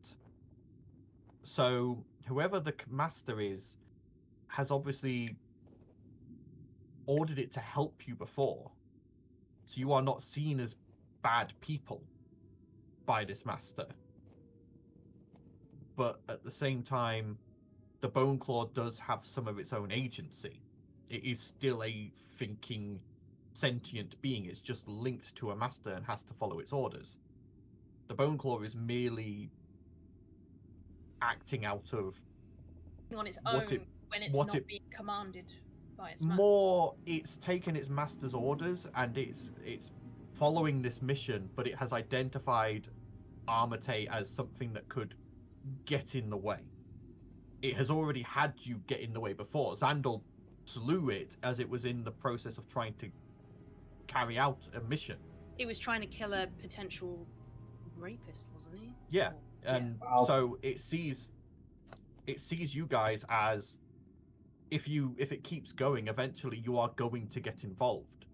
So whoever the master is has obviously ordered it to help you before. So you are not seen as bad people. by this master. But at the same time, the Bone Claw does have some of its own agency. It is still a thinking, sentient being. It's just linked to a master and has to follow its orders. The Bone Claw is merely acting out of on its own when it's not being commanded by its master. More, it's taken its master's orders and it's following this mission, but it has identified Armatae as something that could get in the way. It has already had you get in the way before. Xandal slew it as it was in the process of trying to carry out a mission. He was trying to kill a potential rapist, wasn't he? Yeah, and so it sees you guys as if it keeps going, eventually you are going to get involved.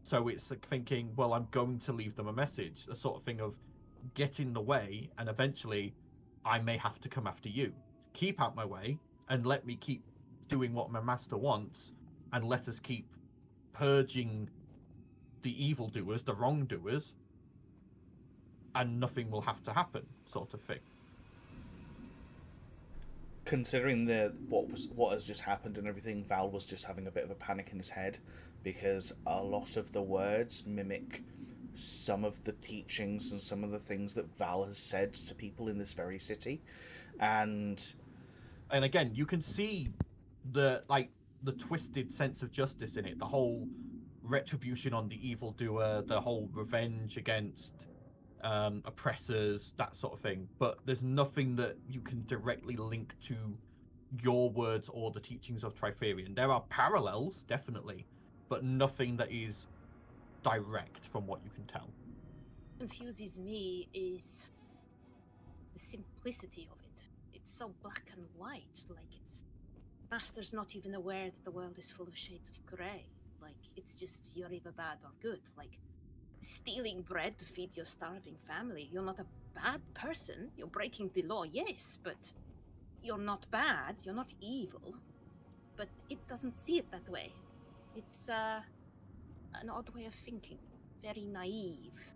So it's like thinking, well, I'm going to leave them a message, a sort of thing of get in the way, and eventually I may have to come after you. Keep out my way and let me keep doing what my master wants, and let us keep purging the evildoers, the wrongdoers, and nothing will have to happen, sort of thing. Considering what has just happened and everything, Val was just having a bit of a panic in his head, because a lot of the words mimic some of the teachings and some of the things that Val has said to people in this very city. And again, you can see the twisted sense of justice in it, the whole retribution on the evildoer, the whole revenge against oppressors, that sort of thing. But there's nothing that you can directly link to your words or the teachings of Triferian. There are parallels, definitely, but nothing that is direct from what you can tell. What confuses me is the simplicity of it. It's so black and white, like it's Master's not even aware that the world is full of shades of grey. Like, it's just you're either bad or good. Like, stealing bread to feed your starving family, you're not a bad person. You're breaking the law, yes, but you're not bad, you're not evil. But it doesn't see it that way. It's an odd way of thinking. Very naive.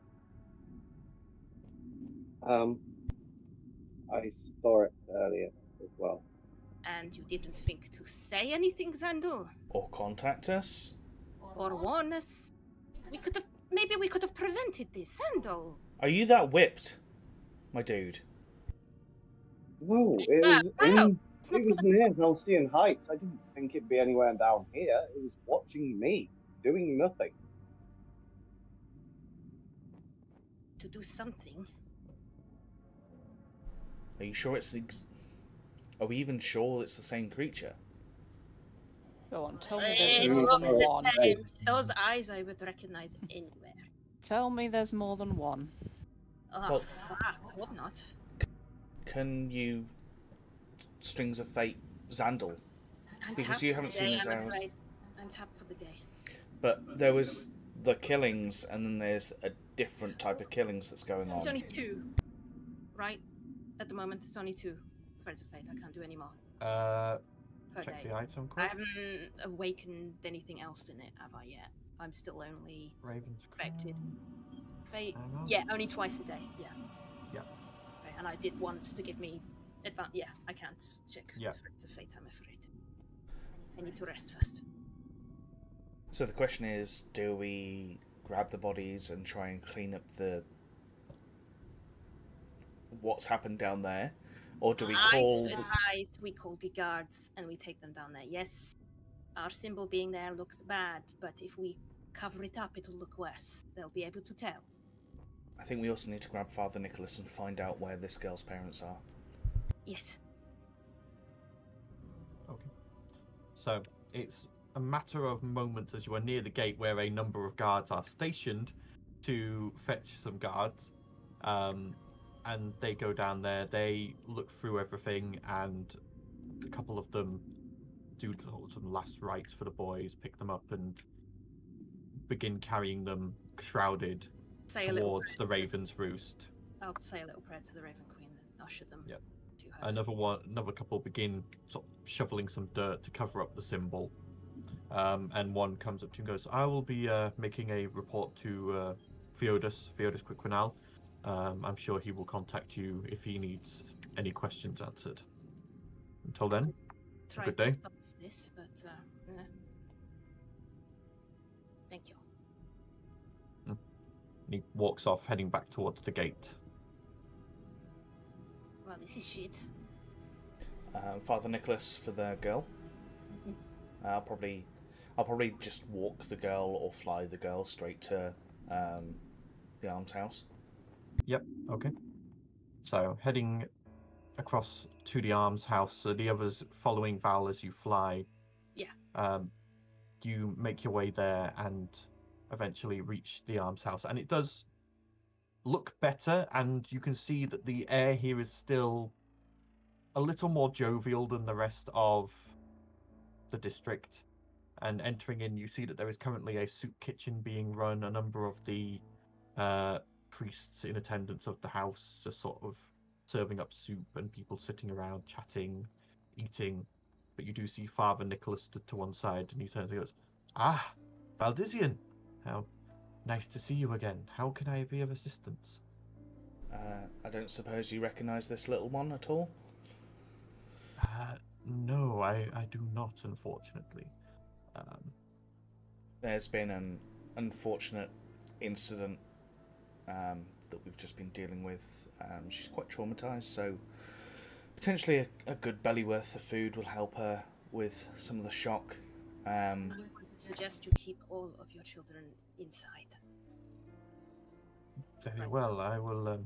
I saw it earlier as well. And you didn't think to say anything, Xandal? Or contact us? Or warn us? Maybe we could have prevented this, Xandal. Are you that whipped, my dude? No, it was near Halcyon Heights. I didn't think it'd be anywhere down here. It was watching me, doing nothing. To do something. Are you sure are we even sure it's the same creature? Go on, tell me there's more than one. Those eyes I would recognize anywhere. Tell me there's more than one. Oh, well, fuck. I hope not. Can you Strings of Fate Xandal? Because you haven't seen his arrows. I'm tapped for the day. But there was the killings, and then there's a different type of killings that's going on. It's only 2, right? At the moment, it's only 2 Threads of Fate. I can't do any more. Check the item code. I haven't awakened anything else in it, have I yet? I'm still only Raven's affected. Fate. Yeah, only twice a day. Yeah. Yeah. Okay, and I did once to give me yeah, I can't check the Threads of Fate, I'm afraid. I need to rest first. So the question is, do we grab the bodies and try and clean up what's happened down there? Or do we call... we call the guards and we take them down there. Yes, our symbol being there looks bad, but if we cover it up, it'll look worse. They'll be able to tell. I think we also need to grab Father Nicholas and find out where this girl's parents are. Yes. Okay. So, it's a matter of moments as you are near the gate where a number of guards are stationed to fetch some guards. And they go down there, they look through everything, and a couple of them do some last rites for the boys, pick them up and begin carrying them shrouded towards the Raven's Roost. I'll say a little prayer to the Raven Queen and usher them to her. Another couple begin sort of shoveling some dirt to cover up the symbol. And one comes up to you and goes, I will be making a report to Theodus Quiquinal. I'm sure he will contact you if he needs any questions answered. Until then, Try good to day. stop this, but thank you. And he walks off, heading back towards the gate. Well, this is shit. Father Nicholas for the girl. I'll probably just walk the girl or fly the girl straight to the almshouse. Yep. Okay. So heading across to the almshouse. So the others following Val as you fly. Yeah. You make your way there and eventually reach the almshouse, and it does look better, and you can see that the air here is still a little more jovial than the rest of the district. And entering in, you see that there is currently a soup kitchen being run. A number of the priests in attendance of the house just sort of serving up soup, and people sitting around chatting, eating. But you do see Father Nicholas stood to one side, and he turns and goes, "Ah, Valdizian, how nice to see you again. How can I be of assistance?" I don't suppose you recognise this little one at all? No, I do not, unfortunately. There's been an unfortunate incident that we've just been dealing with. She's quite traumatised, so potentially a good belly worth of food will help her with some of the shock. I would suggest you keep all of your children inside. Very well, I will And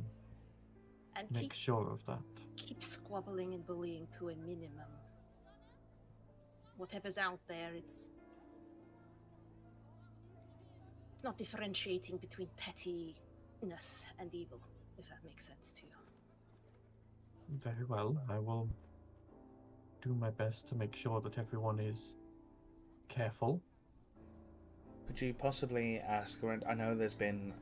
make sure of that. keep squabbling and bullying to a minimum. Whatever's out there, it's not differentiating between pettiness and evil, if that makes sense to you. Very well, I will do my best to make sure that everyone is careful. Could you possibly ask around? I know there's been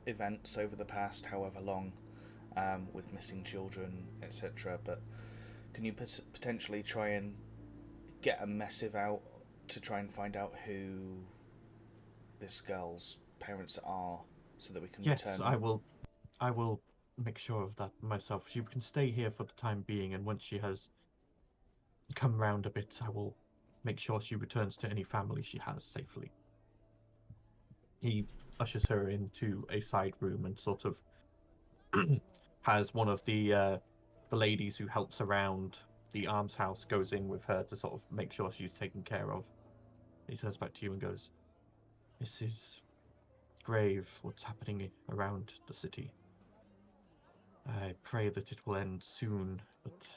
events over the past however long with missing children, etc., but can you potentially try and get a missive out to try and find out who this girl's parents are, so that we can return them? Yes, I will make sure of that myself. She can stay here for the time being, and once she has come round a bit, I will make sure she returns to any family she has safely. He ushers her into a side room and sort of has one of the ladies who helps around the almshouse goes in with her to sort of make sure she's taken care of. He turns back to you and goes, "This is grave, what's happening around the city. I pray that it will end soon, but..."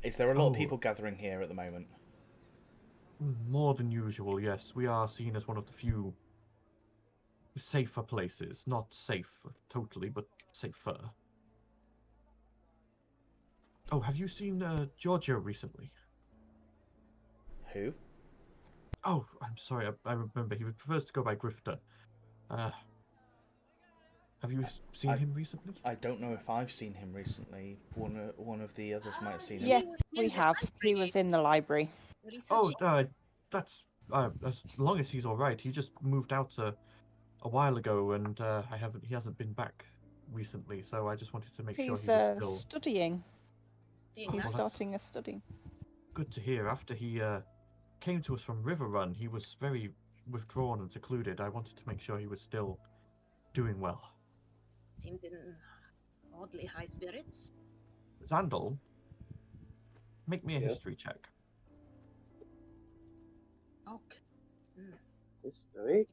Is there a lot of people gathering here at the moment? More than usual, yes. We are seen as one of the few safer places. Not safe totally, but safer. Oh, have you seen Giorgio recently? Who? Oh, I'm sorry, I remember. He prefers to go by Grifter. Have you seen him recently? I don't know if I've seen him recently. One of the others might have seen him. Yes, we have. He was in the library. Oh, that's as long as he's all right. He just moved out a while ago, and he hasn't been back recently. So I just wanted to make sure he was still studying. He's well, starting a study. good to hear. After he came to us from River Run, he was very withdrawn and secluded. I wanted to make sure he was still doing well. Seemed in oddly high spirits. Xandal, make me a history check. Oh, History.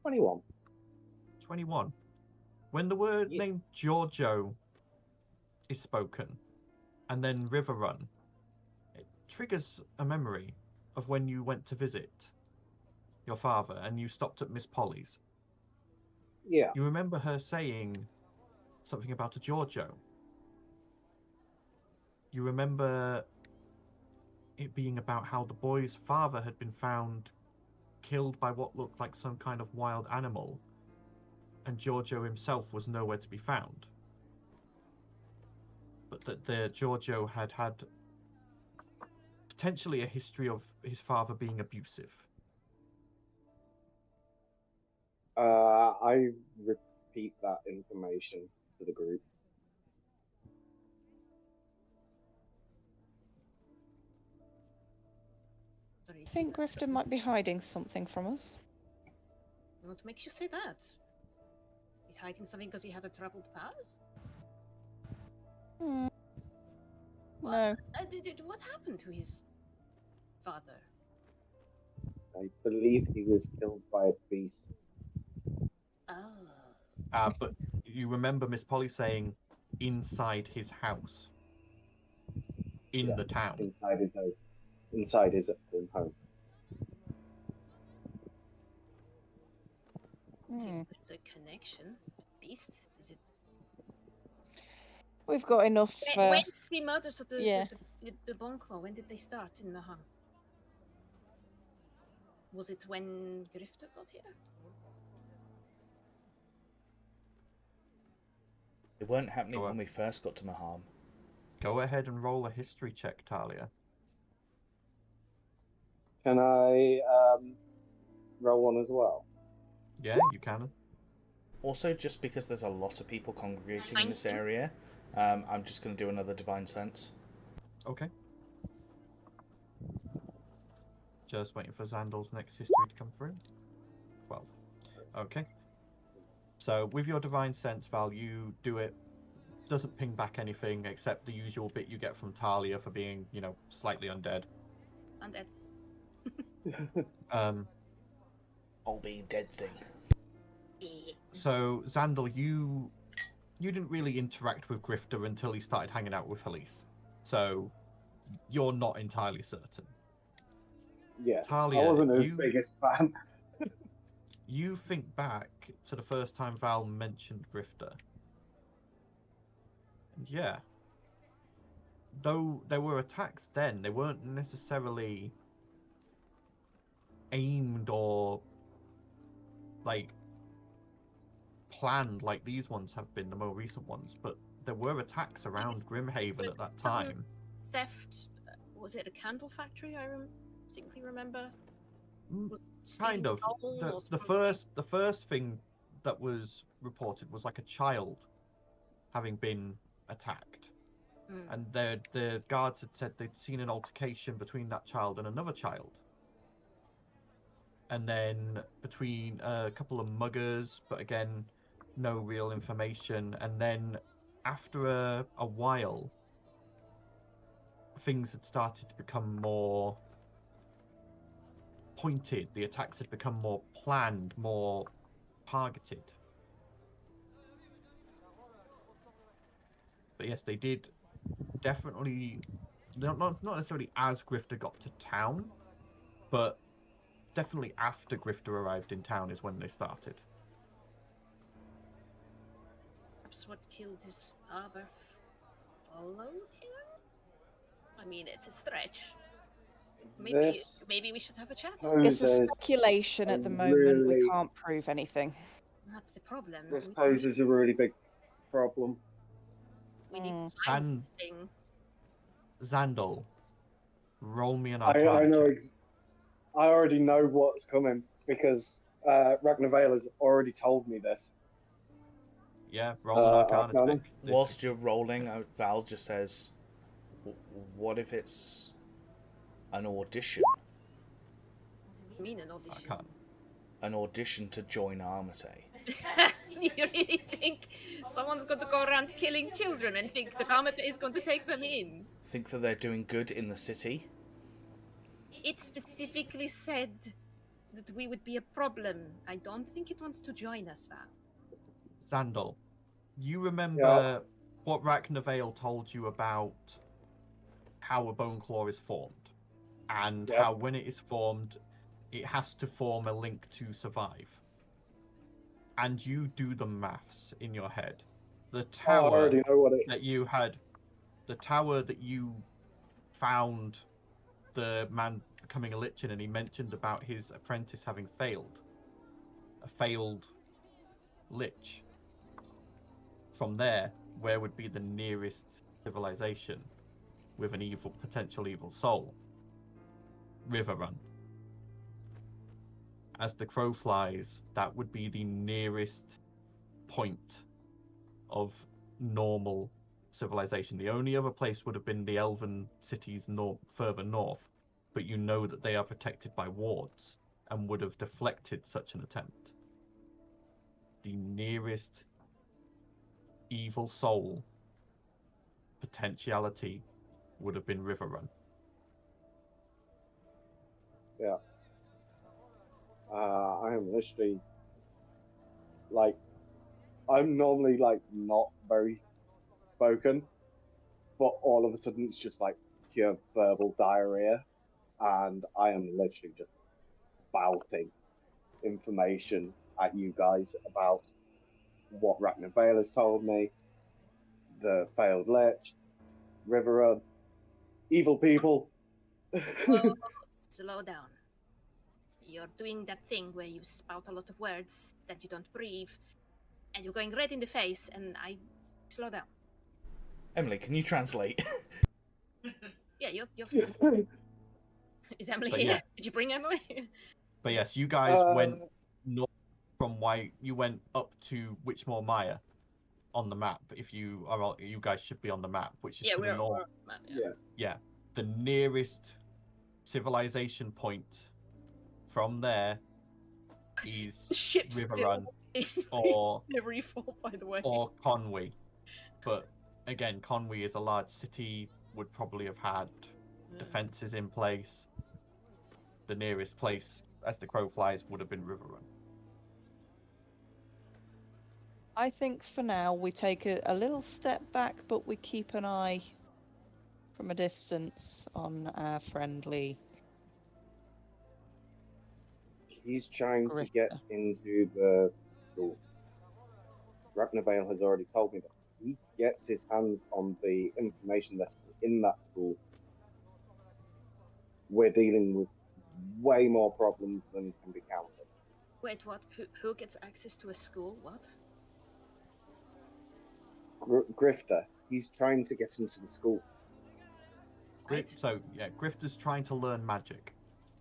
21. 21. When the word named Giorgio is spoken, and then River Run, it triggers a memory of when you went to visit your father and you stopped at Miss Polly's. Yeah. You remember her saying something about a Giorgio. You remember it being about how the boy's father had been found killed by what looked like some kind of wild animal, and Giorgio himself was nowhere to be found. But that the Giorgio had potentially a history of his father being abusive. I repeat that information to the group. I think Grifter might be hiding something from us. What makes you say that? He's hiding something because he had a troubled past? Hmm. What? No. What happened to his father? I believe he was killed by a beast. Oh. But you remember Miss Polly saying inside his house, in the town. Inside his own home. Seems there's a connection. Beast? Is it? We've got enough. When did the murders of yeah. the Bone Claw, when did they start in Maham? Was it when Grifter got here? They weren't happening when we first got to Maham. Go ahead and roll a history check, Talia. Can I roll one as well? Yeah, you can. Also, just because there's a lot of people congregating in this area, I'm just going to do another Divine Sense. Okay. Just waiting for Xandal's next history to come through. 12. Okay. So with your Divine Sense, Val, you do it. Doesn't ping back anything except the usual bit you get from Talia for being, you know, slightly undead. Undead. Whole being dead thing. So Xandal, you didn't really interact with Grifter until he started hanging out with Halise. So you're not entirely certain. Yeah, Talia, I wasn't his biggest fan. You think back to the first time Val mentioned Grifter. And yeah. Though there were attacks then, they weren't necessarily aimed or like planned like these ones have been, the more recent ones, but there were attacks around Grimhaven at that time. Theft, was it a candle factory? I distinctly remember. Kind of. The first thing that was reported was like a child having been attacked, and the guards had said they'd seen an altercation between that child and another child, and then between a couple of muggers, but again, no real information. And then after a while, things had started to become more pointed. The attacks had become more planned, more targeted. But yes, they did definitely, not necessarily as Grifter got to town, but definitely after Grifter arrived in town is when they started. Perhaps what killed his father followed him? I mean, it's a stretch. Maybe we should have a chat. It's a speculation at the moment. We can't prove anything. That's the problem. This poses a really big problem. We need to find this thing. Xandal, roll me an I Arcana know. check. I already know what's coming because Ragnarvale has already told me this. Yeah, roll an Arcana check. Whilst you're rolling, Val just says, "What if it's an audition?" What do you mean an audition? An audition to join Armatae. You really think someone's going to go around killing children and think the Armatae is going to take them in? Think that they're doing good in the city? It specifically said that we would be a problem. I don't think it wants to join us, Val. Xandal, you remember what Ragnarvale told you about how a bone claw is formed, and how when it is formed, it has to form a link to survive. And you do the maths in your head. The tower I already know what that you had, the tower that you found the man becoming a lich in, and he mentioned about his apprentice having failed. A failed lich. From there, where would be the nearest civilization with an potential evil soul? River Run. As the crow flies, that would be the nearest point of normal civilization. The only other place would have been the elven cities further north, but you know that they are protected by wards and would have deflected such an attempt. The nearest evil soul potentiality would have been River Run. Yeah. I am literally like, I'm normally like not very spoken, but all of a sudden it's just like pure verbal diarrhea, and I am literally just spouting information at you guys about what Ragnar Vale has told me, the failed lich, River Run, evil people. Oh, slow down. You're doing that thing where you spout a lot of words that you don't breathe, and you're going red in the face, and I... Slow down. Emily, can you translate? Yeah, you're... Is Emily But here? yeah. Did you bring Emily? But yes, you guys went north from White. You went up to Witchmore Mire on the map. If you are, you guys should be on the map, which is Yeah, to the north. Yeah. The nearest civilization point from there is Ship's River still Run in or every fall, by the way. Conwy. But again, Conwy is a large city, would probably have had defenses in place. The nearest place, as the crow flies, would have been River Run. I think for now we take a little step back, but we keep an eye from a distance on our friendly. He's trying to Grifter. get into the school. Ragnar Vale has already told me that if he gets his hands on the information that's in that school, we're dealing with way more problems than can be counted. Wait, what? Who gets access to a school? What? Grifter, he's trying to get into the school. Right. So yeah, Grifter's trying to learn magic.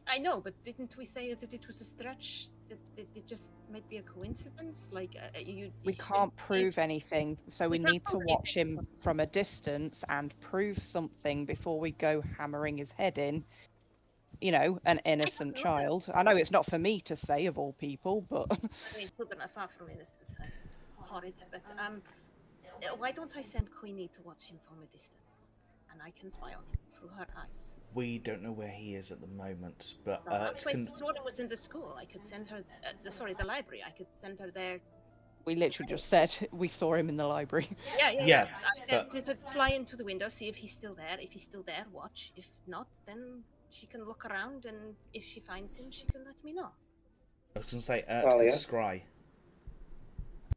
I know, but didn't we say that it was a stretch? That it just might be a coincidence? Like, We can't prove anything, so we We can't need to prove watch anything. him from a distance and prove something before we go hammering his head in. You know, an innocent know. child. I know it's not for me to say, of all people, but I mean, children are far from innocent. Horrid, but why don't I send Queenie to watch him from a distance, and I can spy on him through her eyes. We don't know where he is at the moment, but Wait, Sworden was in the school. I could send her. The library. I could send her there. we literally just said we saw him in the library. Yeah, To fly into the window, see if he's still there. If he's still there, watch. If not, then she can look around, and if she finds him, she can let me know. I was going to say, Oh, yeah. scry.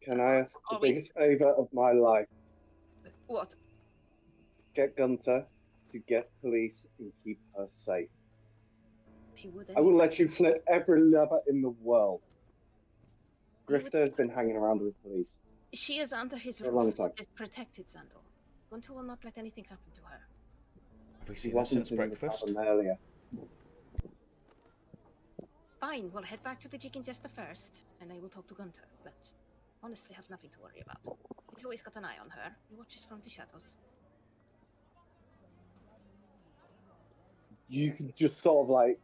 Can I ask the Are we- biggest favour of my life? What? Get Gunter to get police and keep her safe. He would. I will let you flip every lever in the world. He would- Grifter has been hanging around with police. She is under his For a long roof. time. Is protected, Sandal. Gunter will not let anything happen to her. Have we He seen her wasn't since in the breakfast? tavern earlier. Fine, we'll head back to the Chicken Jester first, and I will talk to Gunter, but honestly have nothing to worry about. He's always got an eye on her. He watches from the shadows. You can just sort of like,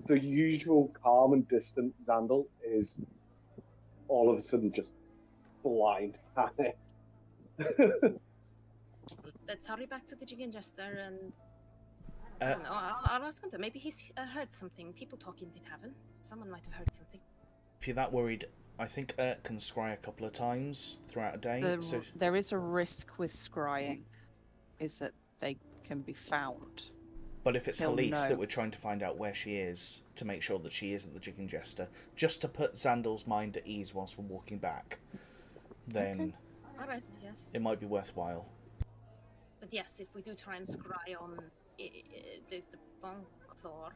the usual calm and distant Xandal is all of a sudden just blind panic. Let's hurry back to the Chicken Jester, and I Uh, don't know, I'll ask Gunter. Maybe he's heard something. People talk in the tavern. Someone might have heard something. If you're that worried, I think can scry a couple of times throughout a day. So There is a risk with scrying, is that they can be found. But if it's He'll Halise know. that we're trying to find out where she is, to make sure that she is at the Chicken Jester, just to put Xandal's mind at ease whilst we're walking back, then Alright, yes. it might be worthwhile. But yes, if we do try and scry on the Bonclaw,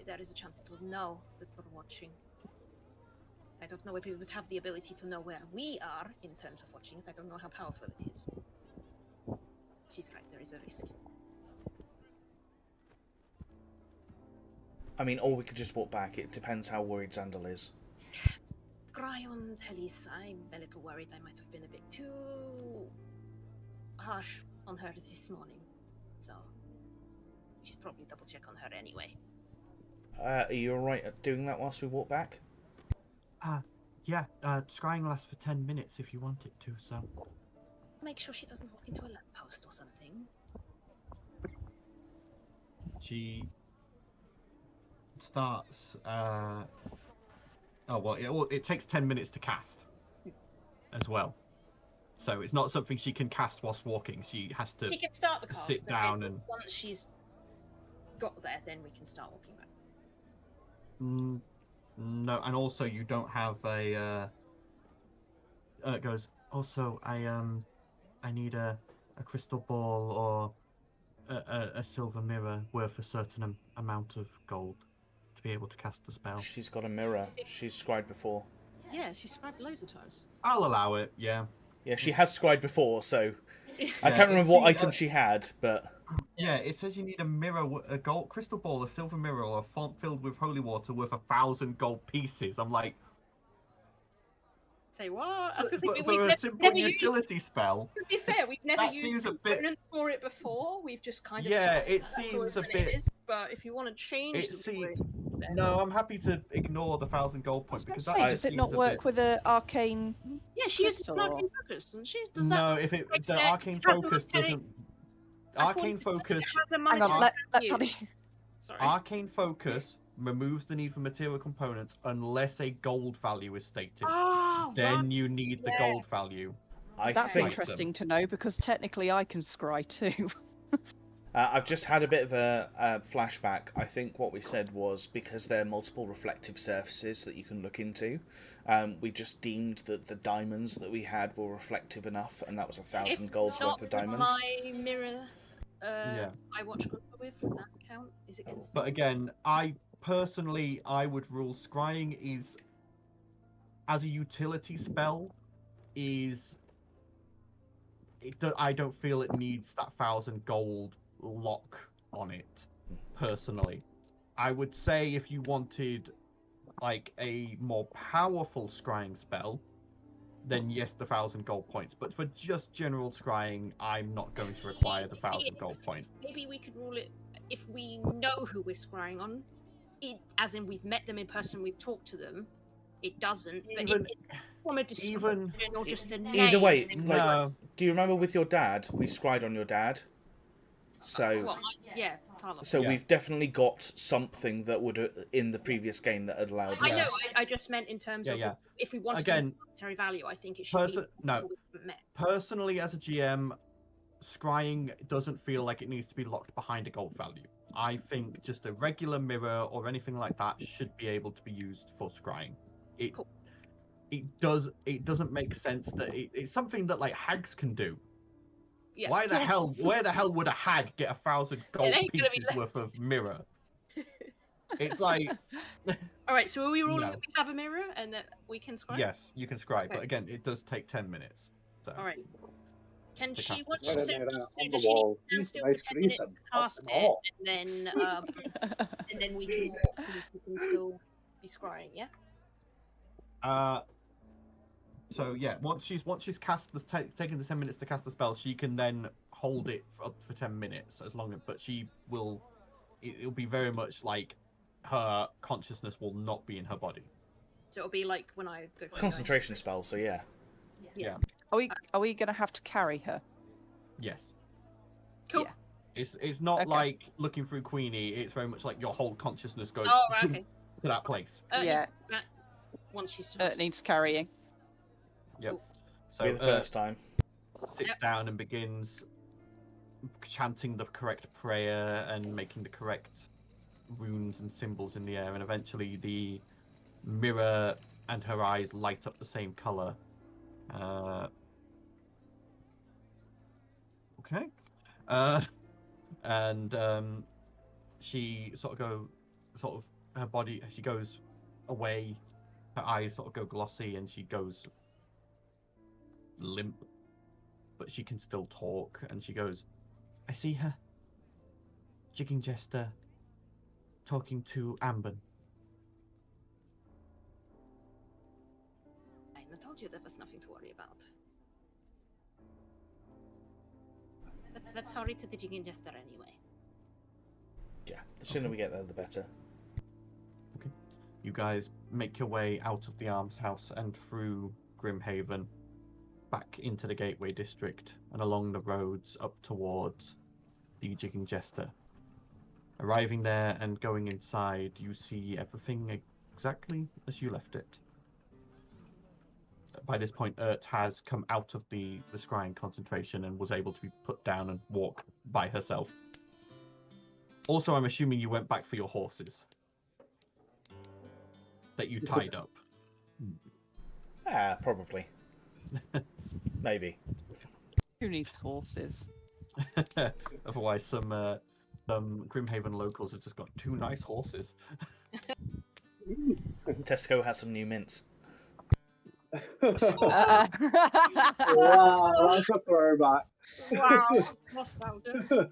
there is a chance it will know that we're watching. I don't know if it would have the ability to know where we are in terms of watching it. I don't know how powerful it is. She's right, there is a risk. I mean, or we could just walk back. It depends how worried Xandal is. Scry on Telly's. I'm a little worried I might have been a bit too harsh on her this morning. So we should probably double check on her anyway. Are you alright at doing that whilst we walk back? Yeah, scrying lasts for 10 minutes if you want it to, so... Make sure she doesn't walk into a lamppost or something. She starts, it takes 10 minutes to cast as well. So it's not something she can cast whilst walking. She has to She can start the cast, sit down and... once she's got there, then we can start walking back. No, and also you don't have a, it goes, also, I need a crystal ball or a silver mirror worth a certain amount of gold to be able to cast the spell. She's got a mirror. She's scried before. Yeah, she's scribed loads of times. I'll allow it, yeah. Yeah, she has scried before, so... Yeah, I can't remember what item she had, but... Yeah, it says you need a mirror, a gold crystal ball, a silver mirror, or a font filled with holy water worth 1,000 gold pieces. I'm like... Say what? I was So, gonna say, for we've a simple utility spell... To be fair, we've never that used seems a bit... components for it before. We've just kind of... Yeah, it that's all seems a it bit... is, but if you want to change It the seems... word, then... No, I'm happy to ignore the 1,000 gold I was points going to because say, that does it seems not a work bit... with an arcane? Yeah, she uses crystal or- arcane focus, doesn't she? Does that... No, if it like the say, arcane has a focus monetary- doesn't. I thought Arcane it said focus. It has a Hang monetary on, let value. Paddy. Sorry. Arcane focus removes the need for material components unless a gold value is stated. Oh, Then right. you need the Yeah. gold value. I That's think... interesting to know because technically I can scry too. I've just had a bit of a flashback. I think what we said was because there are multiple reflective surfaces that you can look into, we just deemed that the diamonds that we had were reflective enough, and that was 1,000 golds worth of diamonds. My mirror, Yeah. I watch good with, would that count? Is it considered? But again, I would rule scrying is, as a utility spell, I don't feel it needs that 1,000 gold lock on it, personally. I would say if you wanted like a more powerful scrying spell, then yes, the 1,000 gold points. But for just general scrying, I'm not going to require the 1,000 gold point. Maybe we could rule it if we know who we're scrying on. As in, we've met them in person, we've talked to them. It doesn't, but Even- it's from a description or just a name. Either way, then like, No. do you remember with your dad? We scried on your dad. So, Well, yeah, Tyler. so Yeah. we've definitely got something that would, in the previous game, that had allowed I know. us. I just meant in terms of Yeah. if we wanted Again, to monetary value. I think it should be no. people we haven't met. Personally, as a GM, scrying doesn't feel like it needs to be locked behind a gold value. I think just a regular mirror or anything like that should be able to be used for scrying. Cool. It doesn't make sense that it's something that like hags can do. Yeah. Where the hell would a hag get 1,000 gold ain't gonna be pieces worth of mirror? It's like, All right. So are we ruling No. that we have a mirror and that we can scry? yes, you can scry, but Okay. again, it does take 10 minutes. So. All right. Can To she? cast What it. she Wait a said? minute, So on the does she need wall. to stand These still for nice 10 minutes trees to cast and it, all. and then we can walk and we can still be scrying? Yeah. So yeah, once she's cast taken the 10 minutes to cast the spell, she can then hold it for up for 10 minutes but it'll be very much like her consciousness will not be in her body. So it'll be like when I go for Concentration spell, so yeah. Yeah. Are we going to have to carry her? Yes. Cool. Yeah. It's not Okay. like looking through Queenie, it's very much like your whole consciousness goes Oh, right, zoom okay. to that place. Yeah. Once she's It needs carrying. Yep. So be the first time. Sits Yep. down and begins chanting the correct prayer and making the correct runes and symbols in the air, and eventually the mirror and her eyes light up the same color. Okay. And she her body, she goes away, her eyes sort of go glossy, and she goes limp, but she can still talk, and she goes, I see her. Jigging Jester. talking to Amber. I told you there was nothing to worry about. But let's hurry to the Jigging Jester anyway. Yeah, the sooner we get there, the better. Okay. You guys make your way out of the almshouse and through Grimhaven, back into the Gateway District, and along the roads up towards the Jigging Jester. Arriving there and going inside, you see everything exactly as you left it. By this point, Ert has come out of the scrying concentration and was able to be put down and walk by herself. Also, I'm assuming you went back for your horses that you tied up. Probably. Maybe. Who needs horses? Otherwise, some Grimhaven locals have just got 2 nice horses. Tesco has some new mints. Wow, that's a throwback. Wow, nostalgia.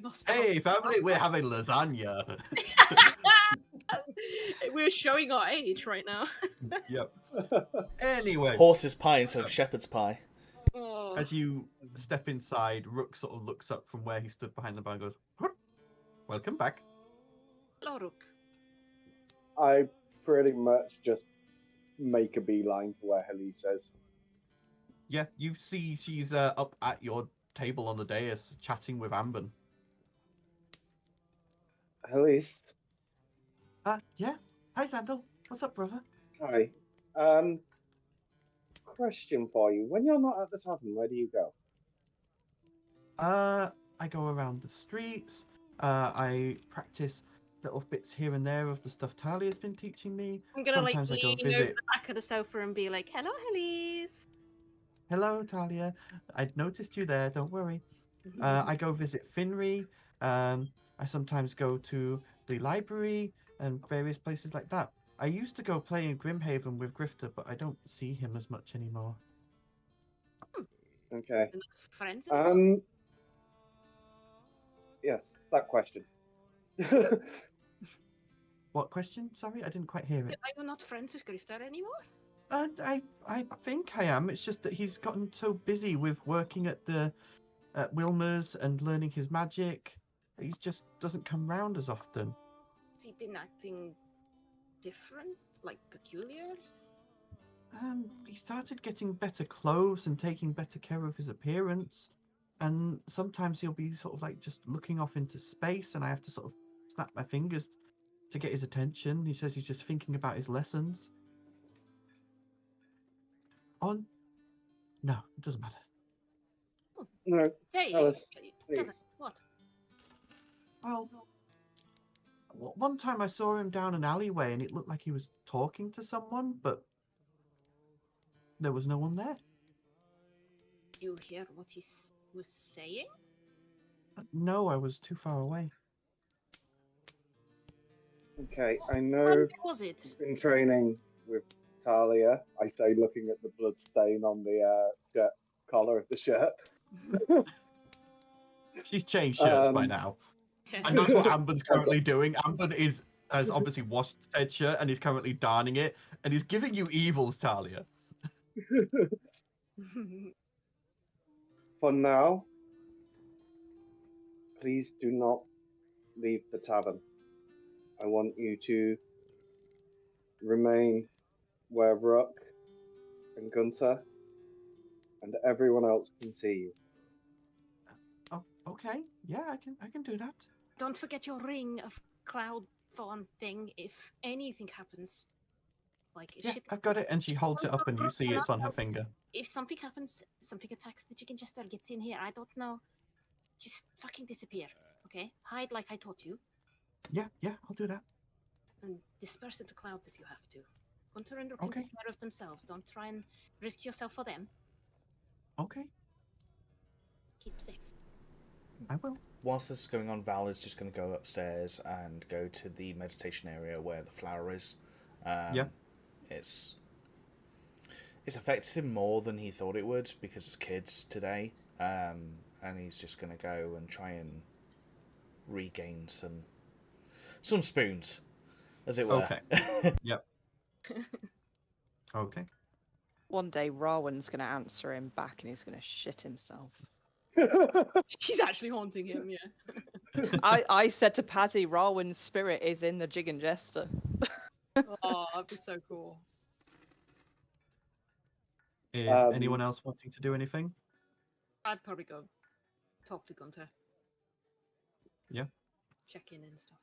Nostalgia. Hey, family, we're having lasagna. We're showing our age right now. Yep. Anyway, Horse's pie instead of shepherd's pie. Oh. as you step inside, Rook sort of looks up from where he stood behind the bar and goes, "Huh, welcome back." Hello, Rook. I pretty much just make a beeline to where Helise says. Yeah, you see she's up at your table on the dais chatting with Amber. Helise, Yeah. Hi, Sandal. What's up, brother? hi. Question for you. When you're not at the tavern, where do you go? I go around the streets. I practice little bits here and there of the stuff Talia's been teaching me. I'm gonna Sometimes I go lean over visit. the back of the sofa and be like, "Hello, Helise." Hello, Talia. I'd noticed you there. Don't worry. I go visit Finry. I sometimes go to the library and various places like that. I used to go play in Grimhaven with Grifter, but I don't see him as much anymore. Okay. Enough friends. Anymore? Yes, that question. What question? Sorry, I didn't quite hear it. Are you not friends with Grifter anymore? I think I am. It's just that he's gotten so busy with working at the Wilmer's and learning his magic. He just doesn't come round as often. Has he been acting different, like peculiar? He started getting better clothes and taking better care of his appearance. And sometimes he'll be sort of like just looking off into space, and I have to sort of snap my fingers to get his attention. He says he's just thinking about his lessons. On? No, it doesn't matter. No, Say, tell us, tell please. us what? Well, one time I saw him down an alleyway, and it looked like he was talking to someone, but there was no one there. You hear what he was saying? No, I was too far away. Okay, I know What was it? you've been training with Talia. I say, looking at the blood stain on the shirt collar of the shirt. She's changed shirts by Um, now. And that's what Amber's currently doing. Amber has obviously washed said shirt and is currently darning it, and he's giving you evils, Talia. For now, please do not leave the tavern. I want you to remain where Rook and Gunter and everyone else can see you. Oh, okay. Yeah, I can do that. Don't forget your ring of cloud fawn thing if anything happens. Like, if Yeah, shit I've got it, and she holds it up, and you see it's on her finger. If something happens, something attacks the chicken jester, gets in here, I don't know. Just fucking disappear, okay? Hide like I taught you, Yeah, I'll do that. and disperse into clouds if you have to. Gunter and Rook can Okay. take care of themselves. Don't try and risk yourself for them. Okay, Keep safe. I will. Whilst this is going on, Val is just going to go upstairs and go to the meditation area where the flower is. Yeah. It's affected him more than he thought it would because it's kids today, and he's just going to go and try and regain some some spoons, as it were. Okay. Yep. Okay. One day, Rawen's going to answer him back and he's going to shit himself. She's actually haunting him, yeah. I said to Paddy, Rawen's spirit is in the Jig and Jester. Oh, that'd be so cool. Is anyone else wanting to do anything? I'd probably go talk to Gunter. Yeah. Check in and stuff.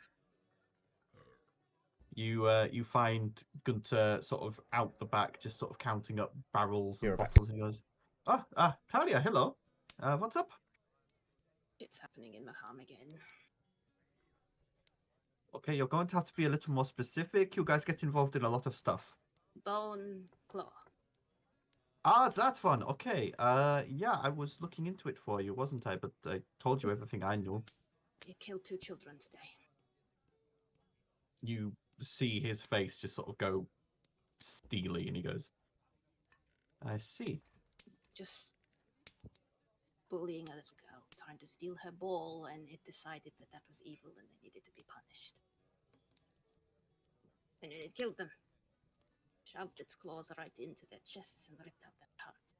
You find Gunter sort of out the back, just sort of counting up barrels and You're back. bottles, and he goes, Talia, hello. What's up? Shit's happening in Maham again. Okay, you're going to have to be a little more specific. You guys get involved in a lot of stuff. Bone Claw. Ah, that's one. Okay. Yeah, I was looking into it for you, wasn't I? But I told you everything I knew. He killed 2 children today. You see his face just sort of go steely, and he goes, I see. Just bullying a little girl, trying to steal her ball, and it decided that that was evil and they needed to be punished. And then it killed them. Shoved its claws right into their chests and ripped out their hearts.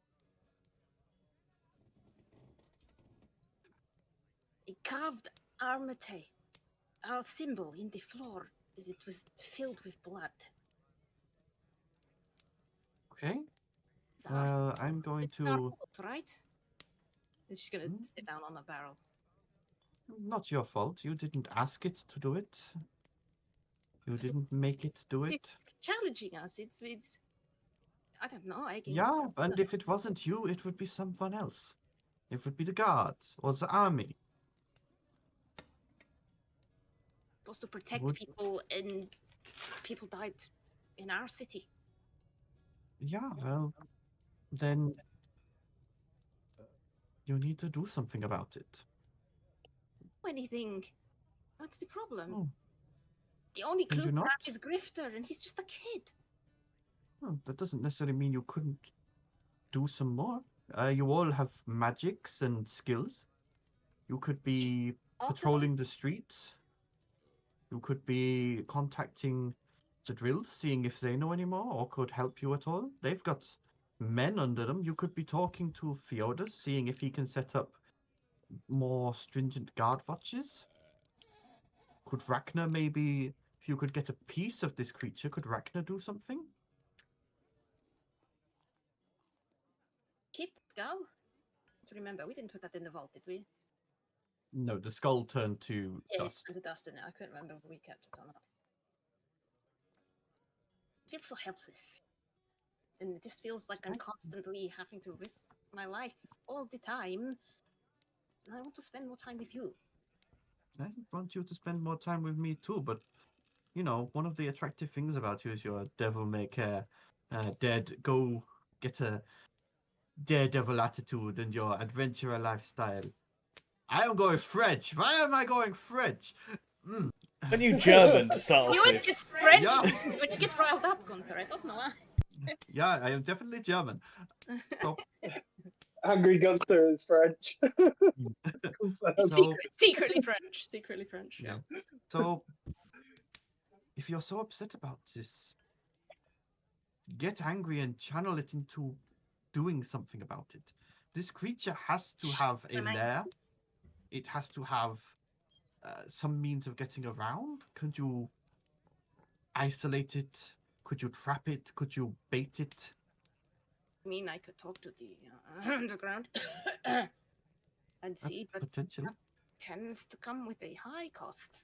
It carved Armatae, our symbol, in the floor. It was filled with blood. Okay. It's our I'm going It's our to... fault, right? And she's gonna sit down on a barrel. Not your fault. You didn't ask it to do it. You didn't make it do it. It's challenging us. It's. I don't know. Yeah, and if it wasn't you, it would be someone else. It would be the guards or the army. Supposed to protect Would- people, and people died in our city. Yeah, well, then you need to do something about it. Anything. That's the problem. Oh, The only Can you clue we not? have is Grifter, and he's just a kid. well, that doesn't necessarily mean you couldn't do some more. You all have magics and skills. You could be patrolling the streets. You could be contacting the drills, seeing if they know any more or could help you at all. They've got men under them. You could be talking to Theodus, seeing if he can set up more stringent guard watches. Could Ragnar maybe, if you could get a piece of this creature, could Ragnar do something? Kid skull? Remember, we didn't put that in the vault, did we? No, the skull turned to Yeah, it's dust. turned to dust now. I couldn't remember if we kept it or not. I feel so helpless. And it just feels like I'm constantly having to risk my life all the time. And I want to spend more time with you. I want you to spend more time with me too, but you know, one of the attractive things about you is your devil may care, go get a daredevil attitude and your adventurer lifestyle. I am going French. Why am I going French? When you German to start off You always with. get French Yeah. when you get riled up, Gunter. I don't know why. Yeah, I am definitely German. So, Angry Gunster is French. so, Secretly French. Secretly French. yeah. So, if you're so upset about this, get angry and channel it into doing something about it. This creature has to have a Am I- lair. It has to have some means of getting around. Could you isolate it? Could you trap it? Could you bait it? I mean, I could talk to the underground and see, but Potentially. that tends to come with a high cost.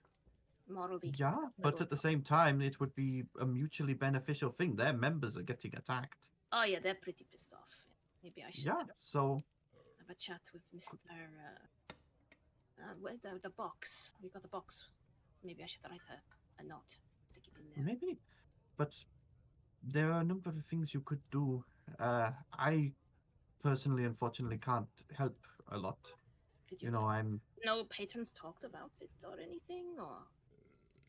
Morally. Yeah, but at the same time, it would be a mutually beneficial thing. Their members are getting attacked. Oh yeah, they're pretty pissed off. Maybe I should Yeah, so have a chat with Mr. Where's the box? We got a box. Maybe I should write a note. Stick it in there. maybe. But there are a number of things you could do. I personally, unfortunately, can't help a lot. Did You know, I'm no patrons talked about it or anything, or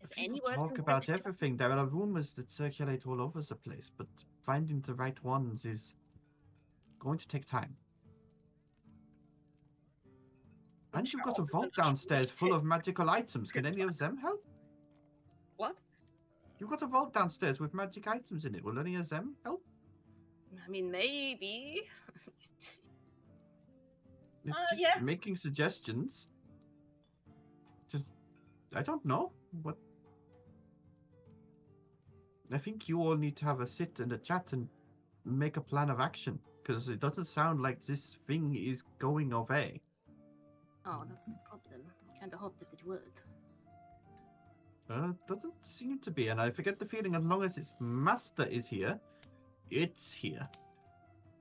is people any words talk in about particular? everything. There are rumors that circulate all over the place, but finding the right ones is going to take time. I'm And sure you've got a all the vault solutions- downstairs full of magical items. Can any of them help? What? You've got a vault downstairs with magic items in it. Will any of them help? I mean, maybe. Just Yeah. making suggestions. Just, I don't know. What? I think you all need to have a sit and a chat and make a plan of action. Because it doesn't sound like this thing is going away. Oh, that's the problem. I kind of hoped that it would. Doesn't seem to be, and I forget the feeling as long as its master is here, it's here.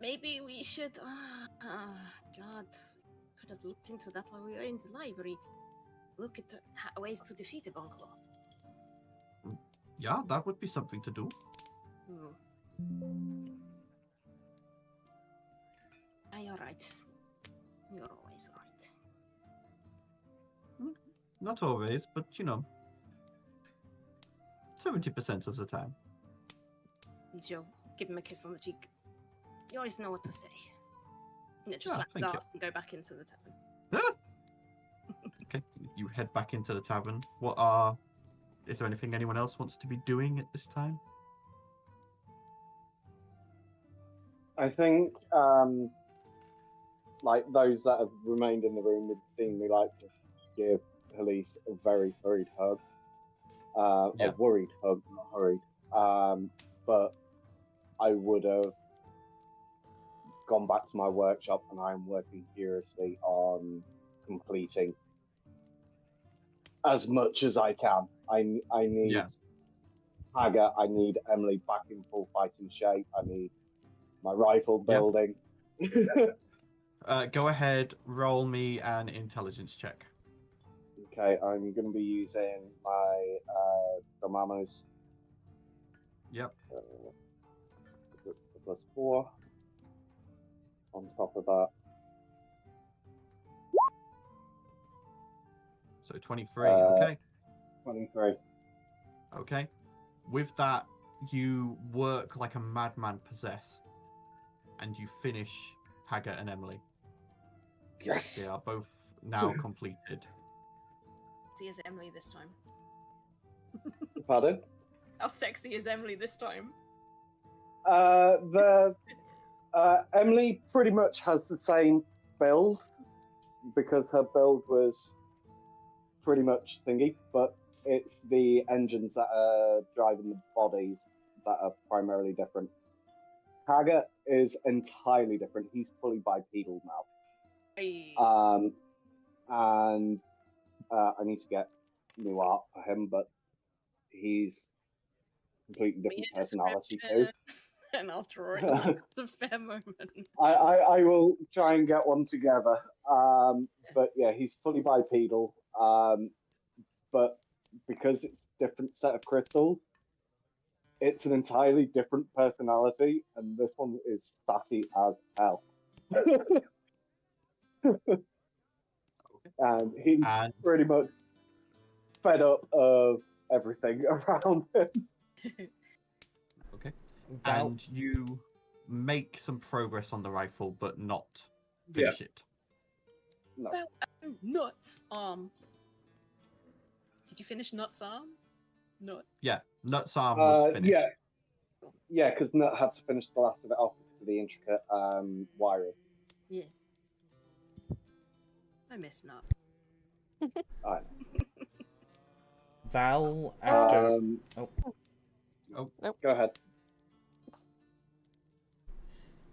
Maybe we should. God, could have looked into that while we were in the library. Look at ways to defeat a Bonklo. Yeah, that would be something to do. You're right. You're always right. Not always, but you know, 70% of the time. Joe, give him a kiss on the cheek. You always know what to say. And it just Yeah, slaps his thank you. ass and go back into the tavern. Okay, you head back into the tavern. Is there anything anyone else wants to be doing at this time? I think, like, those that have remained in the room would seem me like to give Elise a very hurried hug. Yeah. A worried hug, not hurried. But I would have gone back to my workshop, and I'm working furiously on completing as much as I can. I need Haga, I need Emily back in full fighting shape, I need my rifle building. Go ahead, roll me an intelligence check. Okay, I'm going to be using my Domamos. Yep. +4. On top of that. So 23, okay. 23. Okay. With that, you work like a madman possessed, and you finish Haggart and Emily. Yes! They are both now completed. Sexy as Emily this time. Pardon? How sexy is Emily this time? Emily pretty much has the same build, because her build was pretty much thingy, but it's the engines that are driving the bodies that are primarily different. Haggart is entirely different. He's fully bipedal now. Hey. And I need to get new art for him, but he's completely different personality too. And I'll draw it in some spare moment. I will try and get one together. But yeah, he's fully bipedal. But because it's a different set of crystals, it's an entirely different personality, and this one is sassy as hell. And he's pretty much fed up of everything around him. Okay. And you make some progress on the rifle, but not finish it. No. Well, Nuts' arm. Did you finish Nuts' arm? Nut. Yeah, Nut's arm was finished. Yeah, because Nut had to finish the last of it off to the intricate wiring. Yeah. I miss Nut. Alright. Val, after... Oh, go ahead.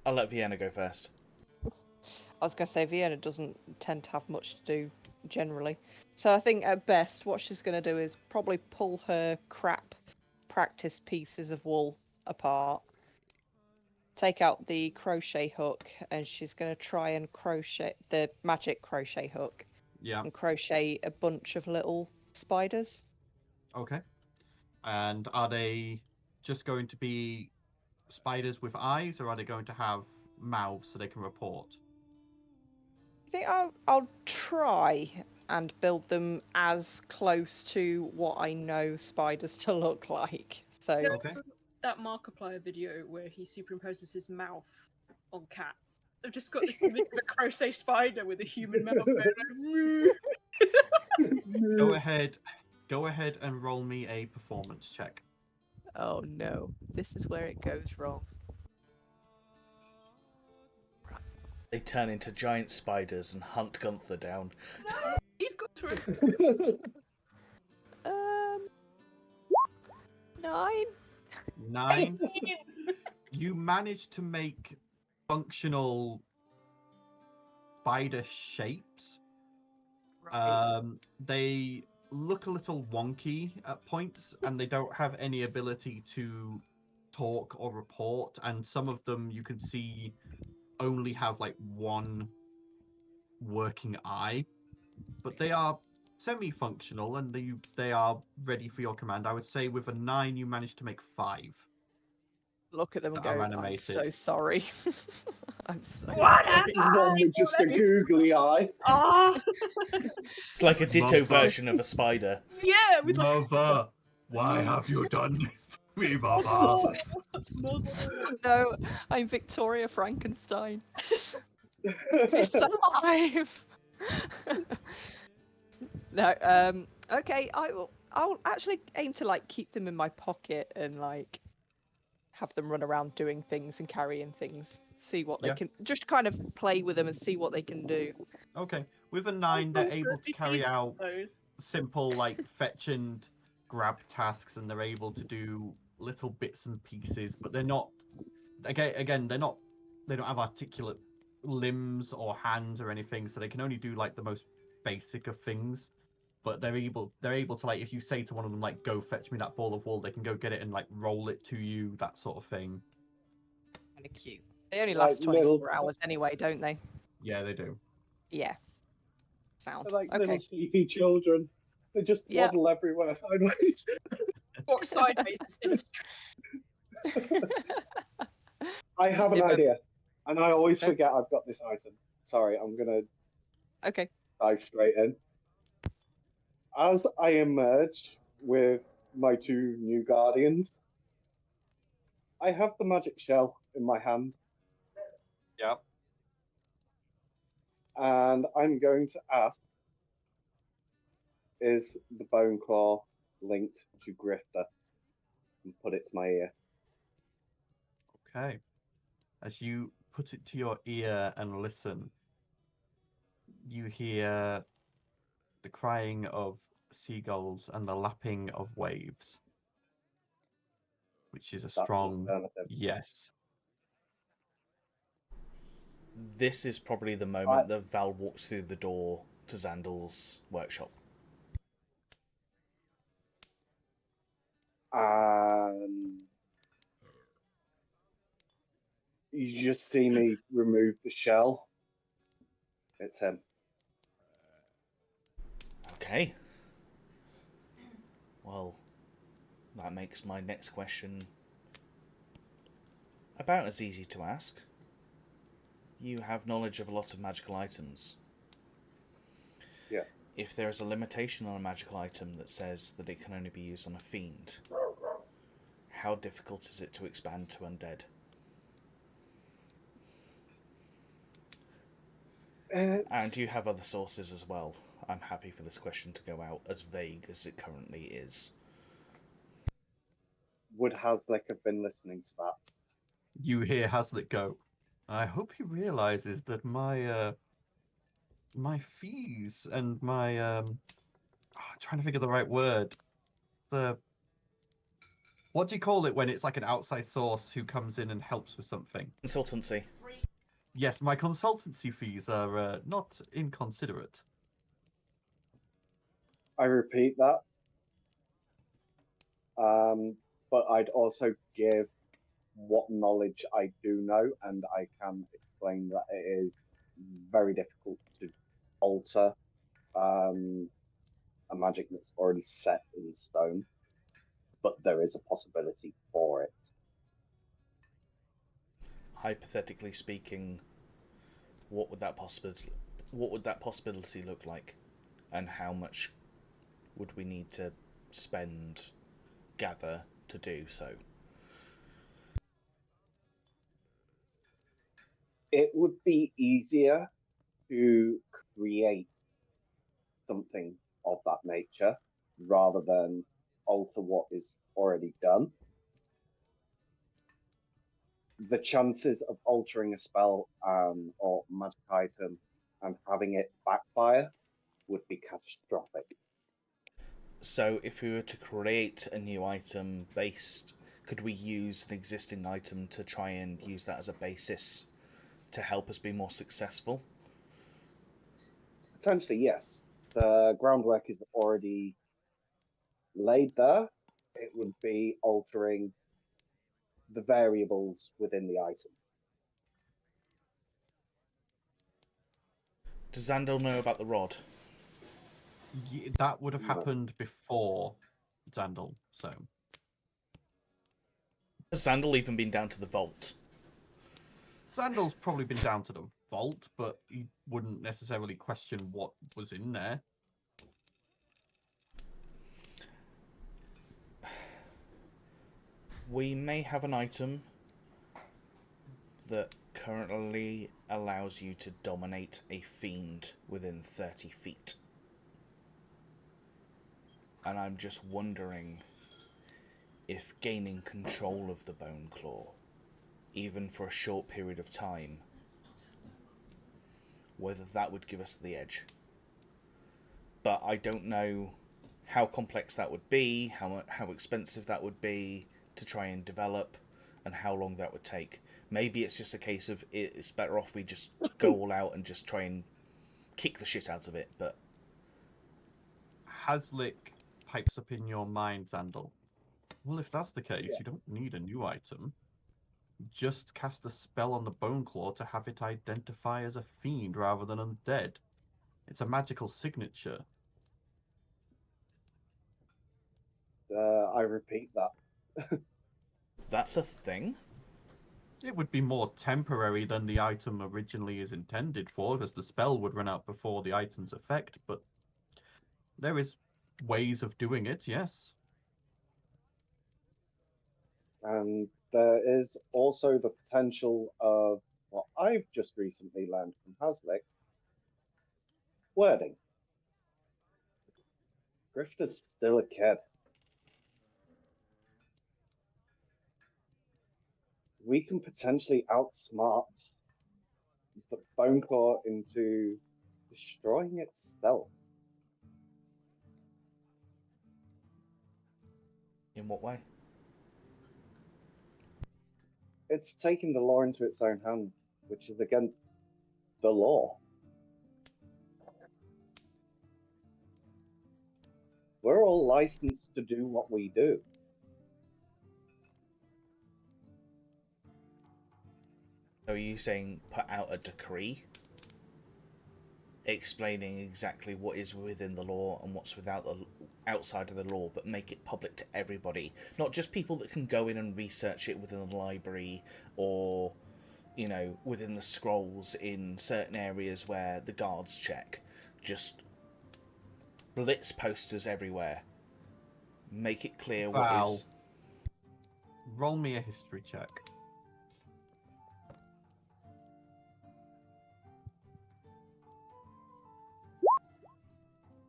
I'll let Vienna go first. I was going to say, Vienna doesn't tend to have much to do generally. So I think at best what she's going to do is probably pull her crap practice pieces of wool apart, take out the crochet hook, and she's going to try and crochet the magic crochet hook. Yeah. And crochet a bunch of little spiders. Okay. And are they just going to be spiders with eyes, or are they going to have mouths so they can report? I think I'll try and build them as close to what I know spiders to look like. So Okay. That Markiplier video where he superimposes his mouth on cats. I've just got this image of a crochet spider with a human mouth going like, Go ahead. go ahead and roll me a performance check. Oh no, this is where it goes wrong. They turn into giant spiders and hunt Gunther down. You've got through. 9. 9. You managed to make functional spider shapes. Right. They look a little wonky at points, and they don't have any ability to talk or report. And some of them you can see only have like one working eye, but they are semi-functional and they are ready for your command. I would say with a 9 you managed to make 5. Look at them and That are go, I'm animated. so sorry. I'm so What? One with just a googly eye. Oh, It's like a ditto Mother. version of a spider. yeah, with like, Mother, why have you done this to me, Mother? oh, mother. No, I'm Victoria Frankenstein. It's alive. No, okay, I'll actually aim to like keep them in my pocket and like have them run around doing things and carrying things. See what they Yeah. can, just kind of play with them and see what they can do. Okay, with a 9 they're able to carry out simple like fetch and grab tasks, and they're able to do little bits and pieces, but they're not again they don't have articulate limbs or hands or anything, so they can only do like the most basic of things. But they're able to, like, if you say to one of them like, go fetch me that ball of wool, they can go get it and like roll it to you, that sort of thing. Kind of cute. They only Like last 24 little- hours anyway, don't they? Yeah, they do. Yeah. Sound. They're like Okay. little sleepy children. They just Yeah. waddle everywhere sideways. Walk sideways instead of straight. I have an Yeah, but- idea, and I always Okay. forget I've got this item. Sorry, I'm gonna Okay. dive straight in. As I emerge with my 2 new guardians, I have the magic shell in my hand, Yeah. and I'm going to ask, is the bone claw linked to Grifter? And put it to my ear. Okay. As you put it to your ear and listen, you hear the crying of seagulls and the lapping of waves, which is a That's strong affirmative. yes. This is probably the moment that Val walks through the door to Xandal's workshop. And you just see me remove the shell. It's him. Okay. Well, that makes my next question about as easy to ask. You have knowledge of a lot of magical items. Yeah. If there is a limitation on a magical item that says that it can only be used on a fiend, how difficult is it to expand to undead? And do you have other sources as well? I'm happy for this question to go out as vague as it currently is. Would Haslick have been listening to that? You hear Hazlitt go, I hope he realizes that my my fees and my I'm trying to figure the right word. What do you call it when it's like an outside source who comes in and helps with something? Consultancy. Yes, my consultancy fees are not inconsiderate. I repeat that. But I'd also give what knowledge I do know, and I can explain that it is very difficult to alter a magic that's already set in stone, but there is a possibility for it. Hypothetically speaking, what would that possibility look like, and how much would we need to gather to do so? It would be easier to create something of that nature rather than alter what is already done, the chances of altering a spell or magic item and having it backfire would be catastrophic. So if we were to create a new item based, could we use an existing item to try and use that as a basis to help us be more successful? Potentially, yes. The groundwork is already laid there. It would be altering the variables within the item. Does Xandil know about the rod? That would have happened before Xandil, so... Has Xandil even been down to the vault? Xandil's probably been down to the vault, but he wouldn't necessarily question what was in there. We may have an item that currently allows you to dominate a fiend within 30 feet. And I'm just wondering if gaining control of the Bone Claw, even for a short period of time, whether that would give us the edge. But I don't know how complex that would be, how expensive that would be to try and develop, and how long that would take. Maybe it's just a case of it's better off we just go all out and just try and kick the shit out of it, but... Haslick pipes up in your mind, Xandil. Well, if that's the case, you don't need a new item. Just cast a spell on the Bone Claw to have it identify as a fiend rather than undead. It's a magical signature. I repeat that. That's a thing? It would be more temporary than the item originally is intended for, because the spell would run out before the item's effect, but there is ways of doing it, yes. And there is also the potential of what I've just recently learned from Haslick, wording. Grifter's still a kid. We can potentially outsmart the Bone Claw into destroying itself. In what way? It's taking the law into its own hands, which is against the law. We're all licensed to do what we do. So are you saying put out a decree explaining exactly what is within the law and what's outside of the law, but make it public to everybody, not just people that can go in and research it within the library or, you know, within the scrolls in certain areas where the guards check. Just blitz posters everywhere. Make it clear what is... Roll me a history check.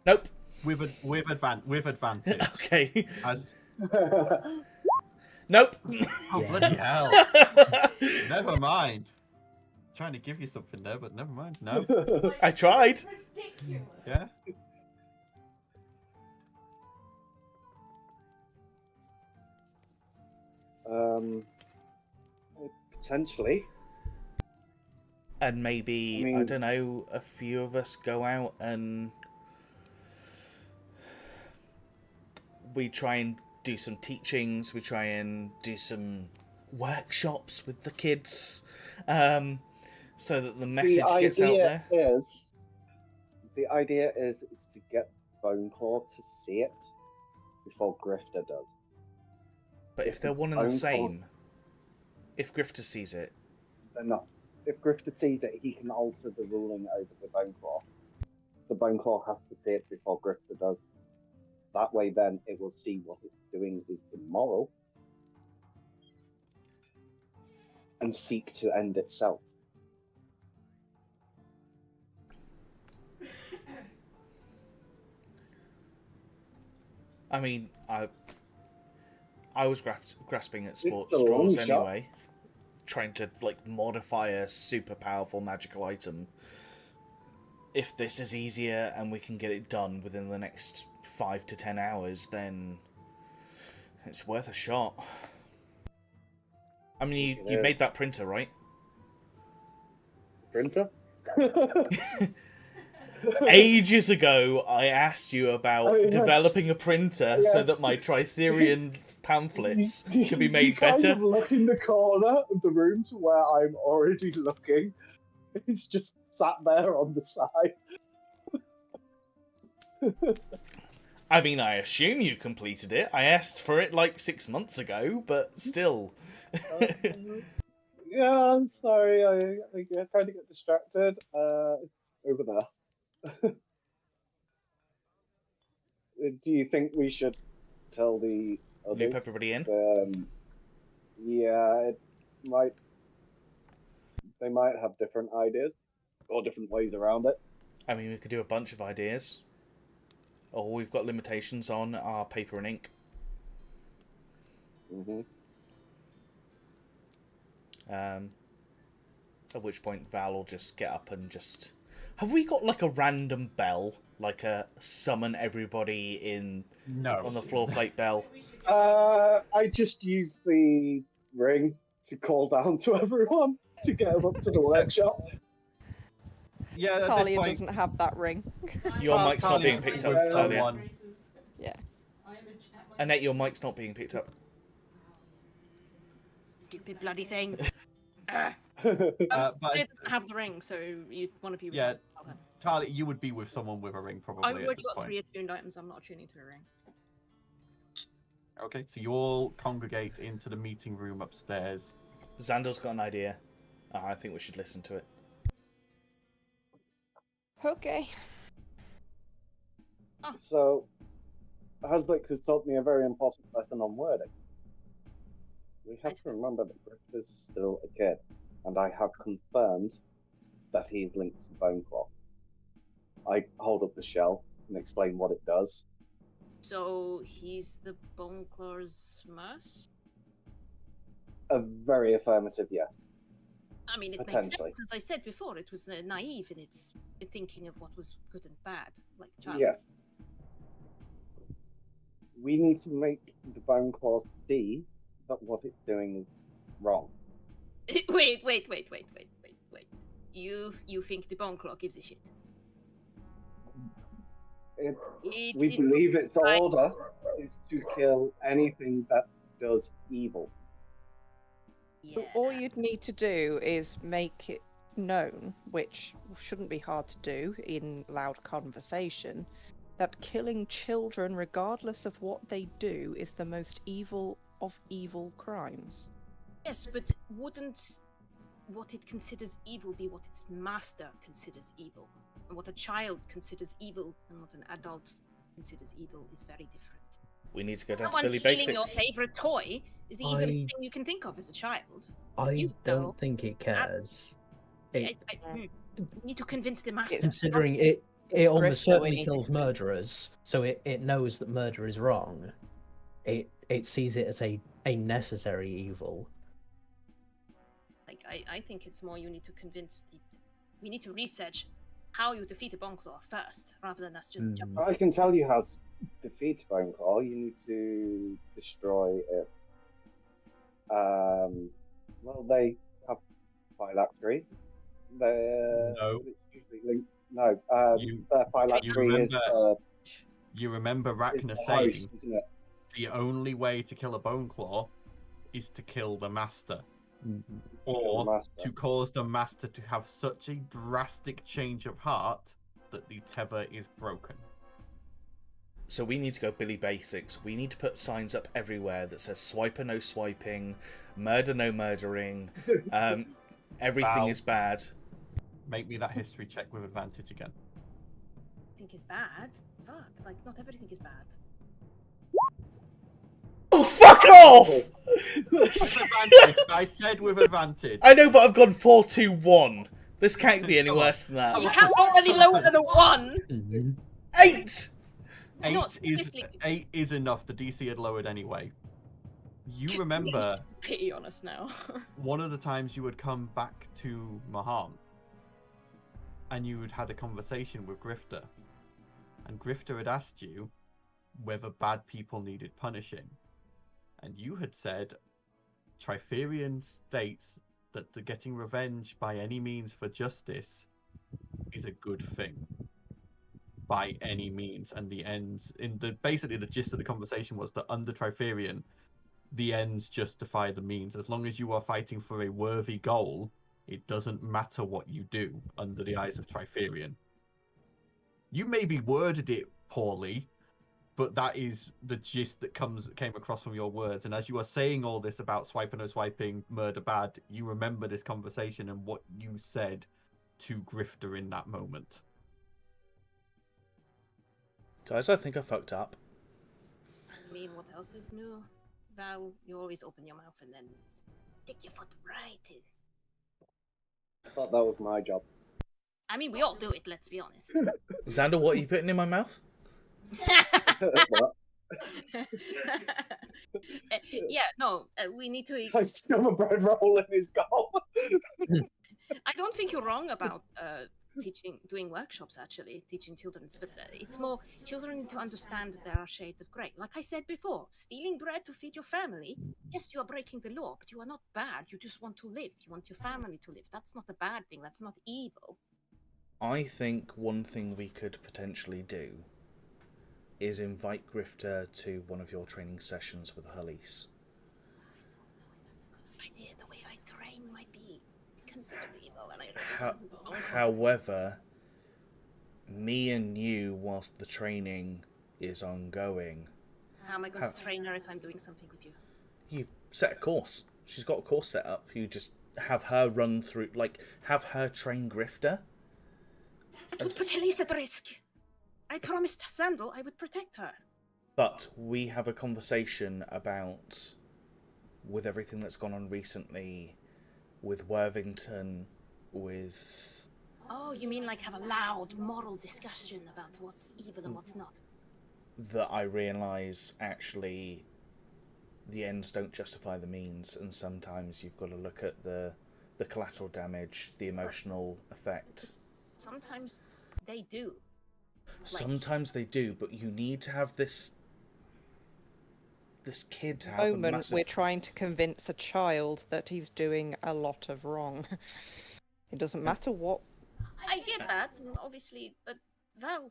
Nope. With advantage. Okay. As... Nope. Oh, bloody hell. Never mind. Trying to give you something there, but never mind. No. I tried. Yeah. Potentially. And maybe, I don't know, a few of us go out and we try and do some teachings, we try and do some workshops with the kids, so that the message gets out there. The idea is to get Boneclaw to see it before Grifter does. But if they're one and the same, if Grifter sees it... They're not. If Grifter sees it, he can alter the ruling over the Boneclaw. The Boneclaw has to see it before Grifter does. That way, then, it will see what it's doing is immoral and seek to end itself. I mean, I was grasping at sports a long straws shot. anyway, trying to like modify a super powerful magical item. If this is easier and we can get it done within the next 5 to 10 hours, then it's worth a shot. I mean, you made that printer, right? Printer? Ages ago, I asked you about developing a printer so that my Tritherian pamphlets could be made better. You kind of look in the corner of the room to where I'm already looking. It's just sat there on the side. I mean, I assume you completed it. I asked for it like 6 months ago, but still. Yeah, I'm sorry. I tried to get distracted. It's over there. Do you think we should tell the others? Loop everybody in? Yeah, it might. They might have different ideas or different ways around it. I mean, we could do a bunch of ideas. All we've got limitations on are paper and ink. Mm-hmm. At which point Val will just get up and just... Have we got like a random bell? Like a summon everybody in on the floor plate bell? I just used the ring to call down to everyone to get them up to the workshop. Yeah, Talia doesn't have that ring. Your mic's not being picked up, Talia. Yeah. Annette, your mic's not being picked up. Stupid bloody thing. But it doesn't have the ring, so one of you. Yeah, Talia, you would be with someone with a ring probably. I've at already this got point. 3 attuned items. I'm not attuning to a ring. Okay, so you all congregate into the meeting room upstairs. Xandel's got an idea. I think we should listen to it. Okay. So, Haslick has taught me a very important lesson on wording. We have to remember that Griff is still a kid, and I have confirmed that he's linked to Boneclaw. I hold up the shell and explain what it does. So he's the Boneclaw's Merce? A very affirmative yes. I mean, it makes Potentially. sense. As I said before, it was naive in its thinking of what was good and bad, like a child. Yes. We need to make the Boneclaw see that what it's doing is wrong. Wait. You think the Boneclaw gives a shit? We believe its order is to kill anything that does evil. Yeah. So all you'd need to do is make it known, which shouldn't be hard to do in loud conversation, that killing children, regardless of what they do, is the most evil of evil crimes. Yes, but wouldn't what it considers evil be what its master considers evil? And what a child considers evil and what an adult considers evil is very different. We need to go down to Someone Philly stealing Basics. your favourite toy is the evilest thing you can think of as a child. I don't think it cares. I need to convince the master. Considering it almost certainly kills murderers, so it knows that murder is wrong. It sees it as a necessary evil. Like I think it's more you need to convince we need to research how you defeat a Boneclaw first, rather than us just jump. I can tell you how to defeat Boneclaw. You need to destroy it. Well, they have phylactery. No. Usually linked. No. Their phylactery is. You remember Rachna is the saying host, isn't it? the only way to kill a Boneclaw is to kill the master. Or to cause the master to have such a drastic change of heart that the tether is broken. So we need to go Billy Basics. We need to put signs up everywhere that says swiper no swiping, murder no murdering, everything Wow. is bad. Make me that history check with advantage again. Think is bad. Fuck, like not everything is bad. Oh, fuck off! With advantage. I said with advantage. I know, but I've gone 4-2-1. This can't be any worse than that. You can't roll any lower than a 1. 8! Eight is enough. The DC had lowered anyway. You remember pity on us now. one of the times you had come back to Maham and you had had a conversation with Grifter, and Grifter had asked you whether bad people needed punishing, and you had said Triferian states that the getting revenge by any means for justice is a good thing. By any means, and the ends basically the gist of the conversation was that under Triferian, the ends justify the means. As long as you are fighting for a worthy goal, it doesn't matter what you do under the eyes of Triferian. You maybe worded it poorly, but that is the gist that came across from your words. And as you are saying all this about swiping or swiping, murder bad, you remember this conversation and what you said to Grifter in that moment. Guys, I think I fucked up. I mean, what else is new? Val, you always open your mouth and then stick your foot right in. I thought that was my job. I mean, we all do it, let's be honest. Xander, what are you putting in my mouth? We need to... I shove a bread roll in his goal. I don't think you're wrong about doing workshops, actually, teaching children, but it's more, children need to understand that there are shades of grey. Like I said before, stealing bread to feed your family, yes, you are breaking the law, but you are not bad. You just want to live. You want your family to live. That's not a bad thing. That's not evil. I think one thing we could potentially do is invite Grifter to one of your training sessions with Halise. Idea. The way I train might be considered evil, and However, me and you, whilst the training is ongoing... How am I going to train her if I'm doing something with you? You set a course. She's got a course set up. You just have her run through, have her train Grifter. That would put Halise at risk. I promised Sandal I would protect her. But we have a conversation about, with everything that's gone on recently, with Worthington, with... Oh, you mean like have a loud moral discussion about what's evil and what's not? That I realise, actually, the ends don't justify the means, and sometimes you've got to look at the collateral damage, the emotional effect. Sometimes they do. Sometimes they do, but you need to have this kid to have a massive... We're trying to convince a child that he's doing a lot of wrong. It doesn't matter what... I get that, obviously, but Val,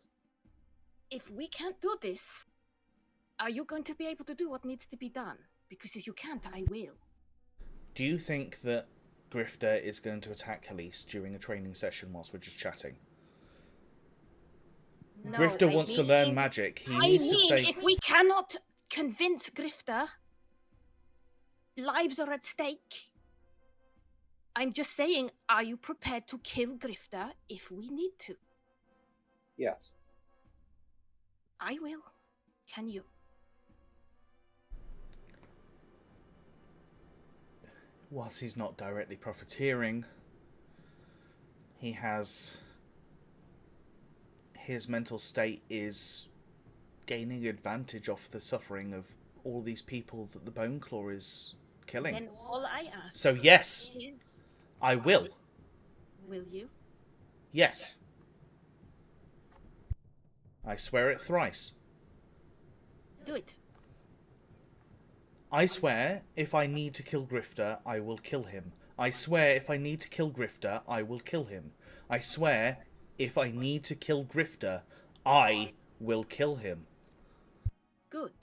if we can't do this, are you going to be able to do what needs to be done? Because if you can't, I will. Do you think that Grifter is going to attack Halise during a training session whilst we're just chatting? No, Grifter wants to learn magic. He needs to stay... if we cannot convince Grifter, lives are at stake. I'm just saying, are you prepared to kill Grifter if we need to? Yes. I will. Can you? Whilst he's not directly profiteering, he has... his mental state is gaining advantage off the suffering of all these people that the Bone Claw is killing. Then all I ask so yes, is... I will. Will you? Yes. I swear it thrice. Do it. I swear, if I need to kill Grifter, I will kill him. I swear, if I need to kill Grifter, I will kill him. I swear, if I need to kill Grifter, I will kill him. Good.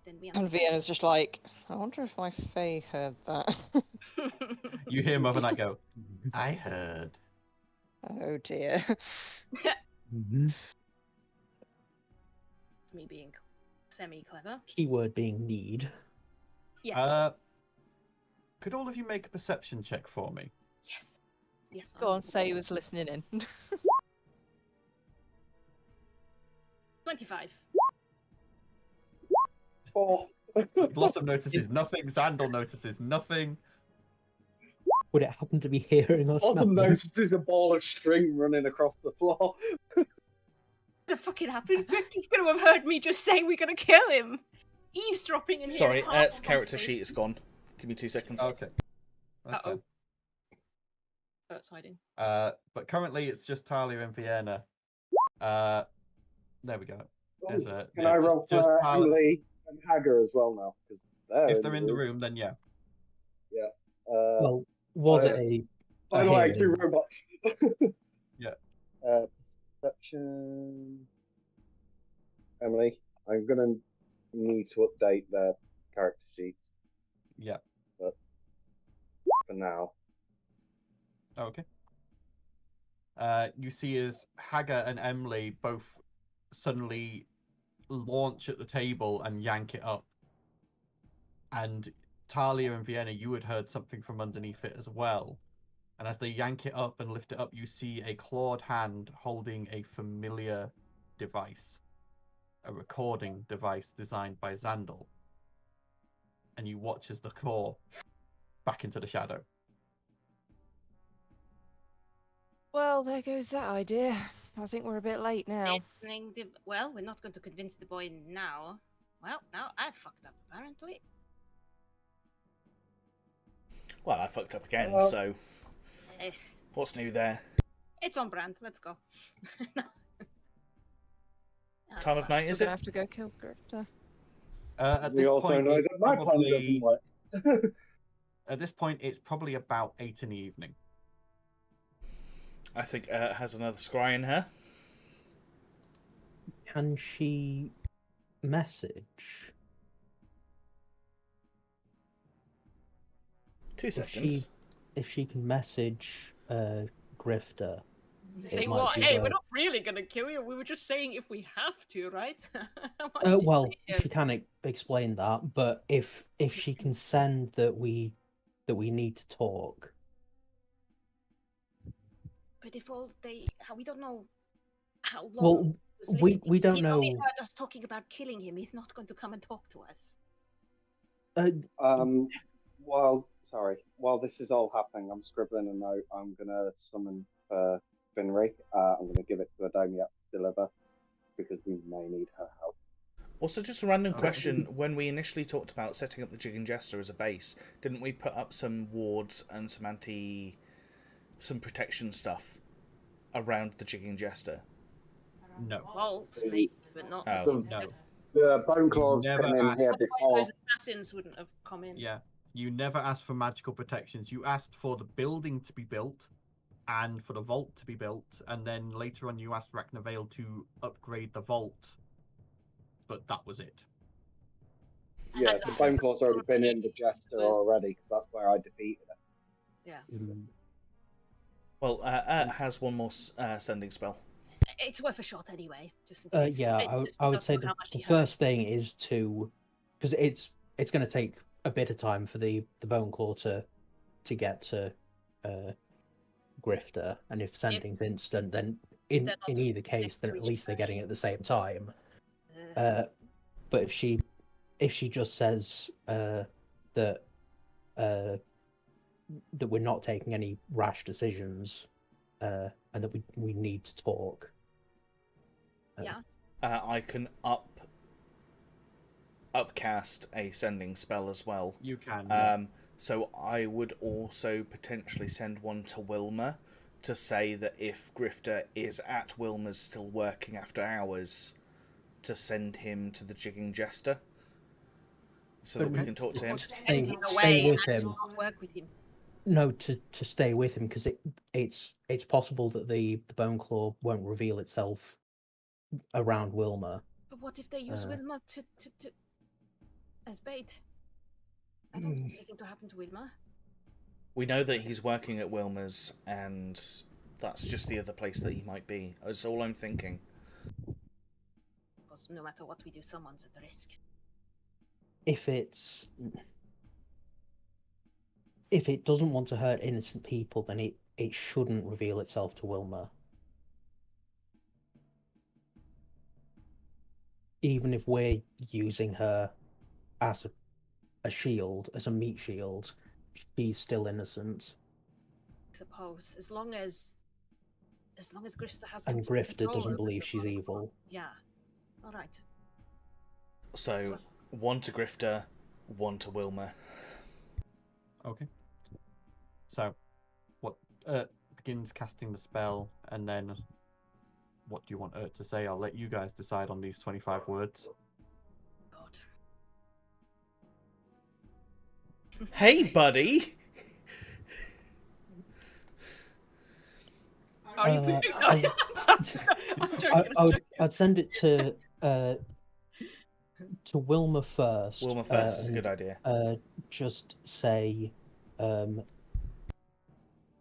Then we And understand. Vienna's just like, I wonder if my Fae heard that. You hear Mother Knight go, I heard. Oh dear. Mm-hmm. It's me being semi-clever. Keyword being need. Yeah. Could all of you make a perception check for me? Yes. Yes. Go on, say he was listening in. 25. 4. Blossom notices nothing. Xandal notices nothing. Would it happen to be hearing or Blossom smelling? notices a ball of string running across the floor. the fucking happened? Grifter's gonna have heard me just saying we're gonna kill him. Eavesdropping in here. Sorry, Ert's character sheet is gone. Give me 2 seconds. Okay. That's fine. Ert's hiding. But currently it's just Talia and Vienna. There we go. There's a, Can I roll for Emily and Hagar as well now? Because if they're in the room, then yeah. Yeah. Well, was it a? By the way, 2 robots. Yeah. Perception. Emily, I'm gonna need to update their character sheets. Yeah. But for now. Okay. You see as Hagar and Emily both suddenly launch at the table and yank it up. And Talia and Vienna, you had heard something from underneath it as well. And as they yank it up and lift it up, you see a clawed hand holding a familiar device. A recording device designed by Xandal. And you watch as the claw back into the shadow. Well, there goes that idea. I think we're a bit late now. Well, we're not going to convince the boy now. Well, now I fucked up, apparently. Well, I fucked up again, so... What's new there? It's on brand. Let's go. Time of night, is it? I have to go kill Grifter. At this point, it's probably... At this point, it's probably about 8 in the evening. I think has another scry in her. Can she message? 2 seconds. If she can message Grifter. Say what? Hey, we're not really gonna kill you. We were just saying if we have to, right? Well, she can explain that, but if she can send that we need to talk. But if all they, we don't know how long. Well, we don't know. He only heard us talking about killing him. He's not going to come and talk to us. Well, sorry. While this is all happening, I'm scribbling a note. I'm gonna summon Finri. I'm gonna give it to Adomia to deliver because we may need her help. Also, just a random question. When we initially talked about setting up the Jigging Jester as a base, didn't we put up some wards and some protection stuff around the Jigging Jester? No. Vault, maybe, but not. Oh. No. The Bone Claws came in here before. Those assassins wouldn't have come in. Yeah. You never asked for magical protections. You asked for the building to be built and for the vault to be built, and then later on you asked Rachnaveil to upgrade the vault. But that was it. Yeah, the Bone Claws already been in the Jester already, because that's where I defeated it. Yeah. Well, has one more sending spell. It's worth a shot anyway, just in case. Yeah, I would say the first thing is to, because it's going to take a bit of time for the Bone Claw to get to Grifter, and if sending's instant, then in either case, then at least they're getting it at the same time. But if she just says that we're not taking any rash decisions, and that we need to talk. Yeah. I can upcast a sending spell as well. You can. So I would also potentially send one to Wilma to say that if Grifter is at Wilma's still working after hours, to send him to the Jigging Jester, so that we can talk to him. Stay with him. Work with him. No, to stay with him, because it's possible that the Bone Claw won't reveal itself around Wilma. But what if they use Wilma to as bait? I don't want anything to happen to Wilma. We know that he's working at Wilma's, and that's just the other place that he might be. That's all I'm thinking. Because no matter what we do, someone's at risk. If it doesn't want to hurt innocent people, then it shouldn't reveal itself to Wilma. Even if we're using her as a shield, as a meat shield, she's still innocent. I suppose, as long as As long as Grifter has And complete Grifter control doesn't over believe the she's body. evil. Yeah. All right. So, 1 to Grifter, 1 to Wilma. Okay. So, what begins casting the spell, and then what do you want Urt to say? I'll let you guys decide on these 25 words. God. Hey, buddy! Are you pooping? I'm joking. I'd send it to Wilma first. Wilma first is a good idea. Just say,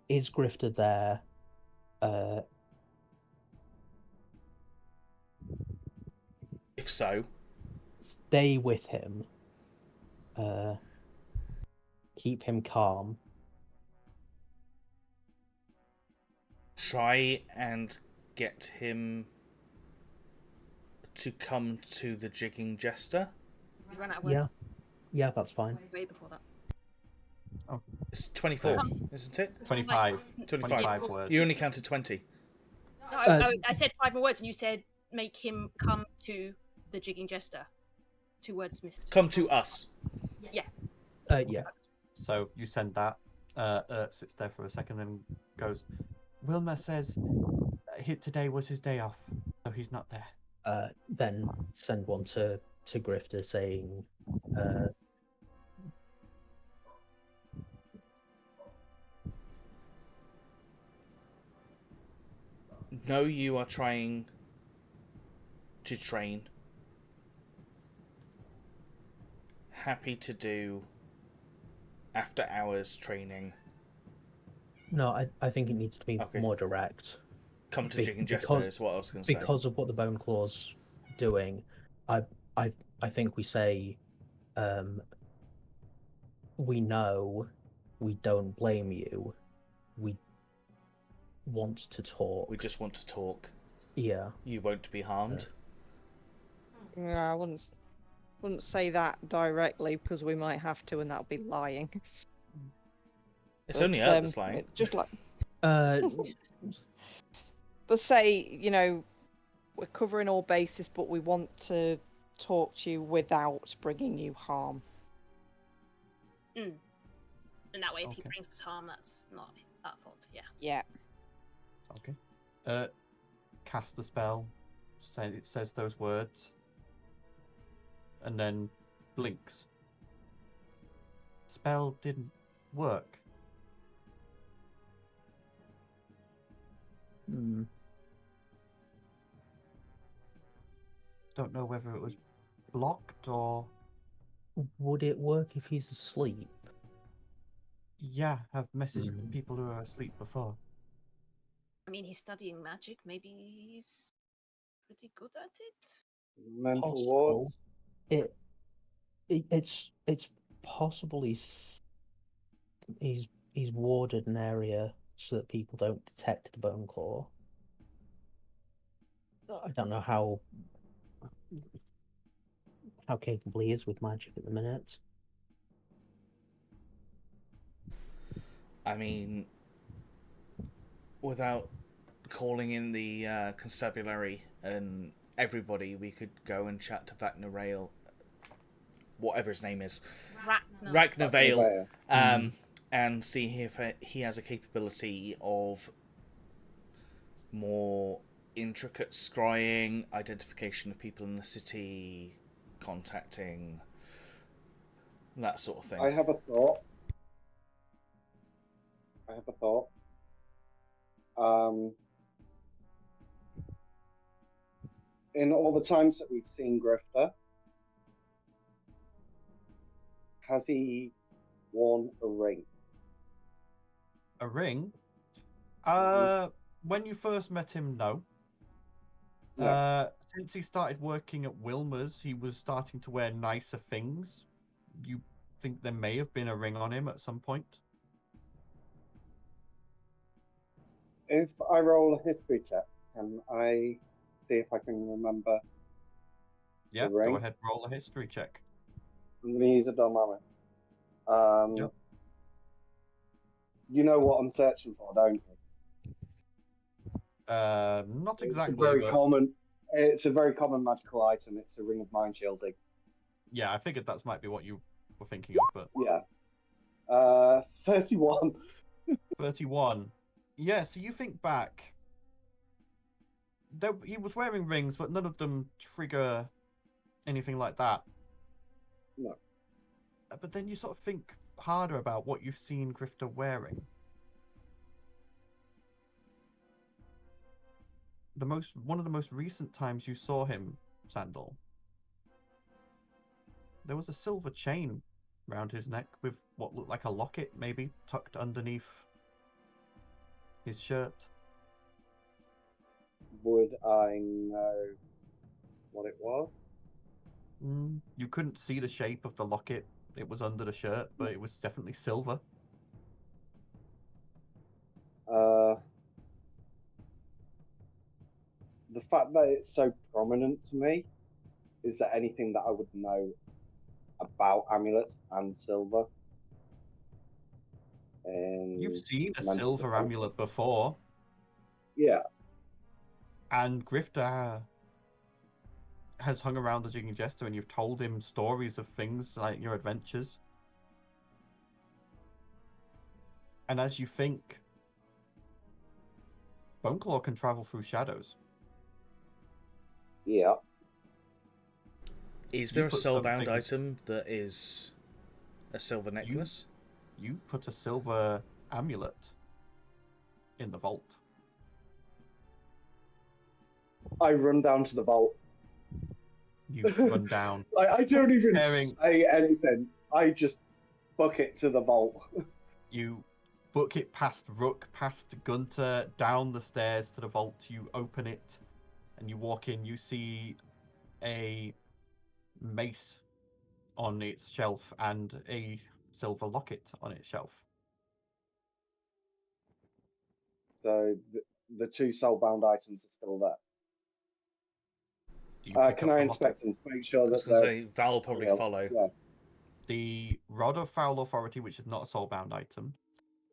is Grifter there? If so, stay with him. Keep him calm. try and get him to come to the jigging jester. We've run out of words. Yeah, that's fine. Way before that. Oh. It's 24, isn't it? 25. 25 words. You only counted 20. No, I said 5 more words, and you said make him come to the jigging jester. 2 words missed. Come to us. Yeah. Yeah. So you send that. Sits there for a second, then goes. Wilma says today was his day off, so he's not there. Then send one to Grifter saying, No, you are trying to train. Happy to do after hours training. No, I think it needs to be more direct. Come to Jigging Jester is what I was going to say. Because of what the Bone Claw's doing, I think we say, we know, we don't blame you, we want to talk. We just want to talk. Yeah. You won't be harmed. Yeah, I wouldn't say that directly because we might have to, and that'll be lying. It's only Urt that's lying. Just like. But say, we're covering all bases, but we want to talk to you without bringing you harm. And that way, if he brings us harm, that's not our fault. Yeah. Yeah. Okay. Cast the spell. It says those words. And then blinks. Spell didn't work. Don't know whether it was blocked or... Would it work if he's asleep? Yeah, I've messaged people who are asleep before. I mean, he's studying magic. Maybe he's pretty good at it. Mental wards. It's possible he's warded an area so that people don't detect the Bone Claw. I don't know how capable he is with magic at the minute. I mean, without calling in the constabulary and everybody, we could go and chat to Vacna Rail, whatever his name is, Ragnar Vale, and see if he has a capability of more intricate scrying, identification of people in the city, contacting, that sort of thing. I have a thought. In all the times that we've seen Grifter, has he worn a ring? A ring? When you first met him, no. Since he started working at Wilma's, he was starting to wear nicer things. You think there may have been a ring on him at some point? If I roll a history check, can I see if I can remember Yeah, the ring? go ahead, roll a history check. I'm going to use a dynamic. You know what I'm searching for, don't you? Not exactly. It's a very but... common. It's a very common magical item. It's a ring of mind shielding. Yeah, I figured that might be what you were thinking of, but yeah. 31. 31. Yeah, so you think back. He was wearing rings, but none of them trigger anything like that. No. But then you sort of think harder about what you've seen Grifter wearing. One of the most recent times you saw him, Sandal, there was a silver chain round his neck with what looked like a locket, maybe tucked underneath his shirt. Would I know what it was? You couldn't see the shape of the locket. It was under the shirt, but it was definitely silver. The fact that it's so prominent to me, is there anything that I would know about amulets and silver? You've seen a silver amulet before. Yeah. And Grifter has hung around the Jigging Jester, and you've told him stories of things like your adventures. And as you think, Boneclaw can travel through shadows. Yeah. Is there a soulbound item that is a silver necklace? You put a silver amulet in the vault. I run down to the vault. You run down. I don't even say anything. I just book it to the vault. You book it past Rook, past Gunter, down the stairs to the vault. You open it, and you walk in. You see a mace on its shelf and a silver locket on its shelf. So the two soulbound items are still there. Can I inspect them to make sure that I was going to say, Val will probably follow. Yeah. The Rod of Foul Authority, which is not a soulbound item.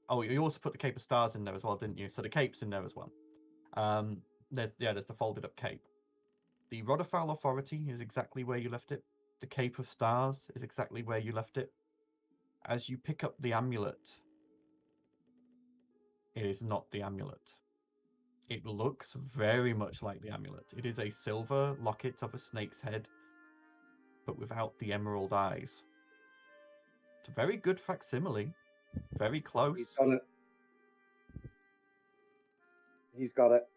Oh, you also put the Cape of Stars in there as well, didn't you? So the cape's in there as well. There's the folded up cape. The Rod of Foul Authority is exactly where you left it. The Cape of Stars is exactly where you left it. As you pick up the amulet, it is not the amulet. It looks very much like the amulet. It is a silver locket of a snake's head, but without the emerald eyes. It's a very good facsimile. Very close. He's got it. He's got it.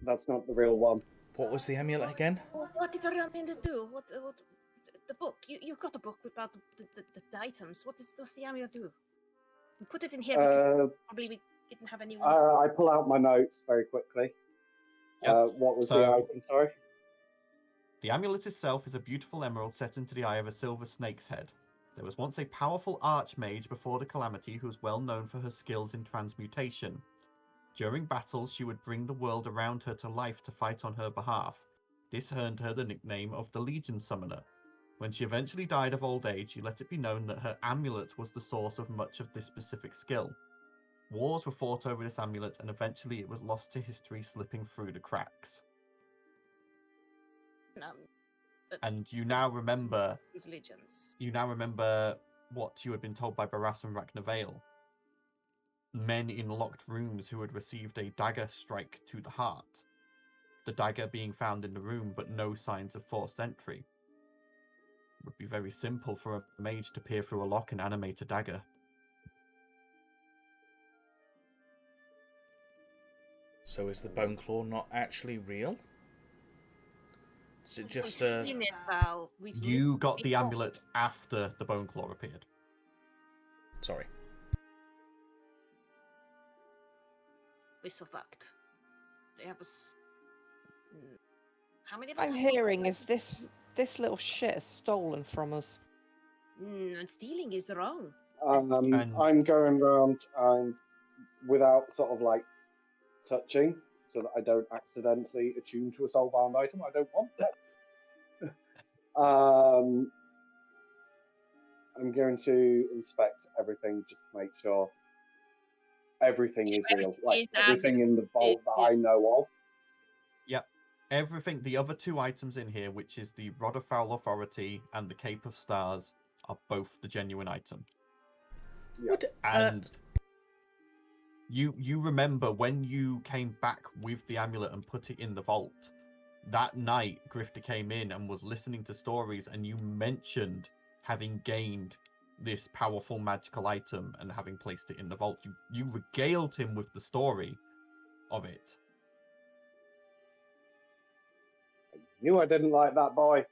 That's not the real one. What was the amulet again? What did the amulet do? What the book? You got a book about the items. What's the amulet do? You put it in here because probably we didn't have any. I pull out my notes very quickly. Yep. What was the item? Sorry. The amulet itself is a beautiful emerald set into the eye of a silver snake's head. There was once a powerful archmage before the Calamity who was well known for her skills in transmutation. During battles, she would bring the world around her to life to fight on her behalf. This earned her the nickname of the Legion Summoner. When she eventually died of old age, she let it be known that her amulet was the source of much of this specific skill. Wars were fought over this amulet, and eventually it was lost to history, slipping through the cracks. And you now remember. You now remember what you had been told by Barras and Ragnar. Men in locked rooms who had received a dagger strike to the heart. The dagger being found in the room, but no signs of forced entry. It would be very simple for a mage to peer through a lock and animate a dagger. So is the bone claw not actually real? Is it just You got the amulet after the bone claw appeared. Sorry. We're so fucked. They have us. How many of us? I'm hearing is this little shit is stolen from us. And stealing is wrong. I'm going around without sort of like touching, so that I don't accidentally attune to a soulbound item. I don't want that. I'm going to inspect everything just to make sure everything is real. Like Is as everything in the vault that I know of. Yep. Everything, the other two items in here, which is the Rod of Foul Authority and the Cape of Stars, are both the genuine item. Would, And you remember when you came back with the amulet and put it in the vault, that night Grifter came in and was listening to stories, and you mentioned having gained this powerful magical item and having placed it in the vault. You regaled him with the story of it. I knew I didn't like that boy.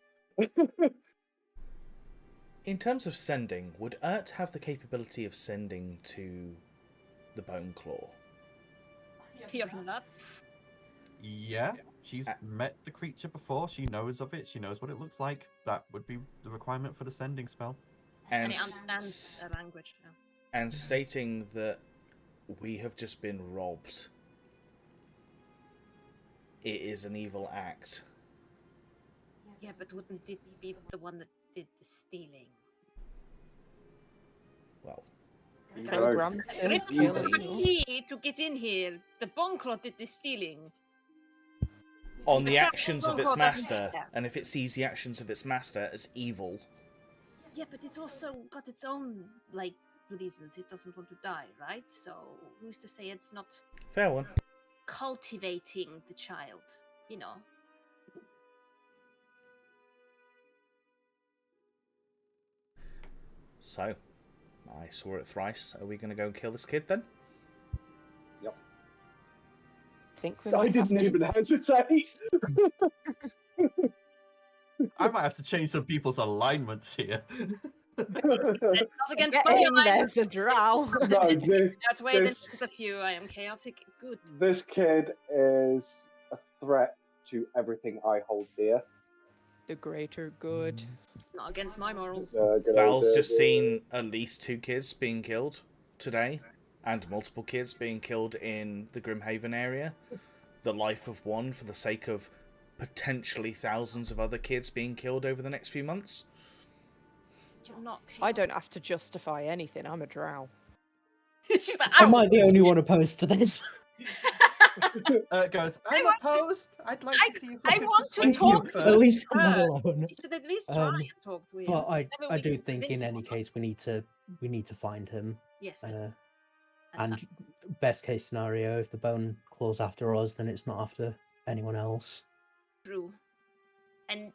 in terms of sending, would Urt have the capability of sending to the Bone Claw? You're nuts. Yeah, she's met the creature before. She knows of it. She knows what it looks like. That would be the requirement for the sending spell. And it understands the language. Yeah. And stating that we have just been robbed. It is an evil act. Yeah, but wouldn't it be the one that did the stealing? Well, Programmed to kill you. Key to get in here. The Bonclaw did the stealing. on the Because actions of Bonclaw its doesn't master, care. and if it sees the actions of its master as evil, Yeah, but it's also got its own, like, reasons. It doesn't want to die, right? So who's to say it's not fair one. cultivating the child, you know? So, I saw it thrice. Are we going to go and kill this kid then? Yep. I think we I might have didn't to- even hesitate. I might have to change some people's alignments here. Not against Get my in, alliance. there's a drow. No, That way, then this- shoot a few. I am chaotic. Good. this kid is a threat to everything I hold dear. The greater good. Not against my morals. Good Val's old, just seen at least 2 kids being killed today, and multiple kids being killed in the Grimhaven area. The life of one for the sake of potentially thousands of other kids being killed over the next few months. You're not I don't have to justify anything. I'm a drow. She's like, Am "Ow!" I the only one opposed to this? Goes, I'm opposed. I'd like to see you. I want to persuade talk you to first." At least I'm not First. alone. You should at least try Um, and talk to him. But I Whether we do can think convince in him any or case we need to find him. Yes. And fast. best case scenario, if the bone claws after us, then it's not after anyone else. True. And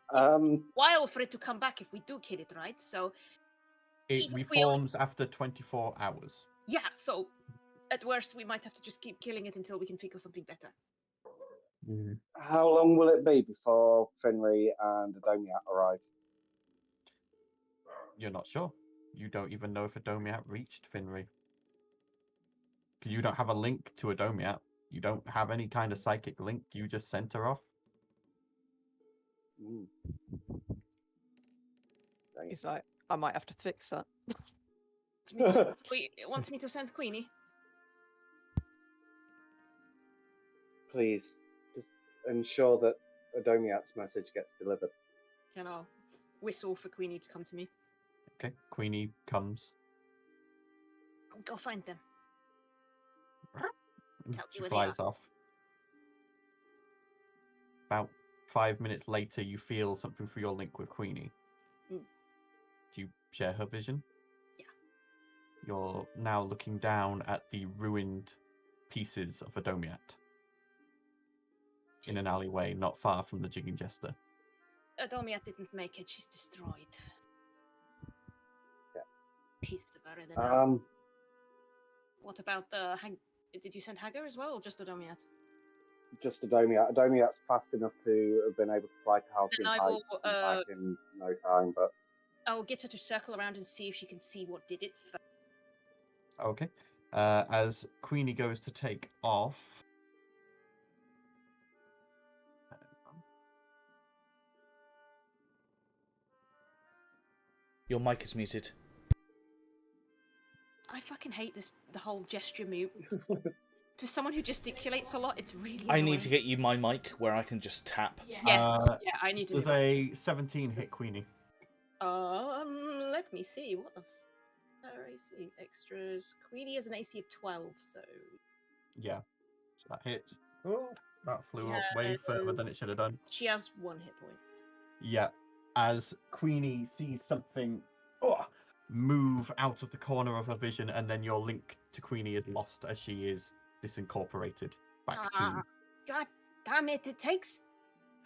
while for it to come back if we do kill it, right? So It Even if we reforms after 24 hours. yeah, so at worst we might have to just keep killing it until we can figure something better. Mm. How long will it be before Finri and Adomiat arrive? You're not sure. You don't even know if Adomiat reached Finri. You don't have a link to Adomiat. You don't have any kind of psychic link. You just sent her off. Mm. Dang it. He's like, I might have to fix that. Want me to send Queenie? Please, just ensure that Adomiat's message gets delivered. Can I whistle for Queenie to come to me? Okay, Queenie comes. Go find them. and Tell She me where they flies off. About 5 minutes later, you feel something through your link with Queenie. Mm. Do you share her vision? Yeah. You're now looking down at the ruined pieces of Adomiat in an alleyway not far from the Jigging Jester. Adomiat didn't make it. She's destroyed. Yeah. Pieces of her in the now. Um, What about did you send Hagar as well, or just Adomiat? just Adomiat. Adomiat's fast enough to have been able to fly to Halcyon Then I Heights will, and back in no time, but I'll get her to circle around and see if she can see what did it first. Okay. As Queenie goes to take off. Your mic is muted. I fucking hate the whole gesture mute. For someone who gesticulates a lot, it's really I annoying. need to get you my mic where I can just tap. Yeah, I need to There's do that. a 17 hit Queenie. Let me see. What the Her AC extras. Queenie has an AC of 12, so. Yeah. So that hits. Oh, that flew Yeah, up way further than it should have done. She has 1 hit point. Yeah. As Queenie sees something move out of the corner of her vision, and then your link to Queenie is lost as she is disincorporated back to. God damn it! It takes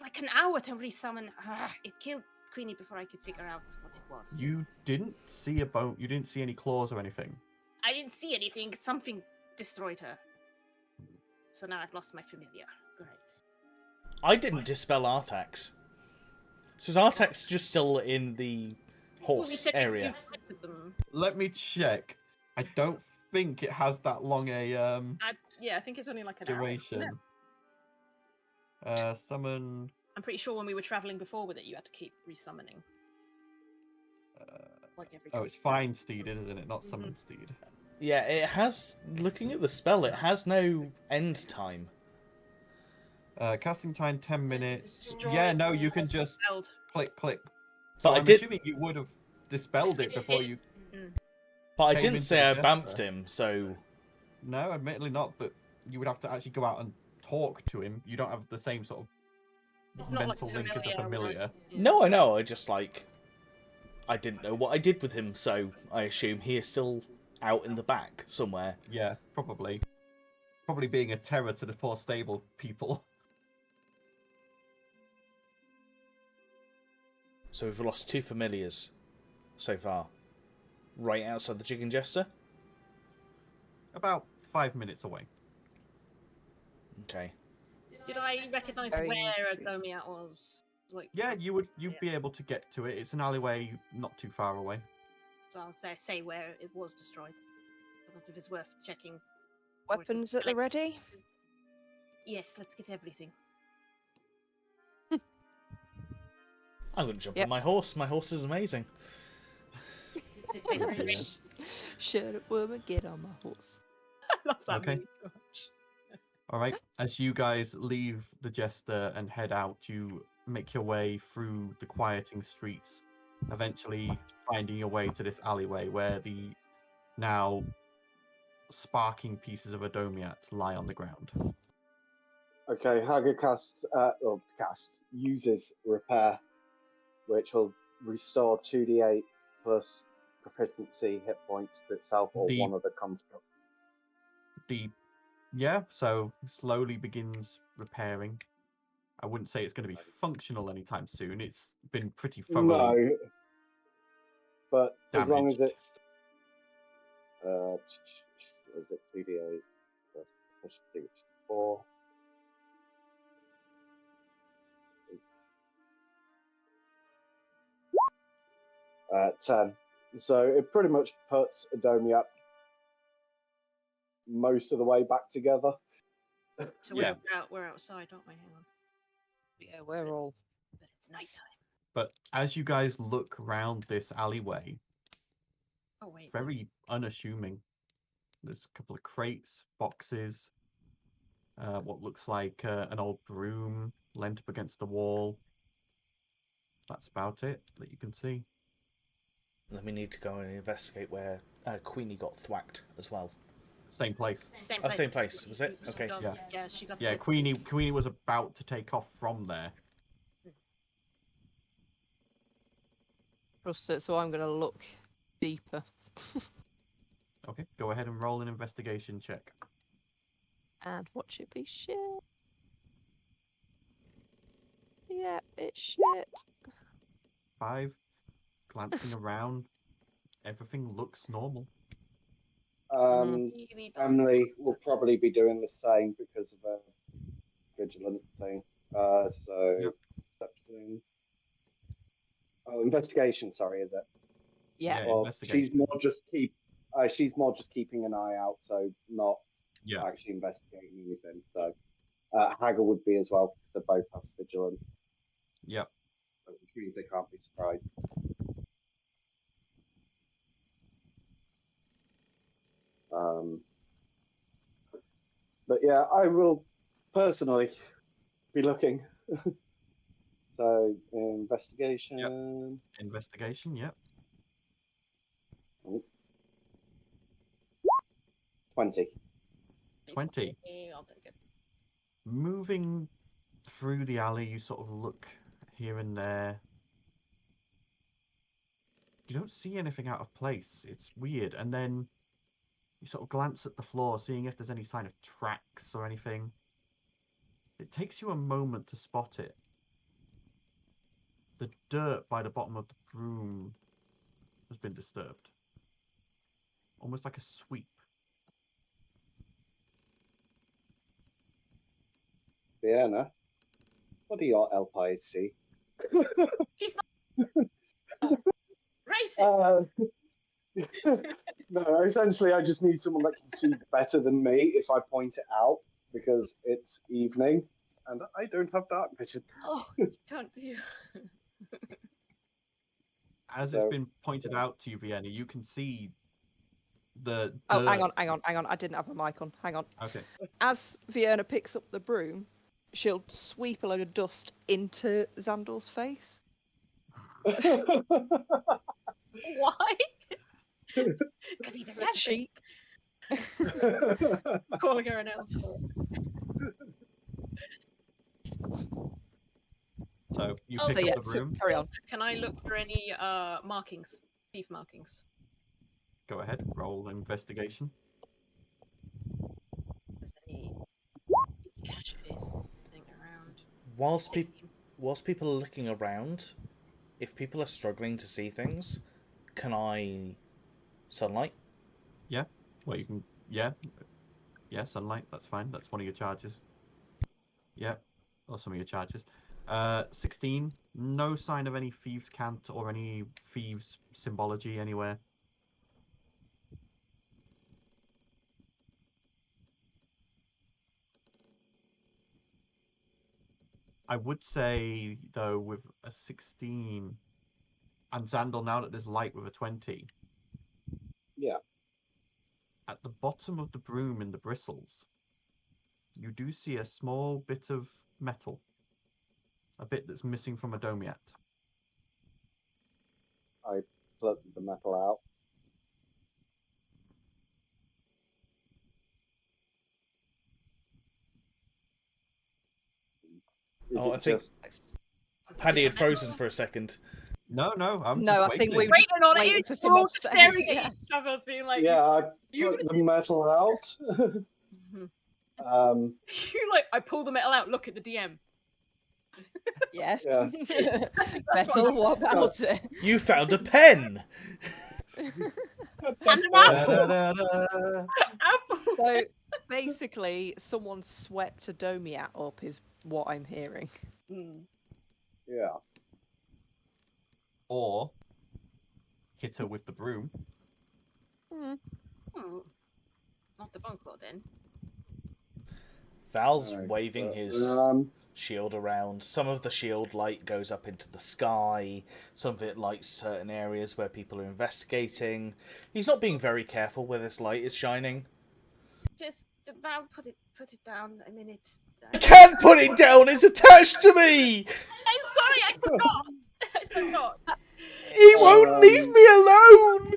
like an hour to resummon. It killed Queenie before I could figure out what it was. You didn't see a bone. You didn't see any claws or anything. I didn't see anything. Something destroyed her. So now I've lost my familiar. Great. I didn't dispel Artax. So is Artax just still in the horse area? Let me check. I don't think it has that long a Yeah, I think it's only like an duration. Summon. I'm pretty sure when we were traveling before with it, you had to keep resummoning. Like every. Oh, it's Find Steed, isn't it? Not Summon Steed. Yeah, it has. Looking at the spell, it has no end time. Casting time 10 minutes. Destroy Yeah, no, you can just dispelled. click. But So I'm assuming you would have dispelled it before you. But I came didn't into say the I jester. bamfed him, so. No, admittedly not. But you would have to actually go out and talk to him. You don't have the same sort of It's not mental like link as a familiar. No, I know. I just like. I didn't know what I did with him, so I assume he is still out in the back somewhere. Yeah, probably. Probably being a terror to the poor stable people. So we've lost 2 familiars so far. Right outside the Chicken Jester? About 5 minutes away. Okay. Did I recognise Very where interesting. Adomiat was? Like, Yeah, you'd be able to get to it. It's an alleyway not too far away. So I'll say where it was destroyed. I thought if it's worth checking. Weapons at the ready? Yes, let's get everything. I'm going to jump Yep. on my horse. My horse is amazing. Does it taste very rich? Shut up, woman, get on my horse. I love that Okay. movie so much. All right. As you guys leave the Jester and head out, you make your way through the quieting streets, eventually finding your way to this alleyway where the now sparking pieces of Adomiat lie on the ground. Okay, Haga uses repair, which will restore 2d8 plus proficiency hit points to itself or one of the constructs. So slowly begins repairing. I wouldn't say it's going to be functional anytime soon. It's been pretty thoroughly No, but as long as damaged. it's what is it 2d8 plus proficiency, which is 4. 10. So it pretty much puts Adomiat most of the way back together. So Yeah. we're outside, aren't we? Hang on. Yeah, we're all. But it's nighttime. But as you guys look around this alleyway, Oh wait. very unassuming. There's a couple of crates, boxes, what looks like an old broom leant up against the wall. That's about it that you can see. Then we need to go and investigate where Queenie got thwacked as well. Same place. Same Oh, place. same place, was it? She Okay. got- Yeah. Yeah, she got. Yeah, the- Queenie was about to take off from there. Trust it, so I'm going to look deeper. Okay, go ahead and roll an investigation check. And watch it be shit. Yeah, it's shit. 5. Glancing around, everything looks normal. Really don't- Emily will probably be doing the same because of a vigilant thing. So, perception. Oh, investigation. Sorry, is it? Yeah. Well, investigation. she's more just keeping an eye out, so not Yeah. actually investigating anything. So, Hagar would be as well because they both have vigilant, Yep. which means they can't be surprised. But yeah, I will personally be looking. So, investigation. Investigation, yep. 20. 20. I'll take it. Moving through the alley, you sort of look here and there. You don't see anything out of place. It's weird. And then you sort of glance at the floor, seeing if there's any sign of tracks or anything. It takes you a moment to spot it. The dirt by the bottom of the broom has been disturbed. Almost like a sweep. Vienna, what do your alpines see? She's not racist. No, essentially, I just need someone that can see better than me if I point it out, because it's evening and I don't have dark vision. Oh, don't you? As it's been pointed out to you, Vienna, you can see the. Oh, hang on. I didn't have my mic on. Hang on. Okay. As Vienna picks up the broom, she'll sweep a load of dust into Xandor's face. Why? Because he doesn't have Cheek. calling her an elf. So you Oh, pick so up yeah, the broom. carry on. Can I look for any markings? Thief markings. Go ahead. Roll investigation. Is there any caches or something around? Whilst people are looking around, if people are struggling to see things, can I sunlight? Yeah. Well, you can. Yeah. Yeah. Sunlight. That's fine. That's one of your charges. Yeah. Or some of your charges. 16. No sign of any thieves' cant or any thieves' symbology anywhere. I would say, though, with a 16 and Xandor, now that there's light with a 20. Yeah. At the bottom of the broom in the bristles, you do see a small bit of metal. A bit that's missing from a domiat. I plucked the metal out. I think Paddy had frozen for a second. No, I'm No, just I think we waiting. were just Waiting on waiting it. for We're someone all to just say, staring yeah. at each other, being like, Yeah, I you put the metal out. you like, I pull the metal out. Look at the DM. Yes. Yeah. Metal, what about it? You found a pen! And an apple. Da-da-da-da. Apple. So basically, someone swept a domiat up, is what I'm hearing. Mm. Yeah. Or hit her with the broom. Hmm. Not the bunker then. Val's Alright, waving his shield around. Some of the shield light goes up into the sky. Some of it lights certain areas where people are investigating. He's not being very careful where this light is shining. Just Val, put it down a minute. I can't put it down! It's attached to me! I'm sorry, I forgot. I forgot. He won't leave me alone!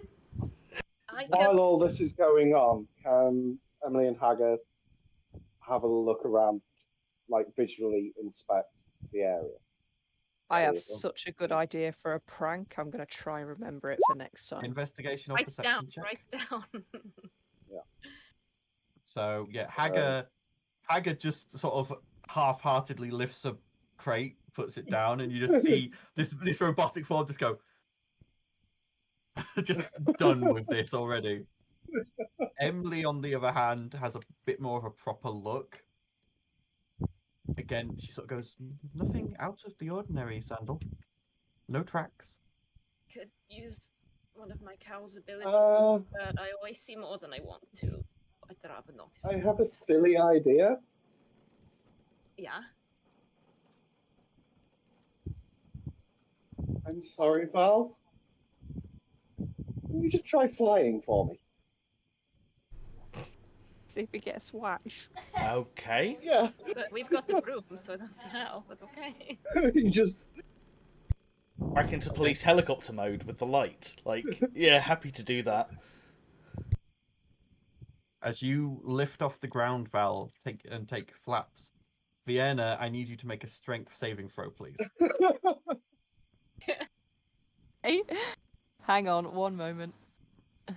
While all this is going on, can Emily and Haggard have a look around, like visually inspect the area? I have such a good idea for a prank. I'm going to try and remember it for next time. Investigation or Write it perception down. check. Write it down. So yeah, Haggard just sort of half-heartedly lifts a crate, puts it down, and you just see this robotic form just go, just done with this already. Emily, on the other hand, has a bit more of a proper look. Again, she sort of goes, nothing out of the ordinary, Sandal. No tracks. Could use one of my cow's abilities, but I always see more than I want to. I'd rather not. I have a silly idea. Yeah. I'm sorry, Val. Can you just try flying for me? See if he gets whacked. Okay. Yeah. But we've got the broom, so I don't see how, but okay. You just... Back into police helicopter mode with the light. Like, yeah, happy to do that. As you lift off the ground, Val, take flaps. Vienna, I need you to make a strength saving throw, please. Hey, hang on one moment. You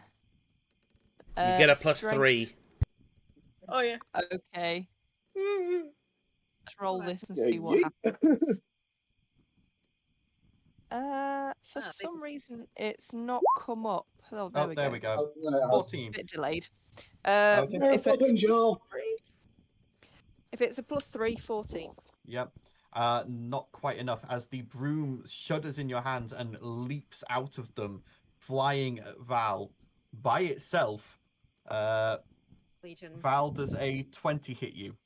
get a strength. +3. Oh yeah. Okay. Let's roll this and Yeah, see what yeet. happens. For Ah, some reason, it's not come up. Oh, Oh, there we go. 14. Bit delayed. Okay. If it's Fucking job. if it's a +3, 14. Yep. Not quite enough, as the broom shudders in your hands and leaps out of them, flying at Val. By itself, Legion. Val, does a 20 hit you?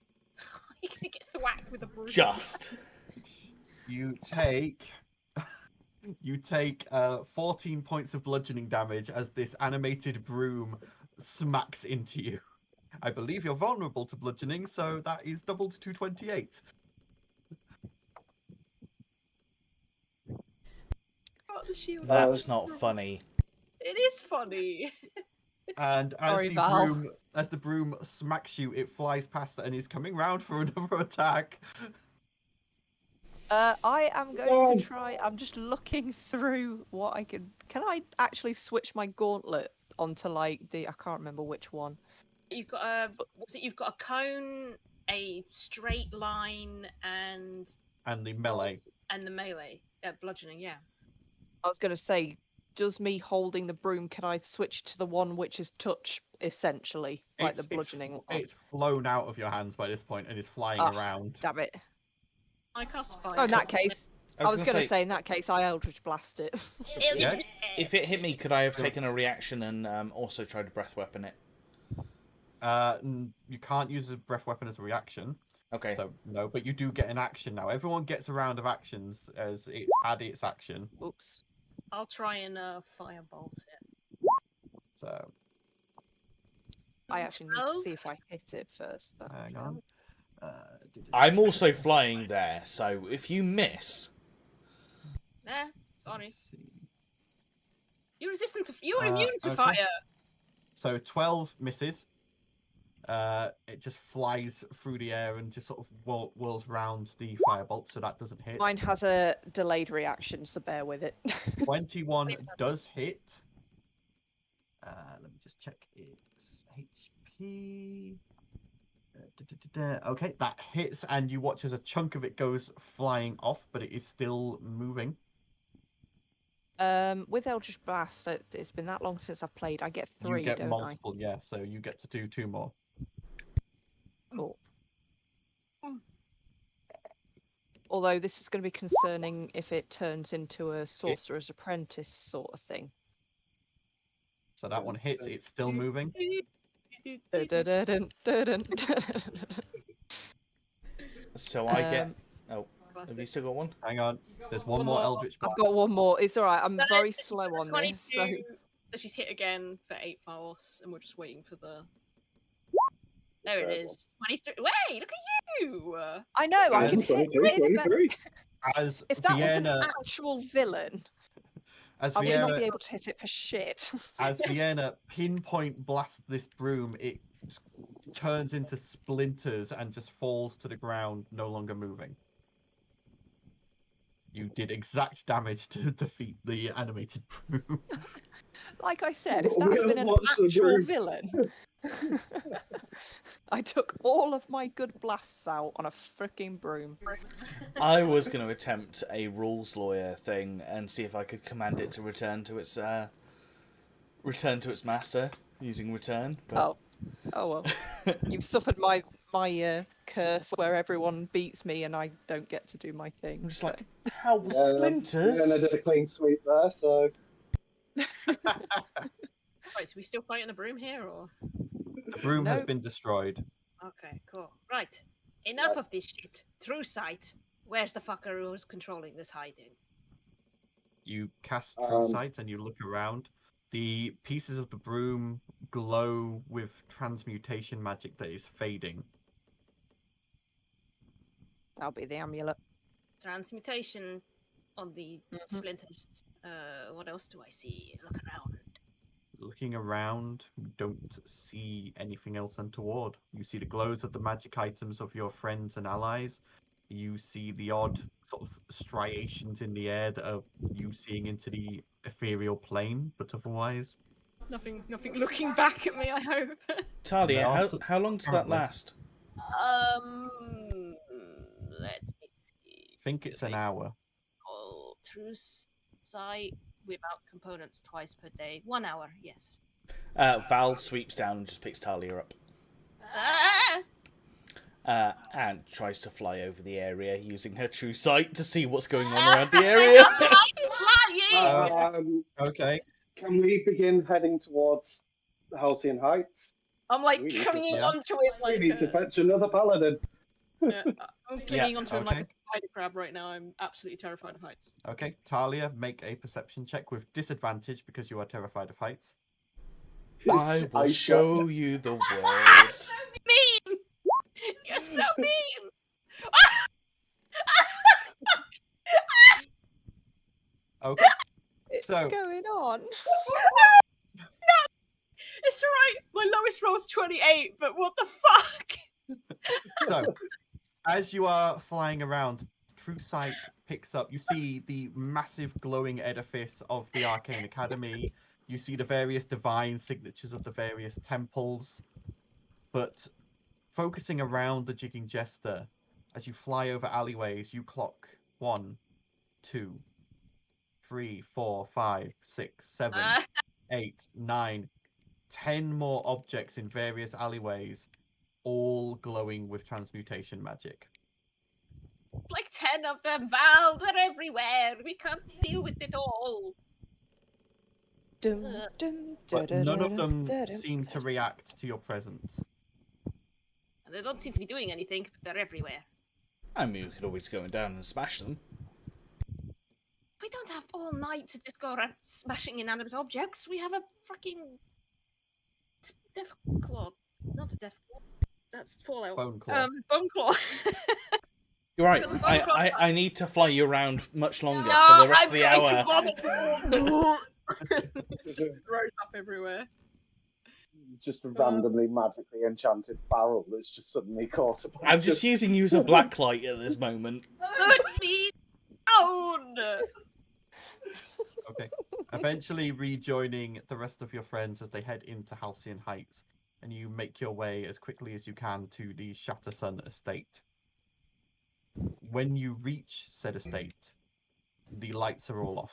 You're gonna get thwacked with a broom. Just. You take 14 points of bludgeoning damage as this animated broom smacks into you. I believe you're vulnerable to bludgeoning, so that is doubled to 28. Got the shield. That's not funny. It is funny. And as Sorry, Val. the broom smacks you, it flies past and is coming round for another attack. I am going to try. I'm just looking through what I can. Can I actually switch my gauntlet onto like the? I can't remember which one. You've got a you've got a cone, a straight line, and The melee. the melee. Bludgeoning. Yeah. I was going to say, does me holding the broom? Can I switch to the one which is touch, essentially, like the bludgeoning one? It's flown out of your hands by this point and is flying Oh, around. Damn it! I cast fire. Oh, in that case, I was gonna going to say, in that case, I Eldritch Blast it. Yeah. If it hit me, could I have taken a reaction and also tried to breath weapon it? You can't use a breath weapon as a reaction. Okay. So no, but you do get an action now. Everyone gets a round of actions as it's had its action. Oops. I'll try and firebolt it. So I actually need to see if I hit it first. Though. hang on. I'm also flying there, so if you miss, Sorry. You're resistant to. You're immune to okay. fire. So 12 misses. It just flies through the air and just sort of whirls round the firebolt, so that doesn't hit. Mine has a delayed reaction, so bear with it. 21 does hit. Let me just check its HP. Okay, that hits, and you watch as a chunk of it goes flying off, but it is still moving. With Eldritch Blast, it's been that long since I've played. I get 3, You get don't multiple, yeah, so you get to do 2 more. I? Cool. Although this is going to be concerning if it turns into a Sorcerer's Apprentice sort of thing. So that one hits, it's still moving. so I get. Oh, have you still got one? Hang on, there's one more Eldritch I've Blast. got one more. It's alright, I'm So very it's slow on 22, this. So... so she's hit again for 8 force, and we're just waiting for the. There it is. 23. Wait, look at you! I know, I can hit it in the back. As If that was an Vienna, actual villain, as I would not be Vienna, able to hit it for shit. as Vienna pinpoint blasts this broom, it turns into splinters and just falls to the ground, no longer moving. You did exact damage to defeat the animated broom. Like I said, if that had been an actual villain, I took all of my good blasts out on a freaking broom. I was going to attempt a rules lawyer thing and see if I could command it to return to its master using return. But... Oh well. You've suffered my curse where everyone beats me and I don't get to do my thing. I'm just like, how was splinters? And I did a clean sweep there, so. Right, so we still fighting the broom here, or? The broom has been destroyed. Okay, cool. Right, enough of this shit. True sight. Where's the fucker who's controlling this hiding? You cast True Sight and you look around. The pieces of the broom glow with transmutation magic that is fading. That'll be the amulet. Transmutation on the splinters. What else do I see? Look around. Looking around, you don't see anything else untoward. You see the glows of the magic items of your friends and allies. You see the odd sort of striations in the air that are you seeing into the ethereal plane, but otherwise... Nothing looking back at me, I hope. Talia, how long does that last? Let me see. I think it's an hour. Oh, true sight without components twice per day. 1 hour, yes. Val sweeps down and just picks Talia up. And tries to fly over the area using her true sight to see what's going on around the area. Okay. Can we begin heading towards the Halcyon Heights? I'm like We need clinging to- onto it We like need to fetch another paladin. yeah, I'm clinging onto him like a okay. spider crab right now. I'm absolutely terrified of heights. Okay, Talia, make a perception check with disadvantage because you are terrified of heights. I will show you the world. So mean! You're so mean! Okay. It's So- going on. No! It's alright, my lowest roll's 28, but what the fuck? So, as you are flying around, True Sight picks up. You see the massive glowing edifice of the Arcane Academy. You see the various divine signatures of the various temples. But focusing around the Jigging Jester, as you fly over alleyways, you clock 1, 2, 3, 4, 5, 6, 7, 8, 9, 10 more objects in various alleyways, all glowing with transmutation magic. Like 10 of them, Val, they're everywhere. We can't deal with it all. Dun, Ugh. dun, But dun, none dun, of them dun, dun, seem to dun. react to your presence. They don't seem to be doing anything, but they're everywhere. I mean, we could always go down and smash them. We don't have all night to just go around smashing inanimate objects. We have a fucking death claw. Not a death claw. That's Fallout. Bone claw. Bone claw. You're right. Because the bone I need to fly you around much longer No, for the rest I'm of the going hour. to vomit. Just throws up everywhere. Just a randomly magically enchanted barrel that's just suddenly caught up. I'm just using you as a blacklight at this moment. Put me down! Okay. Eventually rejoining the rest of your friends as they head into Halcyon Heights, and you make your way as quickly as you can to the Shattersun estate. When you reach said estate, the lights are all off.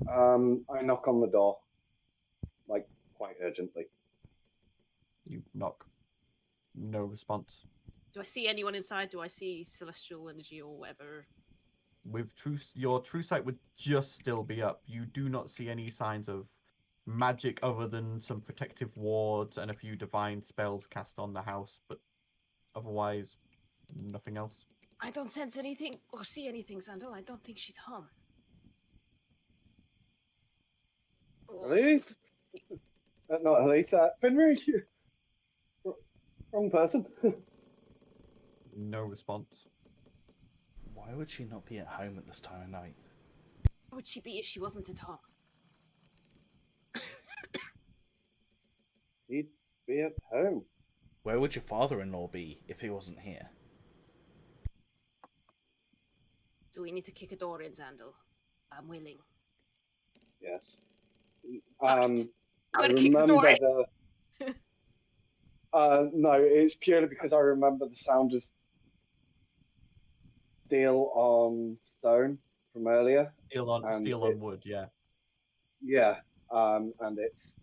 I knock on the door, like quite urgently. You knock. No response. Do I see anyone inside? Do I see celestial energy or whatever? With your true sight would just still be up. You do not see any signs of magic other than some protective wards and a few divine spells cast on the house, but otherwise nothing else. I don't sense anything or see anything, Sandal. I don't think she's home. Oh, Elise? Not Elise, Finry. Wrong person. No response. Why would she not be at home at this time of night? Where would she be if she wasn't at home? He'd be at home. Where would your father-in-law be if he wasn't here? Do we need to kick a door in, Sandal? I'm willing. Yes. Fuck I it. I'm gonna kick the door remember in. no, it's purely because I remember the sound of steel on stone from earlier. Steel on wood, yeah. Yeah, and it's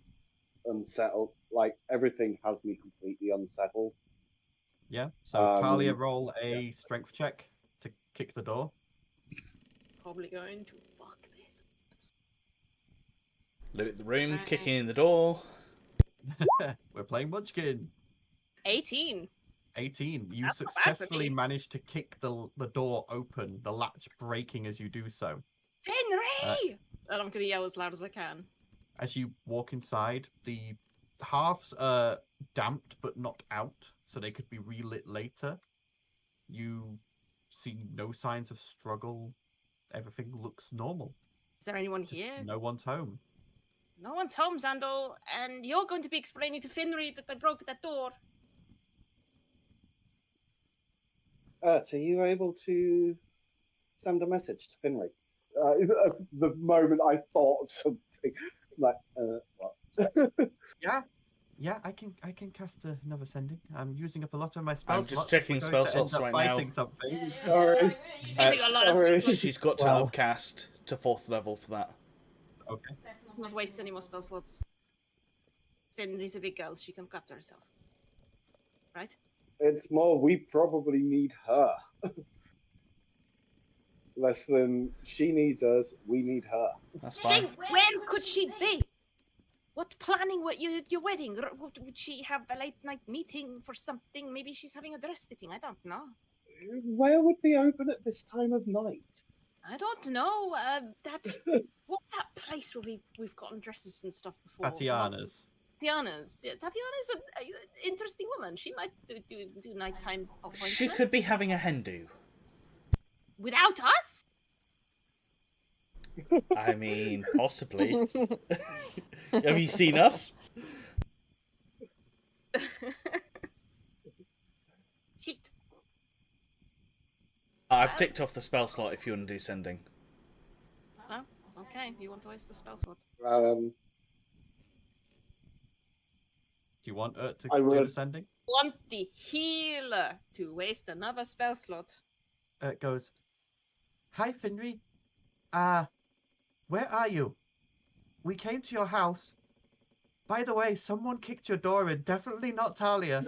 unsettled. Like everything has me completely unsettled. Yeah. So Talia, roll a strength check to kick the door. Probably going to fuck this. Look at the room, Right. kicking in the door. We're playing Munchkin. 18. 18. You That's not bad for successfully me. managed to kick the door open, the latch breaking as you do so. Finry! And I'm gonna yell as loud as I can. As you walk inside, the halves are damped but not out, so they could be relit later. You see no signs of struggle. Everything looks normal. Is there anyone Just here? no one's home. No one's home, Zandal, and you're going to be explaining to Finry that I broke that door. So you able to send a message to Finry? The moment I thought of something, like, what? Yeah, I can cast another sending. I'm using up a lot of my spell I'm just slots. checking We're going spell to slots end up right now. fighting something. Sorry. Using a lot of Sorry. spell slots. She's got to Wow. upcast to 4th level for that. Okay. Not waste any more spell slots. Finry's a big girl. She can look after herself. Right? It's more, we probably need her. Less than she needs us, we need her. That's Hey, fine. where could she be? What planning? What your wedding? Would she have a late night meeting for something? Maybe she's having a dress fitting. I don't know. Where would be open at this time of night? I don't know. What's that place where we've gotten dresses and stuff before? Tatiana's. Tatiana's. Yeah, Tatiana's an interesting woman. She might do nighttime appointments. She could be having a hen do. Without us? I mean, possibly. Have you seen us? Shit. I've ticked off the spell slot if you want to do sending. Oh, okay. You want to waste the spell slot? Do you want her to I do would. the sending? Want the healer to waste another spell slot? It goes, "Hi, Finry. Where are you? We came to your house. By the way, someone kicked your door in. Definitely not Talia."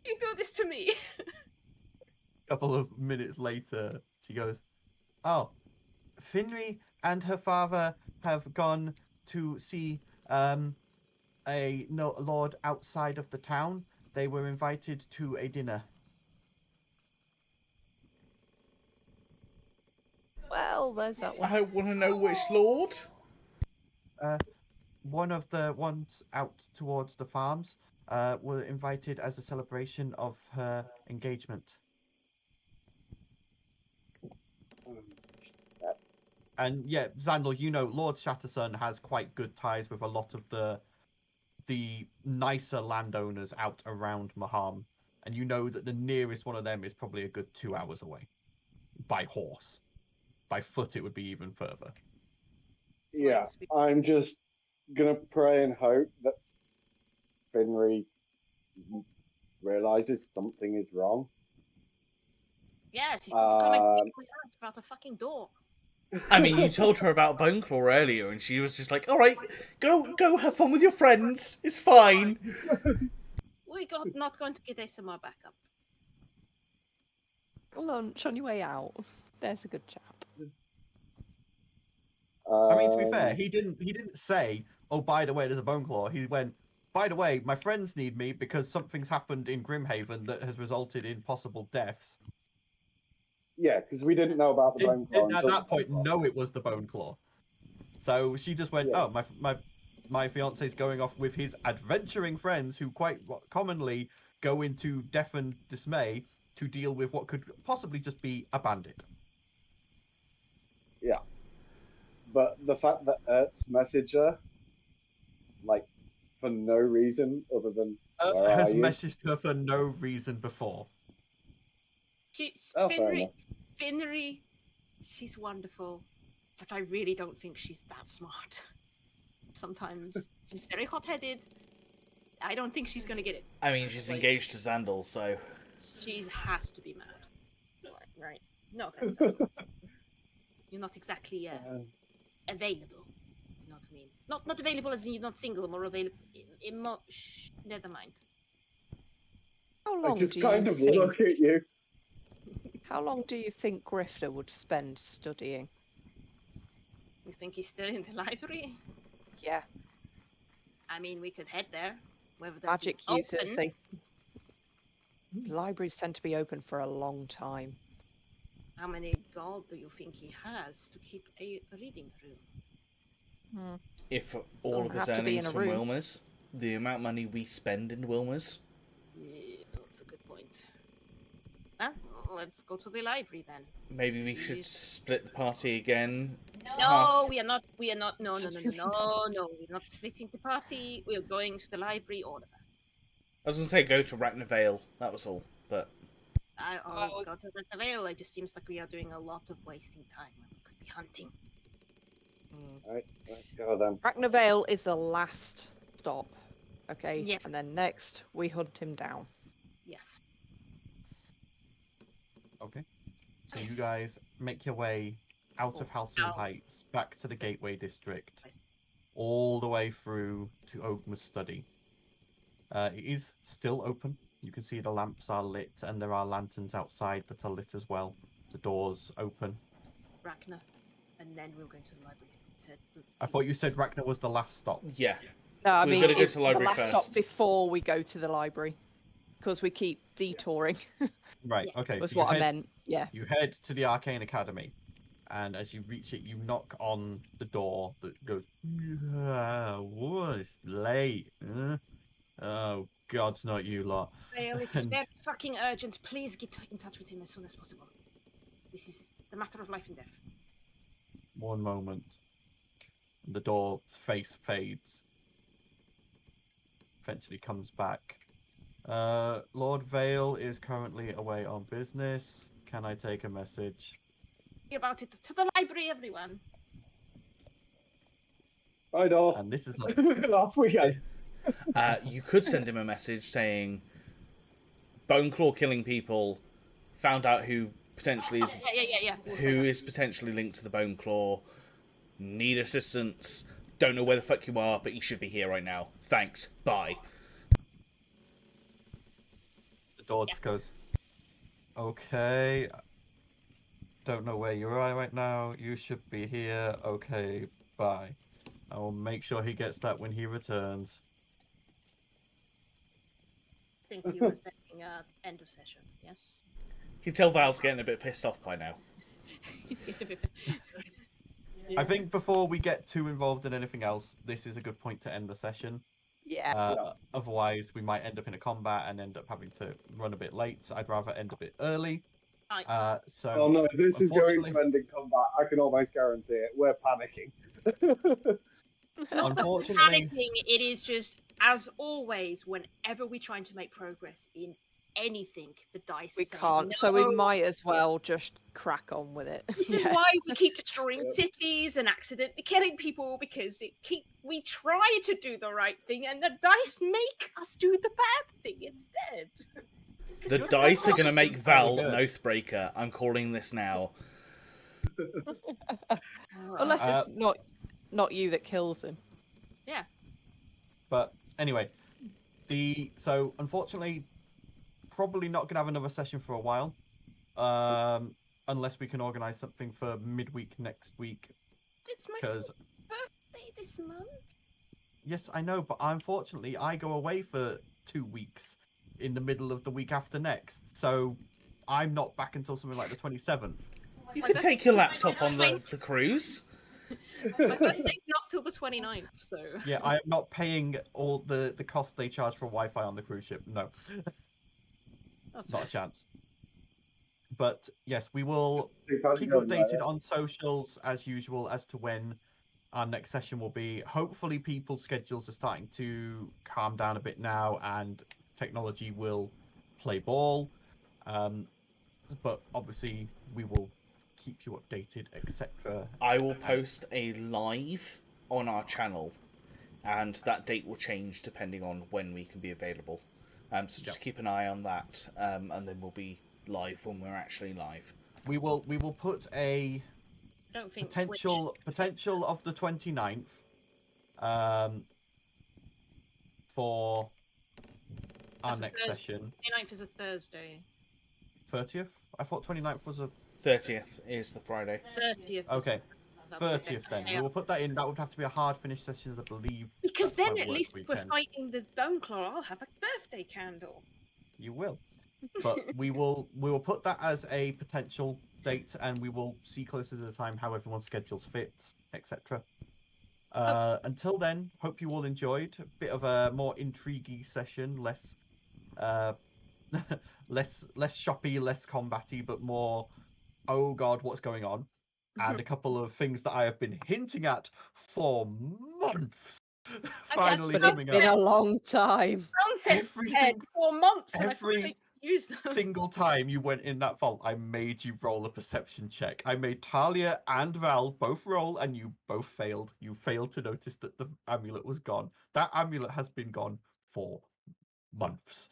You do this to me. A couple of minutes later, she goes, "Oh, Finry and her father have gone to see a lord outside of the town. They were invited to a dinner." Well, there's that one. I want to know which lord. One of the ones out towards the farms were invited as a celebration of her engagement. And yeah, Zandal, you know, Lord Shatterson has quite good ties with a lot of the nicer landowners out around Maham. And you know that the nearest one of them is probably a good 2 hours away. By horse. By foot, it would be even further. Yeah, I'm just gonna pray and hope that Finry realizes something is wrong. Yeah, she's got to come and kick my ass about a fucking door. I mean, you told her about Boneclaw earlier, and she was just like, "All right, go have fun with your friends. It's fine." We're not going to get ASMR back up. Lunch on your way out. There's a good chap. I mean, to be fair, he didn't say, "Oh, by the way, there's a Boneclaw." He went, "By the way, my friends need me because something's happened in Grimhaven that has resulted in possible deaths." Yeah, because we didn't know about the bone claw. Didn't at that point know it was the Boneclaw. So she just went, Yeah. "Oh, my fiance's going off with his adventuring friends who quite commonly go into death and dismay to deal with what could possibly just be a bandit." Yeah. But the fact that Ertz messaged her, like, for no reason other than, where has are you? messaged her for no reason before. Oh, fair enough. Finry, she's wonderful, but I really don't think she's that smart. Sometimes she's very hot-headed. I don't think she's gonna get it. I mean, she's engaged to Xandal, so... She has to be mad. Right. No offense. You're not exactly available. You know what I mean? Not available as in you're not single, more available. Never mind. How I long just do you kind of think? look at you. How long do you think Grifter would spend studying? You think he's still in the library? Yeah, I mean, we could head there. Whether they'll magic be users. open. Libraries tend to be open for a long time. How many gold do you think he has to keep a reading room? If all of his have to be in earnings a from room. Wilmers, the amount of money we spend in Wilmers... Yeah, that's a good point. let's go to the library then. Maybe we should split the party again. No, we are not. We are not. No. We're not splitting the party. We are going to the library, all of us. I was gonna say go to Vale. That was all, but I'll go to the Vale. It just seems like we are doing a lot of wasting time. We could be hunting. Right, let's go then. Vale is the last stop. Okay. Yes. And then next we hunt him down. Yes. Okay. So Nice. you guys make your way out of Halcyon Ow. Heights, back to the Gateway District, all the way through to Ogma's study. It is still open. You can see the lamps are lit, and there are lanterns outside that are lit as well. The doors open. Ragnar, and then we're going to the library. I thought you said Ragnar was the last stop. yeah. No, I We've mean gotta go it's to the library last first. stop before we go to the library, because we keep detouring. Right. Okay. Was so you what I head- meant. Yeah. You head to the Arcane Academy, and as you reach it, you knock on the door that goes, "What? It's late. Oh, God's not you lot." Well, it is And- very fucking urgent. Please get in touch with him as soon as possible. This is the matter of life and death. One moment. The door face fades. Eventually comes back. Lord Vale is currently away on business. Can I take a message? About it to the library, everyone. Right off. And this is like, Off we go. You could send him a message saying, Boneclaw killing people, found out who potentially is Yeah. We'll say who that. is potentially linked to the Boneclaw, need assistance, don't know where the fuck you are, but you should be here right now. Thanks, bye. the door just goes, okay. Don't know where you are right now. You should be here. Okay, bye. I will make sure he gets that when he returns. I think you were saying end of session, yes? You can tell Val's getting a bit pissed off by now. I think before we get too involved in anything else, this is a good point to end the session. Yeah. Otherwise, we might end up in a combat and end up having to run a bit late. I'd rather end a bit early. So. Oh no, this is going unfortunately- to end in combat. I can almost guarantee it. We're panicking. It's not Unfortunately- panicking, it is just, as always, whenever we're trying to make progress in anything, the dice We say can't, so we no. might as well just crack on with it. This is why we keep destroying cities and accidentally killing people, because we try to do the right thing and the dice make us do the bad thing instead. The dice are going to make Val an Oathbreaker. I'm calling this now. Unless it's not you that kills him. Yeah. But anyway, so unfortunately, probably not gonna have another session for a while, unless we can organise something for midweek next week. It's my 'Cause- birthday this month. Yes, I know, but unfortunately, I go away for 2 weeks in the middle of the week after next, so I'm not back until something like the 27th. You can take your laptop on the cruise. My birthday's not till the 29th, so... Yeah, I am not paying all the cost they charge for Wi-Fi on the cruise ship. No, That's not fair. a chance. But yes, we will keep Keep updated on socials as usual as to when our next session will be. Hopefully people's schedules are starting to calm down a bit now and technology will play ball. But obviously we will keep you updated, etc. I will post a live on our channel, and that date will change depending on when we can be available. So just keep an eye on that, and then we'll be live when we're actually live. We will put a I don't think potential of the 29th for our That's a next Thursday. session. 29th is a Thursday. 30th? I thought 29th was a 30th is the Friday. 30th. okay. That'll be 30th then. yeah. We will put that in. That would have to be a hard finish session, I believe. Because That's then my at work least if we're weekend. fighting the Boneclaw, I'll have a birthday candle. You will. But we will put that as a potential date, and we will see closer to the time how everyone's schedules fits, etc. Until then, hope you all enjoyed. A bit of a more intriguing session, less less shoppy, less combatty, but more, oh god, what's going on? And a couple of things that I have been hinting at for months. Finally But it's coming been up. a long time. Nonsense, Every Fred. 4 months, and I every finally used them. single time you went in that vault, I made you roll a perception check. I made Talia and Val both roll, and you both failed. You failed to notice that the amulet was gone. That amulet has been gone for months.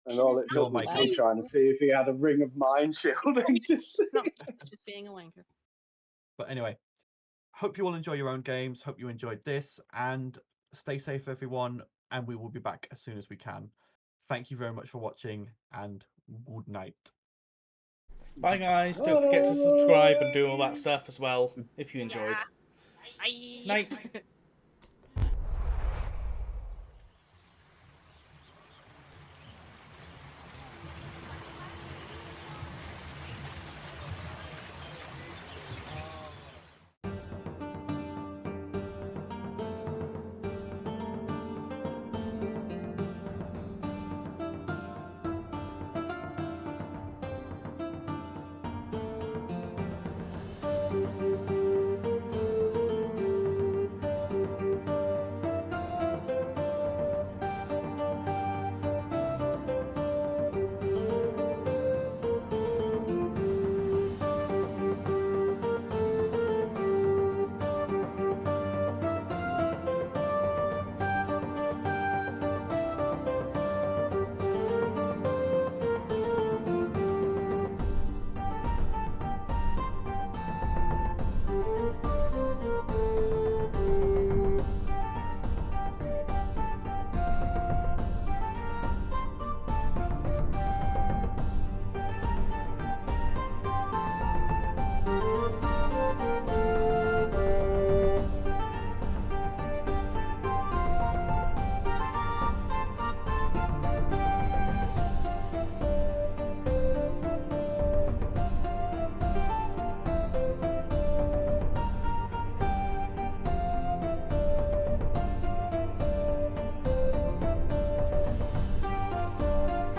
And all it Oh took my was God. me trying to see if he had a ring of mind shielding. It's not. It's just being a wanker. But anyway, hope you all enjoy your own games. Hope you enjoyed this, and stay safe, everyone. And we will be back as soon as we can. Thank you very much for watching, and good night. Bye, guys. Don't forget to subscribe and do all that stuff as well if you enjoyed. Bye. Night.